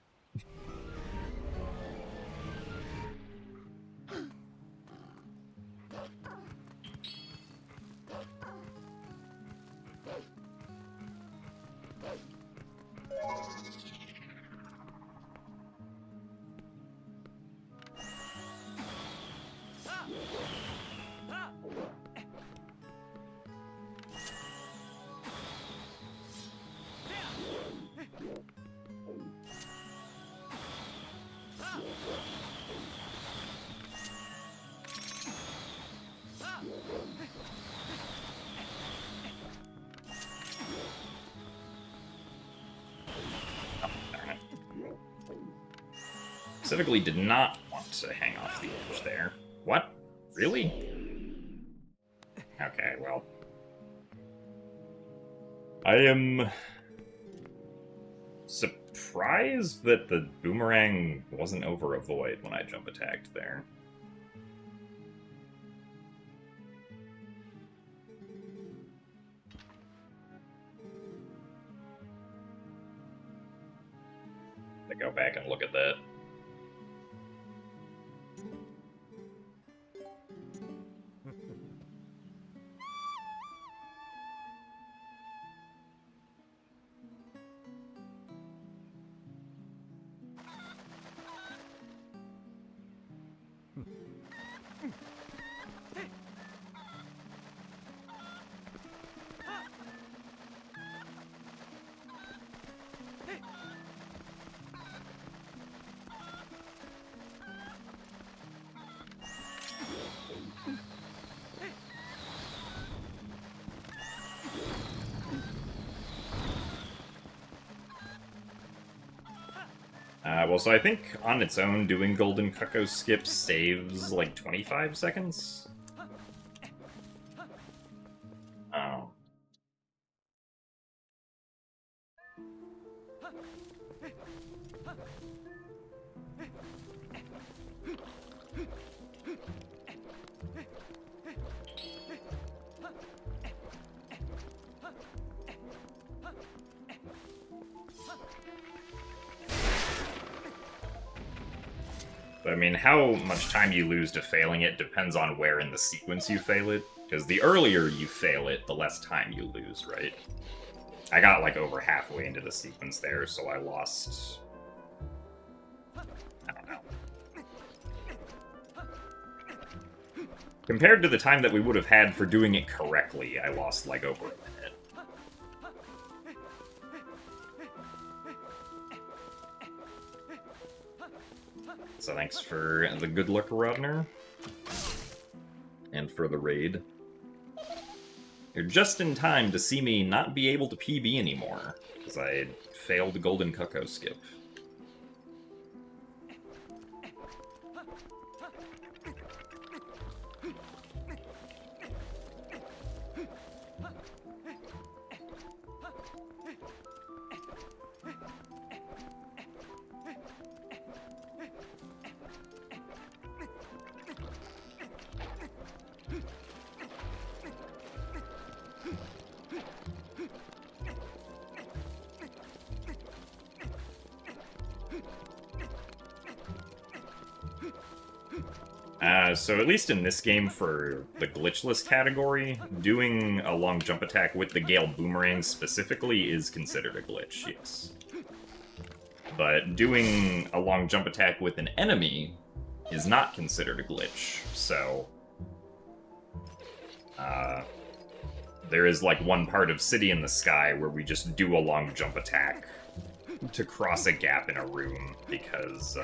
specifically did not want to hang off the edge there. What? Really? Okay, well. I am surprised that the boomerang wasn't over a void when I jump attacked there. To go back and look at that. Well, so I think on its own, doing Golden Cuckoo Skip saves like 25 seconds. Oh. I mean, how much time you lose to failing it depends on where in the sequence you fail it. Because the earlier you fail it, the less time you lose, right? I got like over halfway into the sequence there, so I lost... I don't know. Compared to the time that we would have had for doing it correctly, I lost like over a minute. So thanks for the good luck, Rodner. And for the raid. You're just in time to see me not be able to PB anymore, because I failed the Golden Cuckoo Skip. So at least in this game, for the glitchless category, doing a long jump attack with the Gale Boomerang specifically is considered a glitch, yes. But doing a long jump attack with an enemy is not considered a glitch, so... there is like one part of City in the Sky where we just do a long jump attack to cross a gap in a room, because,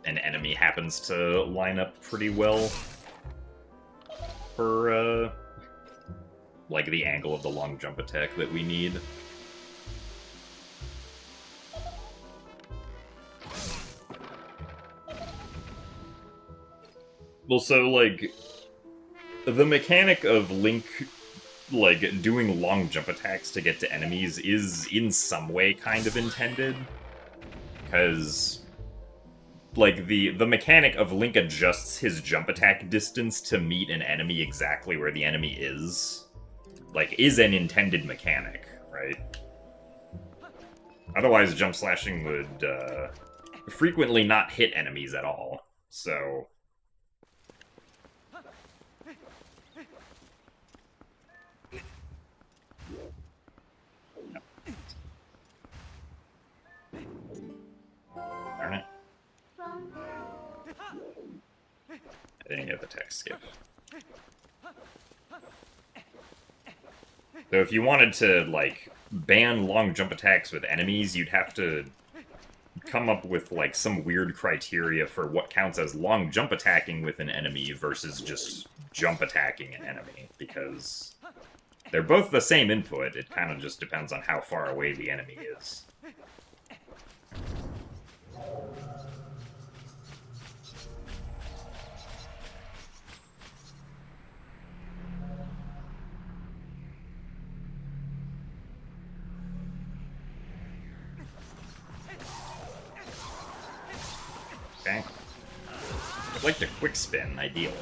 an enemy happens to line up pretty well for, like, the angle of the long jump attack that we need. Well, so, like, the mechanic of Link, like, doing long jump attacks to get to enemies is, in some way, kind of intended. Because... like, the mechanic of Link adjusts his jump attack distance to meet an enemy exactly where the enemy is, like, is an intended mechanic, right? Otherwise, jump slashing would, frequently not hit enemies at all, so... Darn it. I didn't get the text skip. So if you wanted to, like, ban long jump attacks with enemies, you'd have to come up with, like, some weird criteria for what counts as long jump attacking with an enemy versus just jump attacking an enemy, because They're both the same input, it kind of just depends on how far away the enemy is. Okay. I'd like to quick spin, ideally.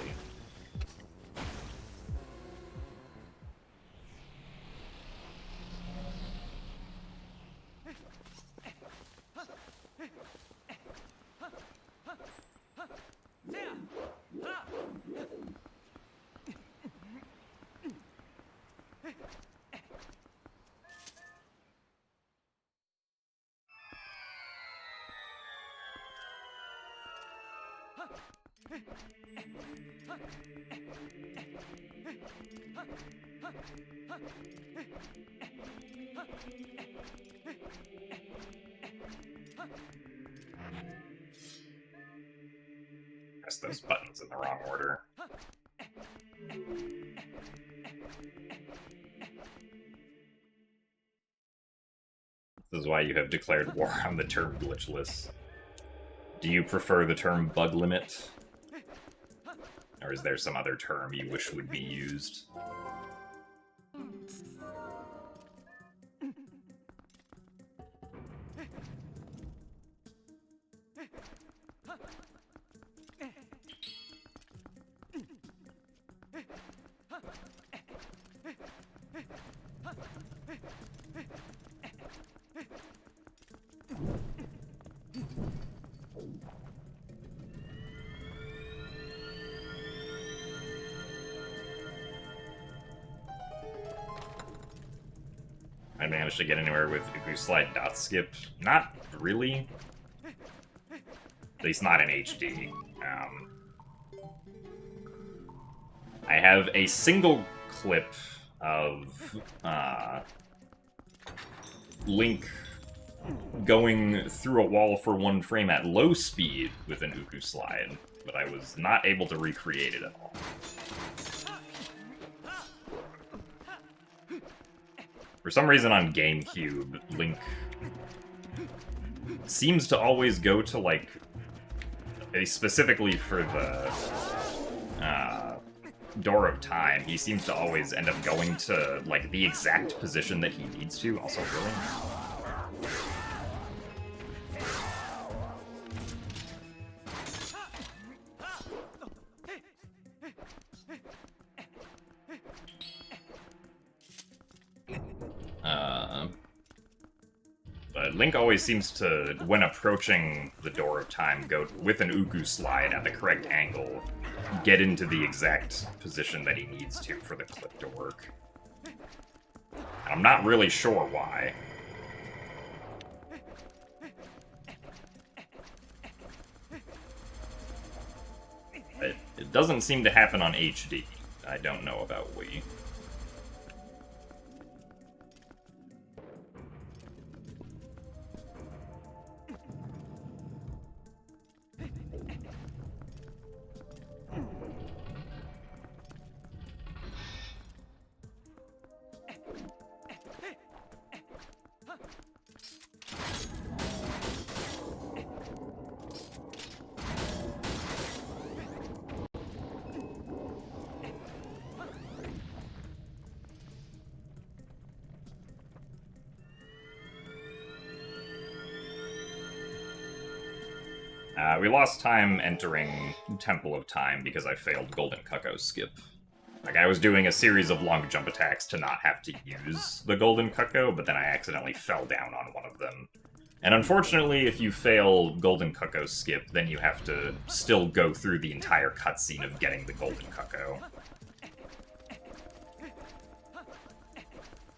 Press those buttons in the wrong order. This is why you have declared war on the term glitchless. Do you prefer the term bug limit? Or is there some other term you wish would be used? I managed to get anywhere with Uku Slide dot skip. Not really. At least not in HD. I have a single clip of Link going through a wall for 1 frame at low speed with an Uku Slide, but I was not able to recreate it at all. For some reason on GameCube, Link seems to always go to, like, specifically for the Door of Time, he seems to always end up going to, like, the exact position that he needs to. Also, really? But Link always seems to, when approaching the Door of Time, go with an Uku Slide at the correct angle, get into the exact position that he needs to for the clip to work. And I'm not really sure why. It doesn't seem to happen on HD. I don't know about Wii. We lost time entering Temple of Time because I failed Golden Cuckoo skip. Like, I was doing a series of long jump attacks to not have to use the Golden Cuckoo, but then I accidentally fell down on one of them. And unfortunately, if you fail Golden Cuckoo skip, then you have to still go through the entire cutscene of getting the Golden Cuckoo.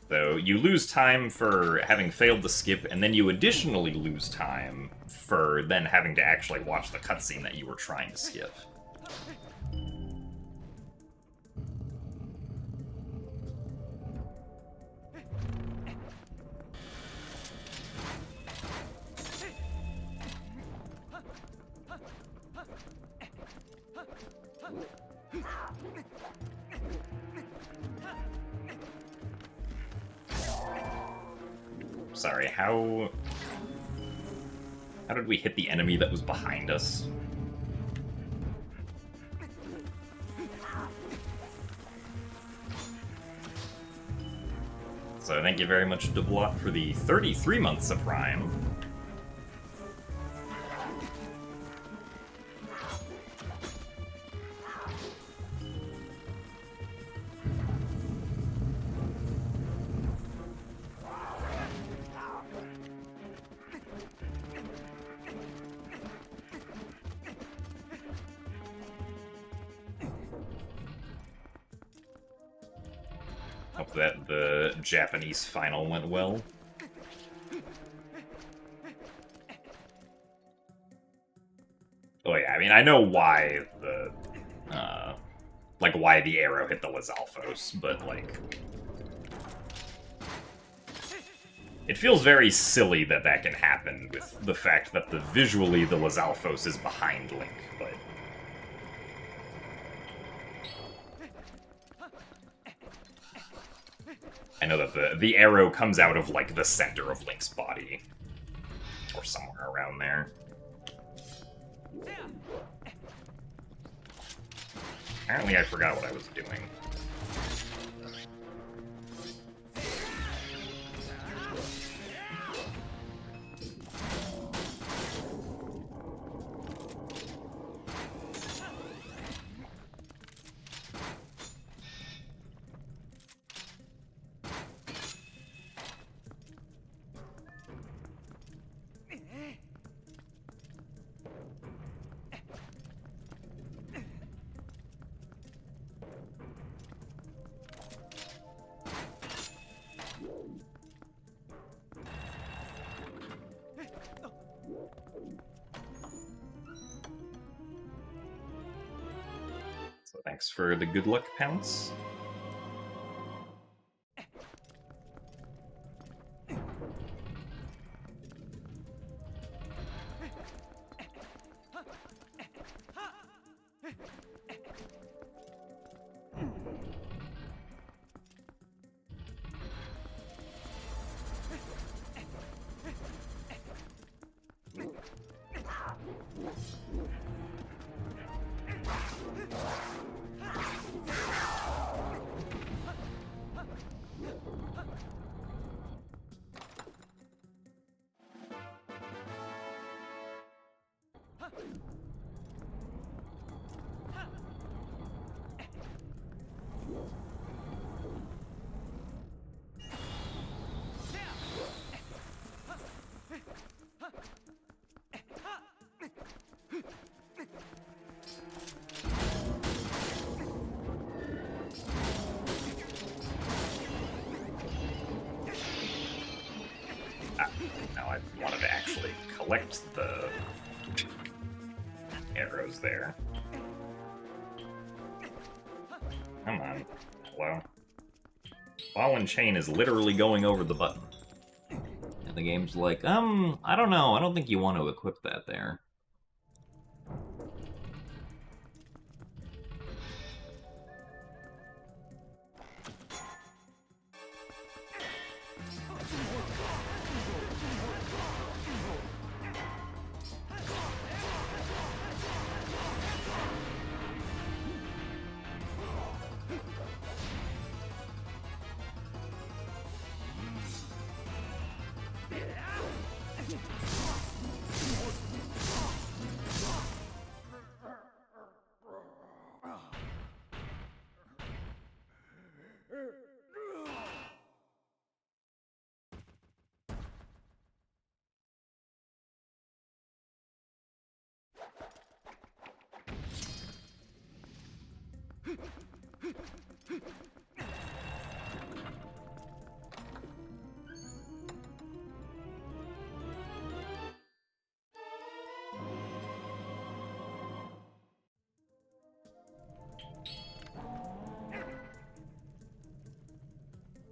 So you lose time for having failed the skip, and then you additionally lose time for then having to actually watch the cutscene that you were trying to skip. Sorry, how did we hit the enemy that was behind us? So thank you very much, Dublot, for the 33 months of Prime. Hope that the Japanese final went well. Oh yeah, I mean, I know why the, like, why the arrow hit the Lizalfos, but, like... It feels very silly that that can happen with the fact that visually the Lizalfos is behind Link, but... I know that the arrow comes out of, like, the center of Link's body. Or somewhere around there. Apparently I forgot what I was doing. So thanks for the good luck pounce. Now I wanted to actually collect the arrows there. Come on. Hello. Ball and chain is literally going over the button. And the game's like, I don't know, I don't think you want to equip that there.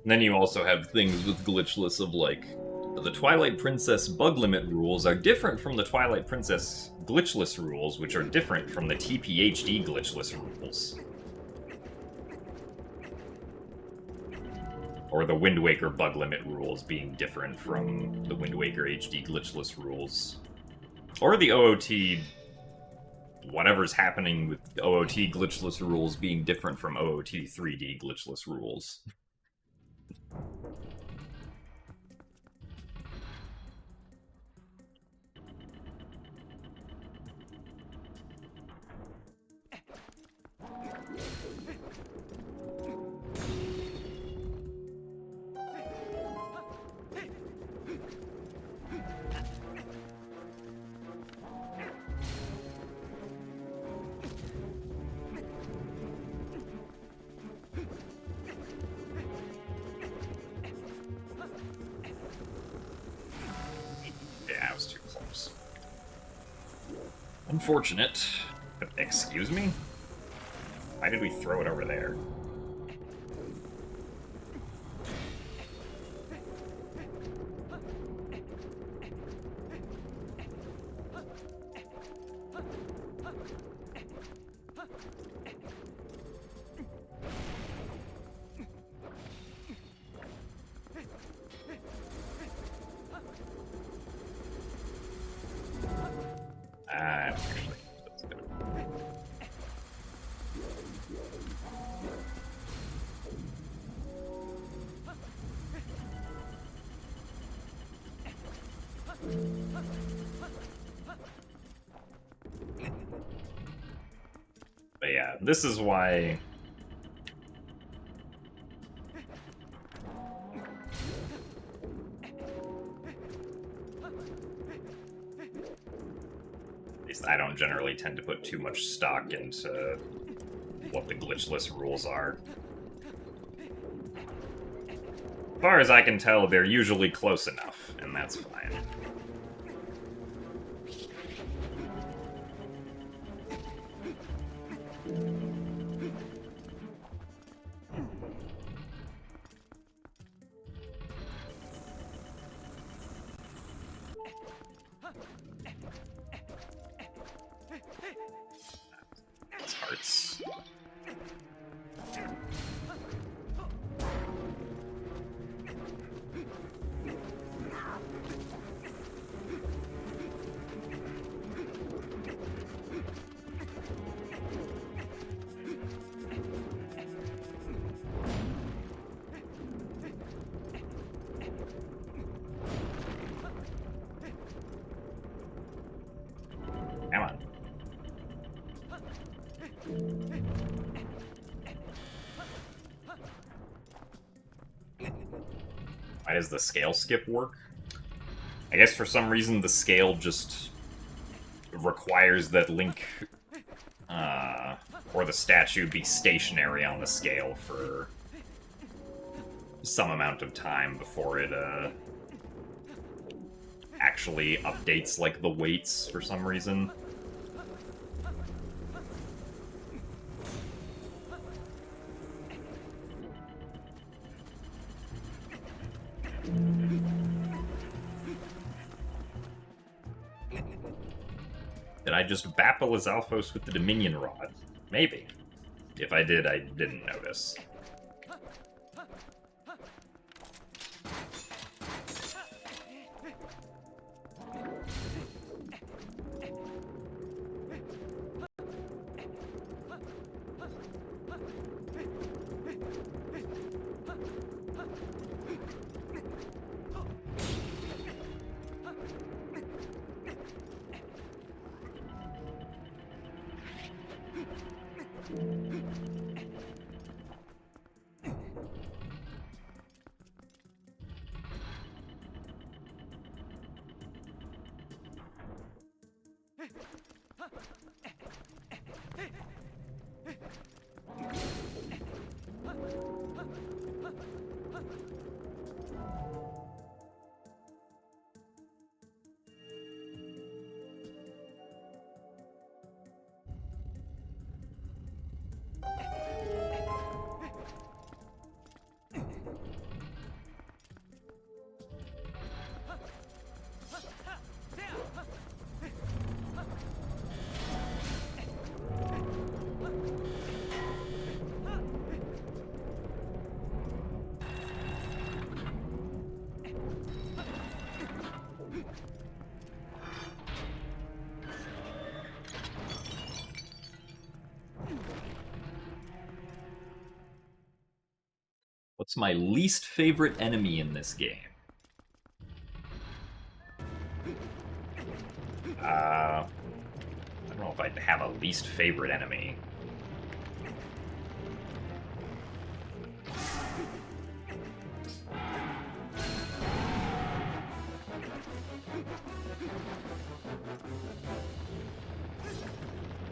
And then you also have things with glitchless of, like, the Twilight Princess bug limit rules are different from the Twilight Princess glitchless rules, which are different from the TPHD glitchless rules. Or the Wind Waker bug limit rules being different from the Wind Waker HD glitchless rules. Or the OOT... whatever's happening with OOT glitchless rules being different from OOT 3D glitchless rules. Yeah, I was too close. Unfortunate. Excuse me? Why did we throw it over there? Actually, that's good. But yeah, this is why... at least I don't generally tend to put too much stock into what the glitchless rules are. As far as I can tell, they're usually close enough, and that's fine. These hearts. Come on. Why does the scale skip work? I guess for some reason the scale just requires that Link or the statue be stationary on the scale for some amount of time before it actually updates like the weights for some reason. Did I just baffle Azalfos with the Dominion Rod? Maybe. If I did, I didn't notice. What's my least favorite enemy in this game? I don't know if I'd have a least favorite enemy.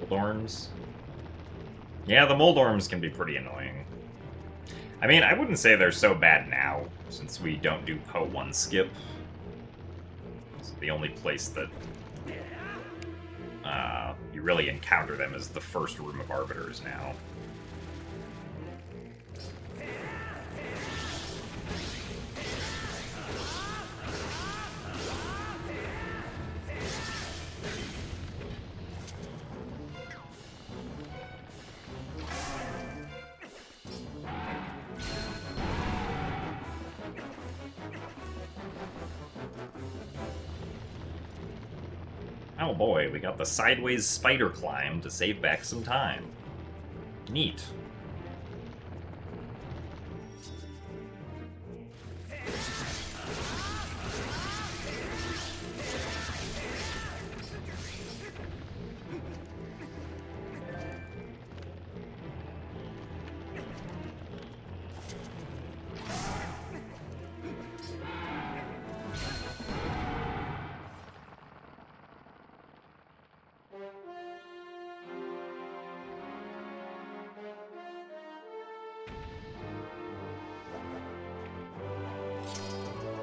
Moldorms? Yeah, the Moldorms can be pretty annoying. I mean, I wouldn't say they're so bad now, since we don't do Poe 1 skip. It's the only place that you really encounter them is the first Room of Arbiters now. Oh boy, we got the sideways spider climb to save back some time. Neat.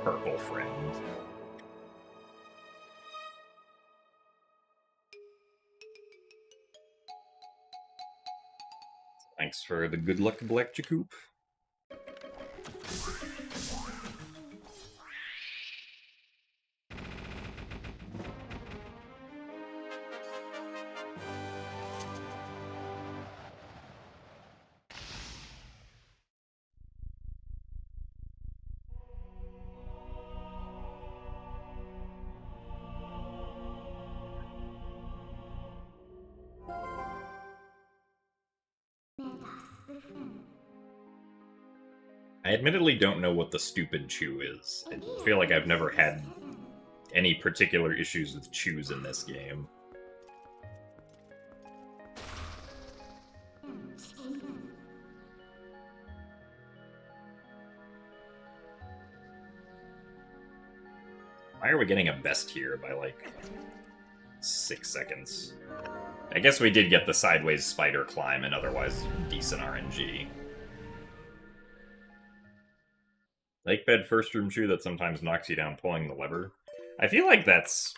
Purple friend. Thanks for the good luck, Black Jacoop. I admittedly don't know what the stupid chew is. I feel like I've never had any particular issues with chews in this game. Why are we getting a best here by, like, 6 seconds? I guess we did get the sideways spider climb and otherwise decent RNG. Lake bed first room chew that sometimes knocks you down pulling the lever. I feel like that's,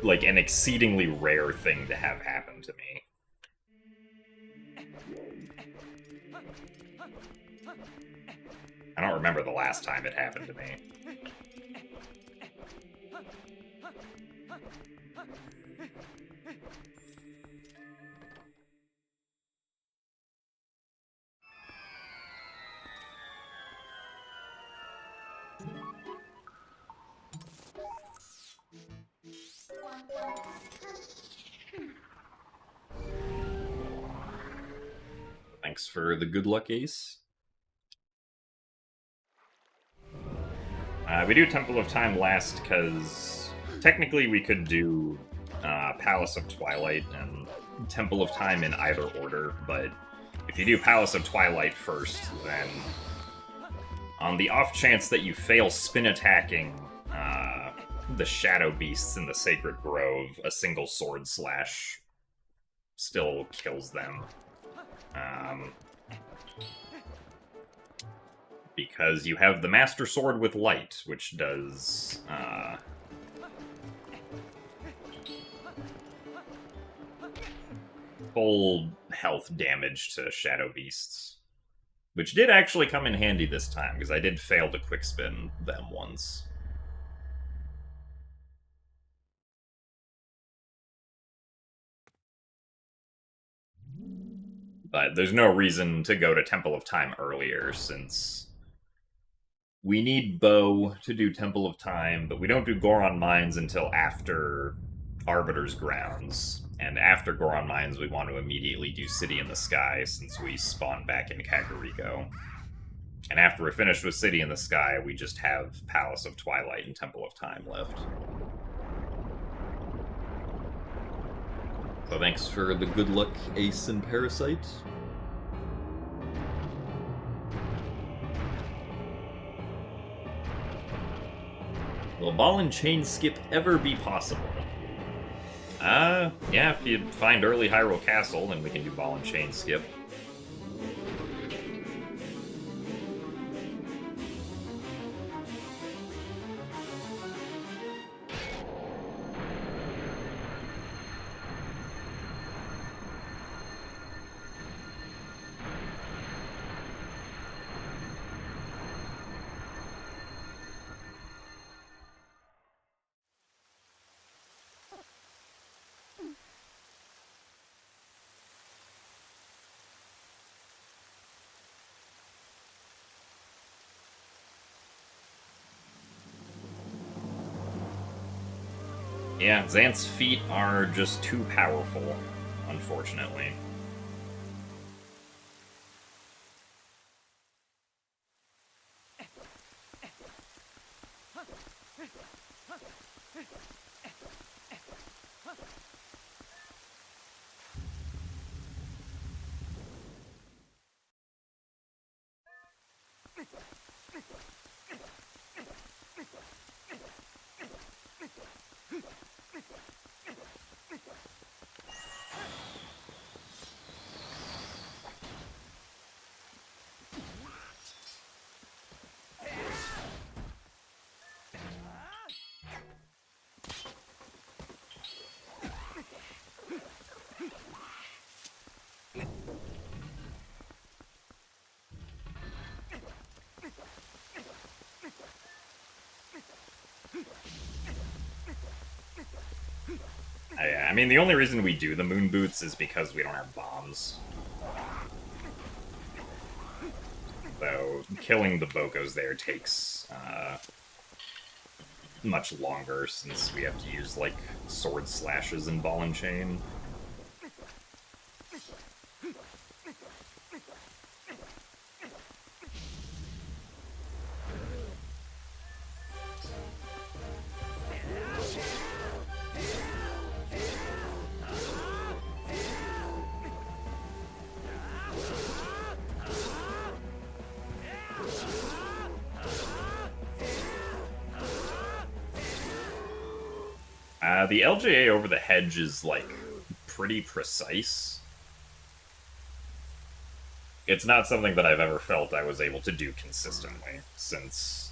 like, an exceedingly rare thing to have happen to me. I don't remember the last time it happened to me. Thanks for the good luck, Ace. We do Temple of Time last because technically we could do Palace of Twilight and Temple of Time in either order, but if you do Palace of Twilight first, then on the off chance that you fail spin attacking the Shadow Beasts in the Sacred Grove, a single sword slash still kills them. Because you have the Master Sword with Light, which does full health damage to Shadow Beasts. Which did actually come in handy this time, because I did fail to quick spin them once. But there's no reason to go to Temple of Time earlier, since we need Bo to do Temple of Time, but we don't do Goron Mines until after Arbiter's Grounds. And after Goron Mines, we want to immediately do City in the Sky, since we spawn back in Kakariko. And after we're finished with City in the Sky, we just have Palace of Twilight and Temple of Time left. So thanks for the good luck, Ace and Parasite. Will ball and chain skip ever be possible? Yeah, if you find early Hyrule Castle, then we can do ball and chain skip. Yeah, Xanth's feet are just too powerful, unfortunately. I mean, the only reason we do the moon boots is because we don't have bombs. So, killing the Bokos there takes much longer, since we have to use, like, sword slashes and ball and chain. The LJA over the hedge is, like, pretty precise. It's not something that I've ever felt I was able to do consistently, since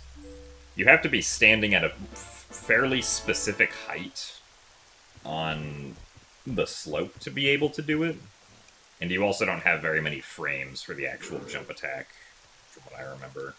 you have to be standing at a fairly specific height on the slope to be able to do it. And you also don't have very many frames for the actual jump attack, from what I remember.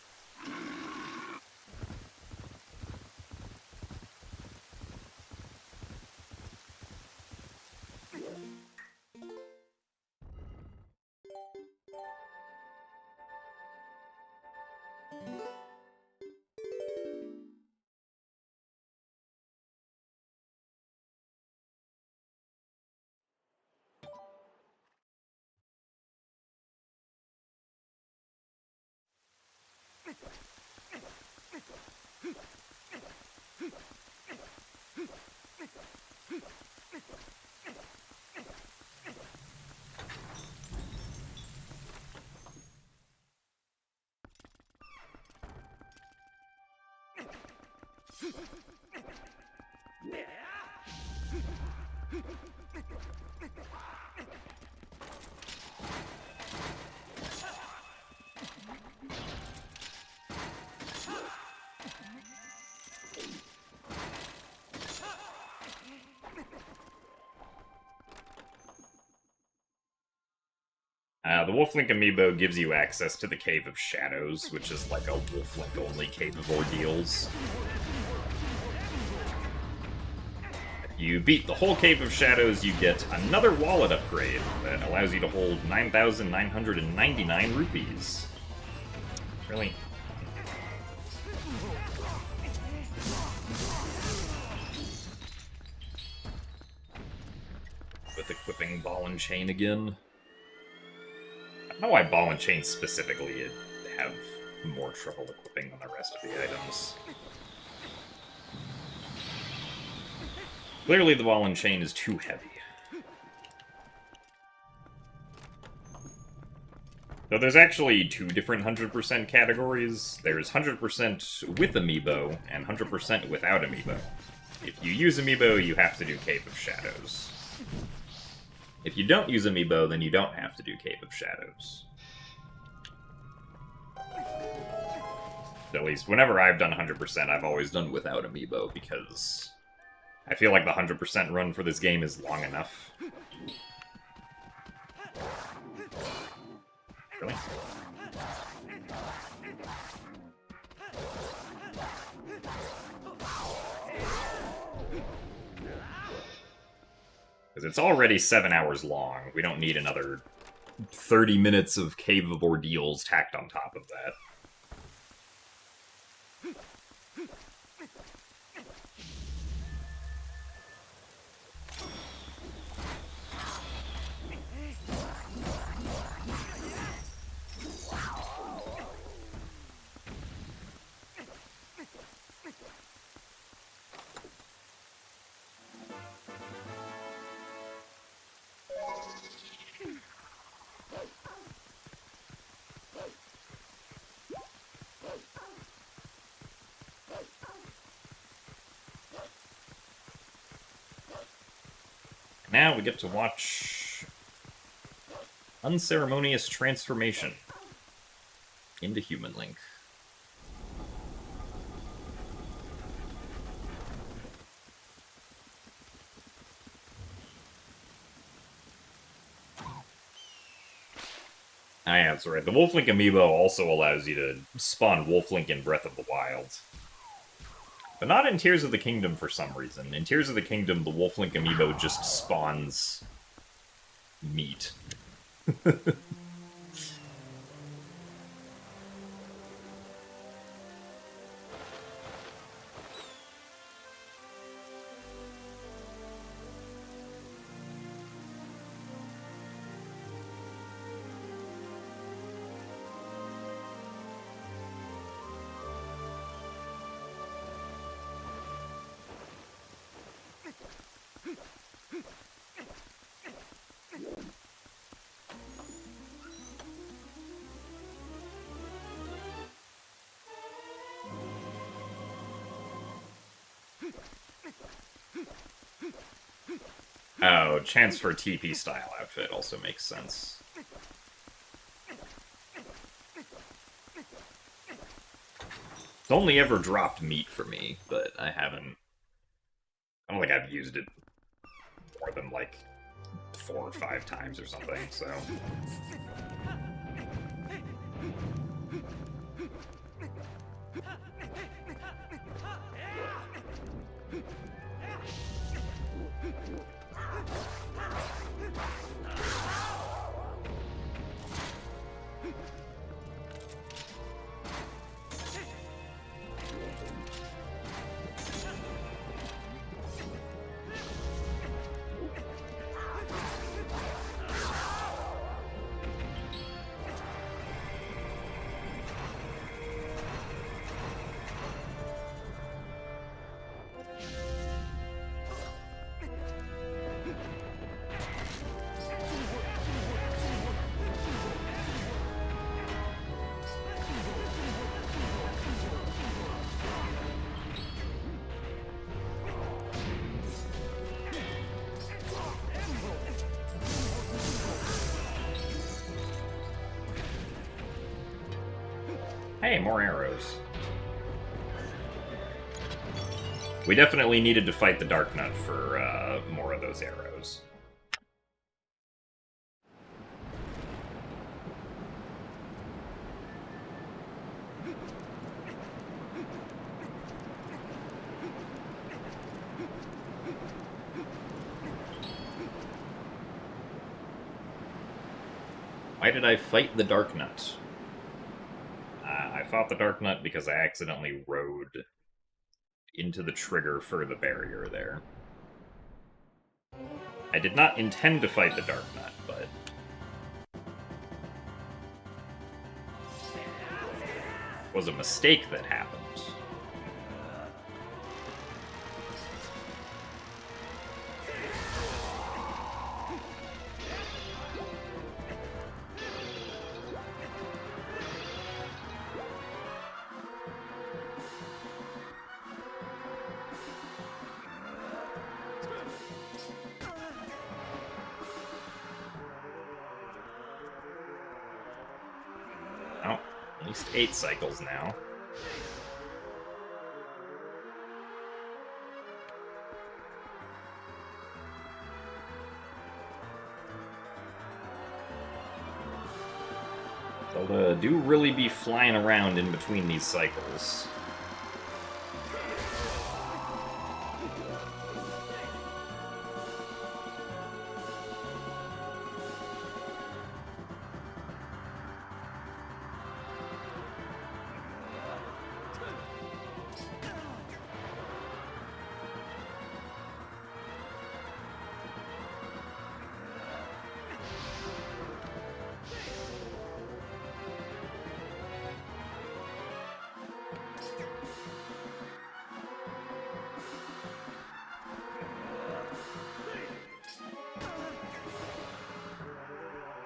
The Wolflink amiibo gives you access to the Cave of Shadows, which is like a Wolflink-only Cave of Ordeals. If you beat the whole Cave of Shadows, you get another wallet upgrade that allows you to hold 9,999 rupees. Really? With equipping Ball and Chain again. I don't know why Ball and Chain specifically have more trouble equipping than the rest of the items. Clearly the ball and chain is too heavy. So there's actually two different 100% categories. There's 100% with Amiibo, and 100% without Amiibo. If you use Amiibo, you have to do Cave of Shadows. If you don't use Amiibo, then you don't have to do Cave of Shadows. At least, whenever I've done 100%, I've always done without Amiibo, because I feel like the 100% run for this game is long enough. Really? Because it's already 7 hours long. We don't need another 30 minutes of Cave of Ordeals tacked on top of that. Now we get to watch Unceremonious Transformation into Human Link. Ah, yeah, that's right. The Wolflink amiibo also allows you to spawn Wolflink in Breath of the Wild. But not in Tears of the Kingdom for some reason. In Tears of the Kingdom, the Wolflink amiibo just spawns meat. Oh, chance for a TP style outfit also makes sense. It's only ever dropped meat for me, but I don't think I've used it more than like 4 or 5 times or something, so. Hey, more arrows. We definitely needed to fight the Dark Nut for more of those arrows. Why did I fight the Dark Nut? I fought the Dark Nut because I accidentally rode into the trigger for the barrier there. I did not intend to fight the Dark Nut, but... was a mistake that happened. Oh, at least 8 cycles now. Zelda do really be flying around in between these cycles.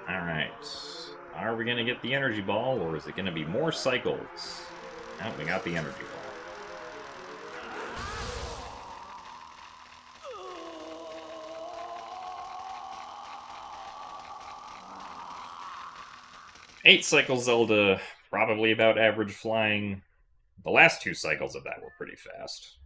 Alright. Are we going to get the energy ball, or is it going to be more cycles? Oh, we got the energy ball. Eight cycles Zelda, probably about average flying. The last 2 cycles of that were pretty fast.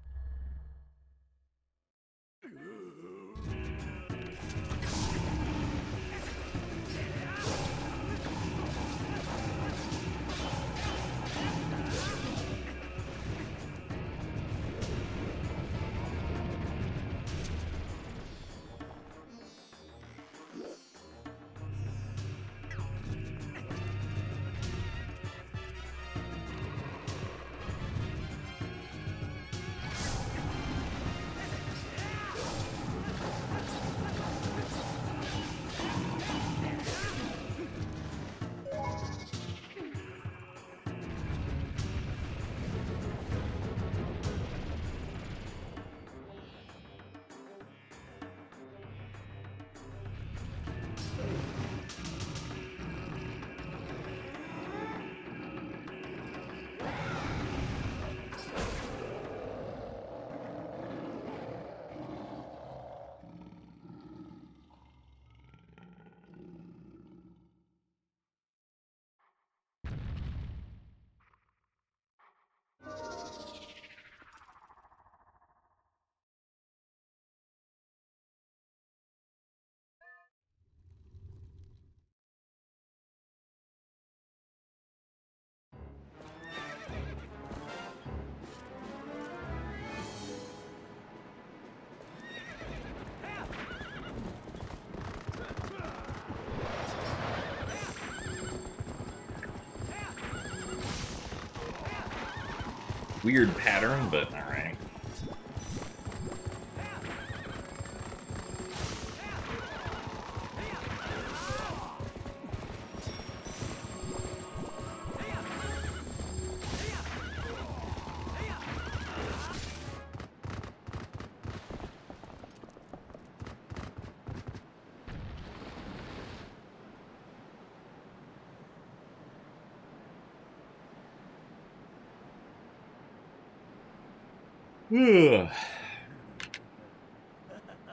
Weird pattern, but alright.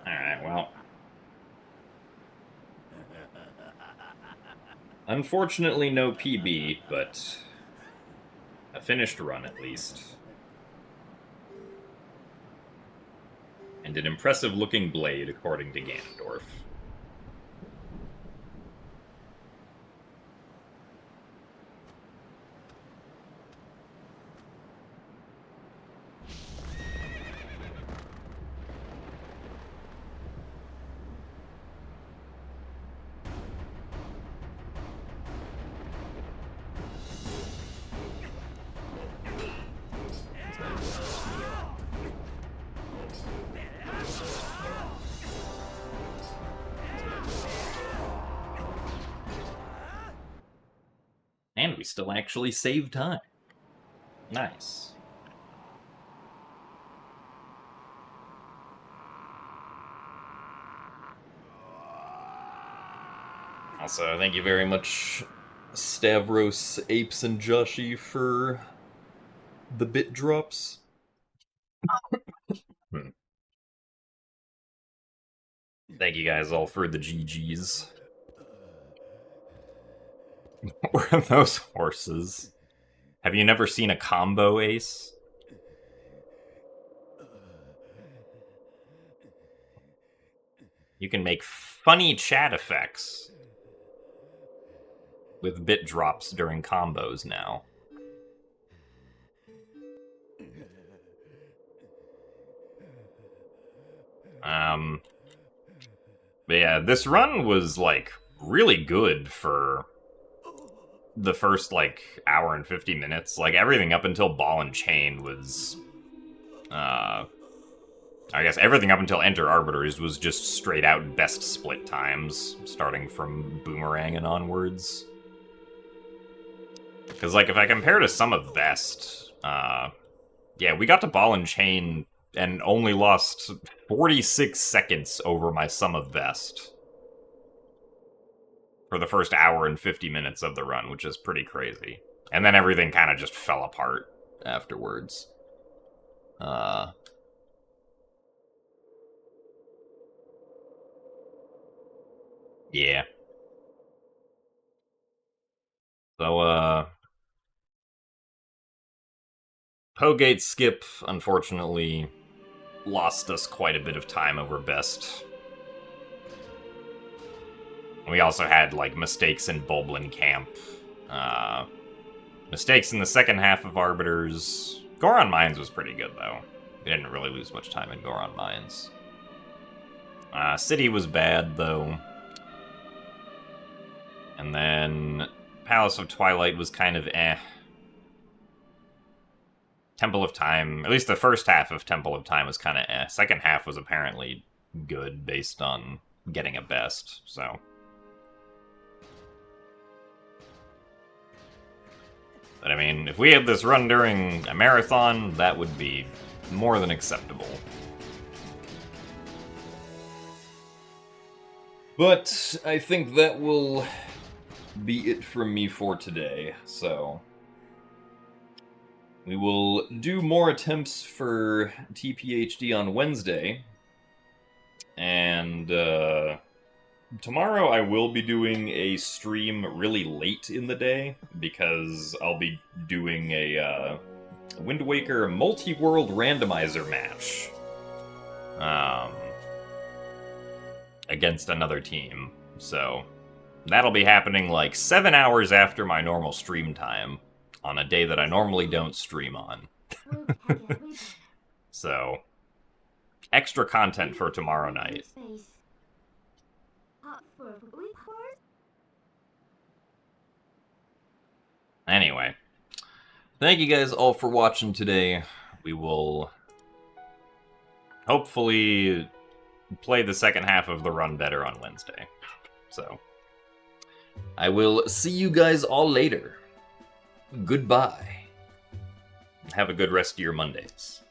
Alright, well. Unfortunately, no PB, but a finished run at least. And an impressive-looking blade, according to Ganondorf. And we still actually save time. Nice. Also, thank you very much, Stavros, Apes, and Joshi for the bit drops. Thank you guys all for the GGs. What are those horses? Have you never seen a combo, Ace? You can make funny chat effects with bit drops during combos now. But yeah, this run was, like, really good for the first, like, hour and 50 minutes. Like, everything up until Ball and Chain was, I guess everything up until Enter Arbiters was just straight out best split times, starting from Boomerang and onwards. Because, like, if I compare to some of best, yeah, we got to Ball and Chain and only lost 46 seconds over my sum of best for the first hour and 50 minutes of the run, which is pretty crazy. And then everything kind of just fell apart afterwards. Yeah. So, Pogate Skip, unfortunately, lost us quite a bit of time over best. We also had, like, mistakes in Bulblin Camp. Mistakes in the second half of Arbiters. Goron Mines was pretty good, though. We didn't really lose much time in Goron Mines. City was bad, though. And then Palace of Twilight was kind of eh. Temple of Time, at least the first half of Temple of Time was kind of eh. Second half was apparently good based on getting a best, so. But I mean, if we had this run during a marathon, that would be more than acceptable. But I think that will be it from me for today, so we will do more attempts for TPHD on Wednesday, and tomorrow I will be doing a stream really late in the day, because I'll be doing a Wind Waker multi-world randomizer match against another team, so that'll be happening like 7 hours after my normal stream time, on a day that I normally don't stream on. So, extra content for tomorrow night. Anyway, thank you guys all for watching today. We will hopefully play the second half of the run better on Wednesday. So, I will see you guys all later. Goodbye. Have a good rest of your Mondays.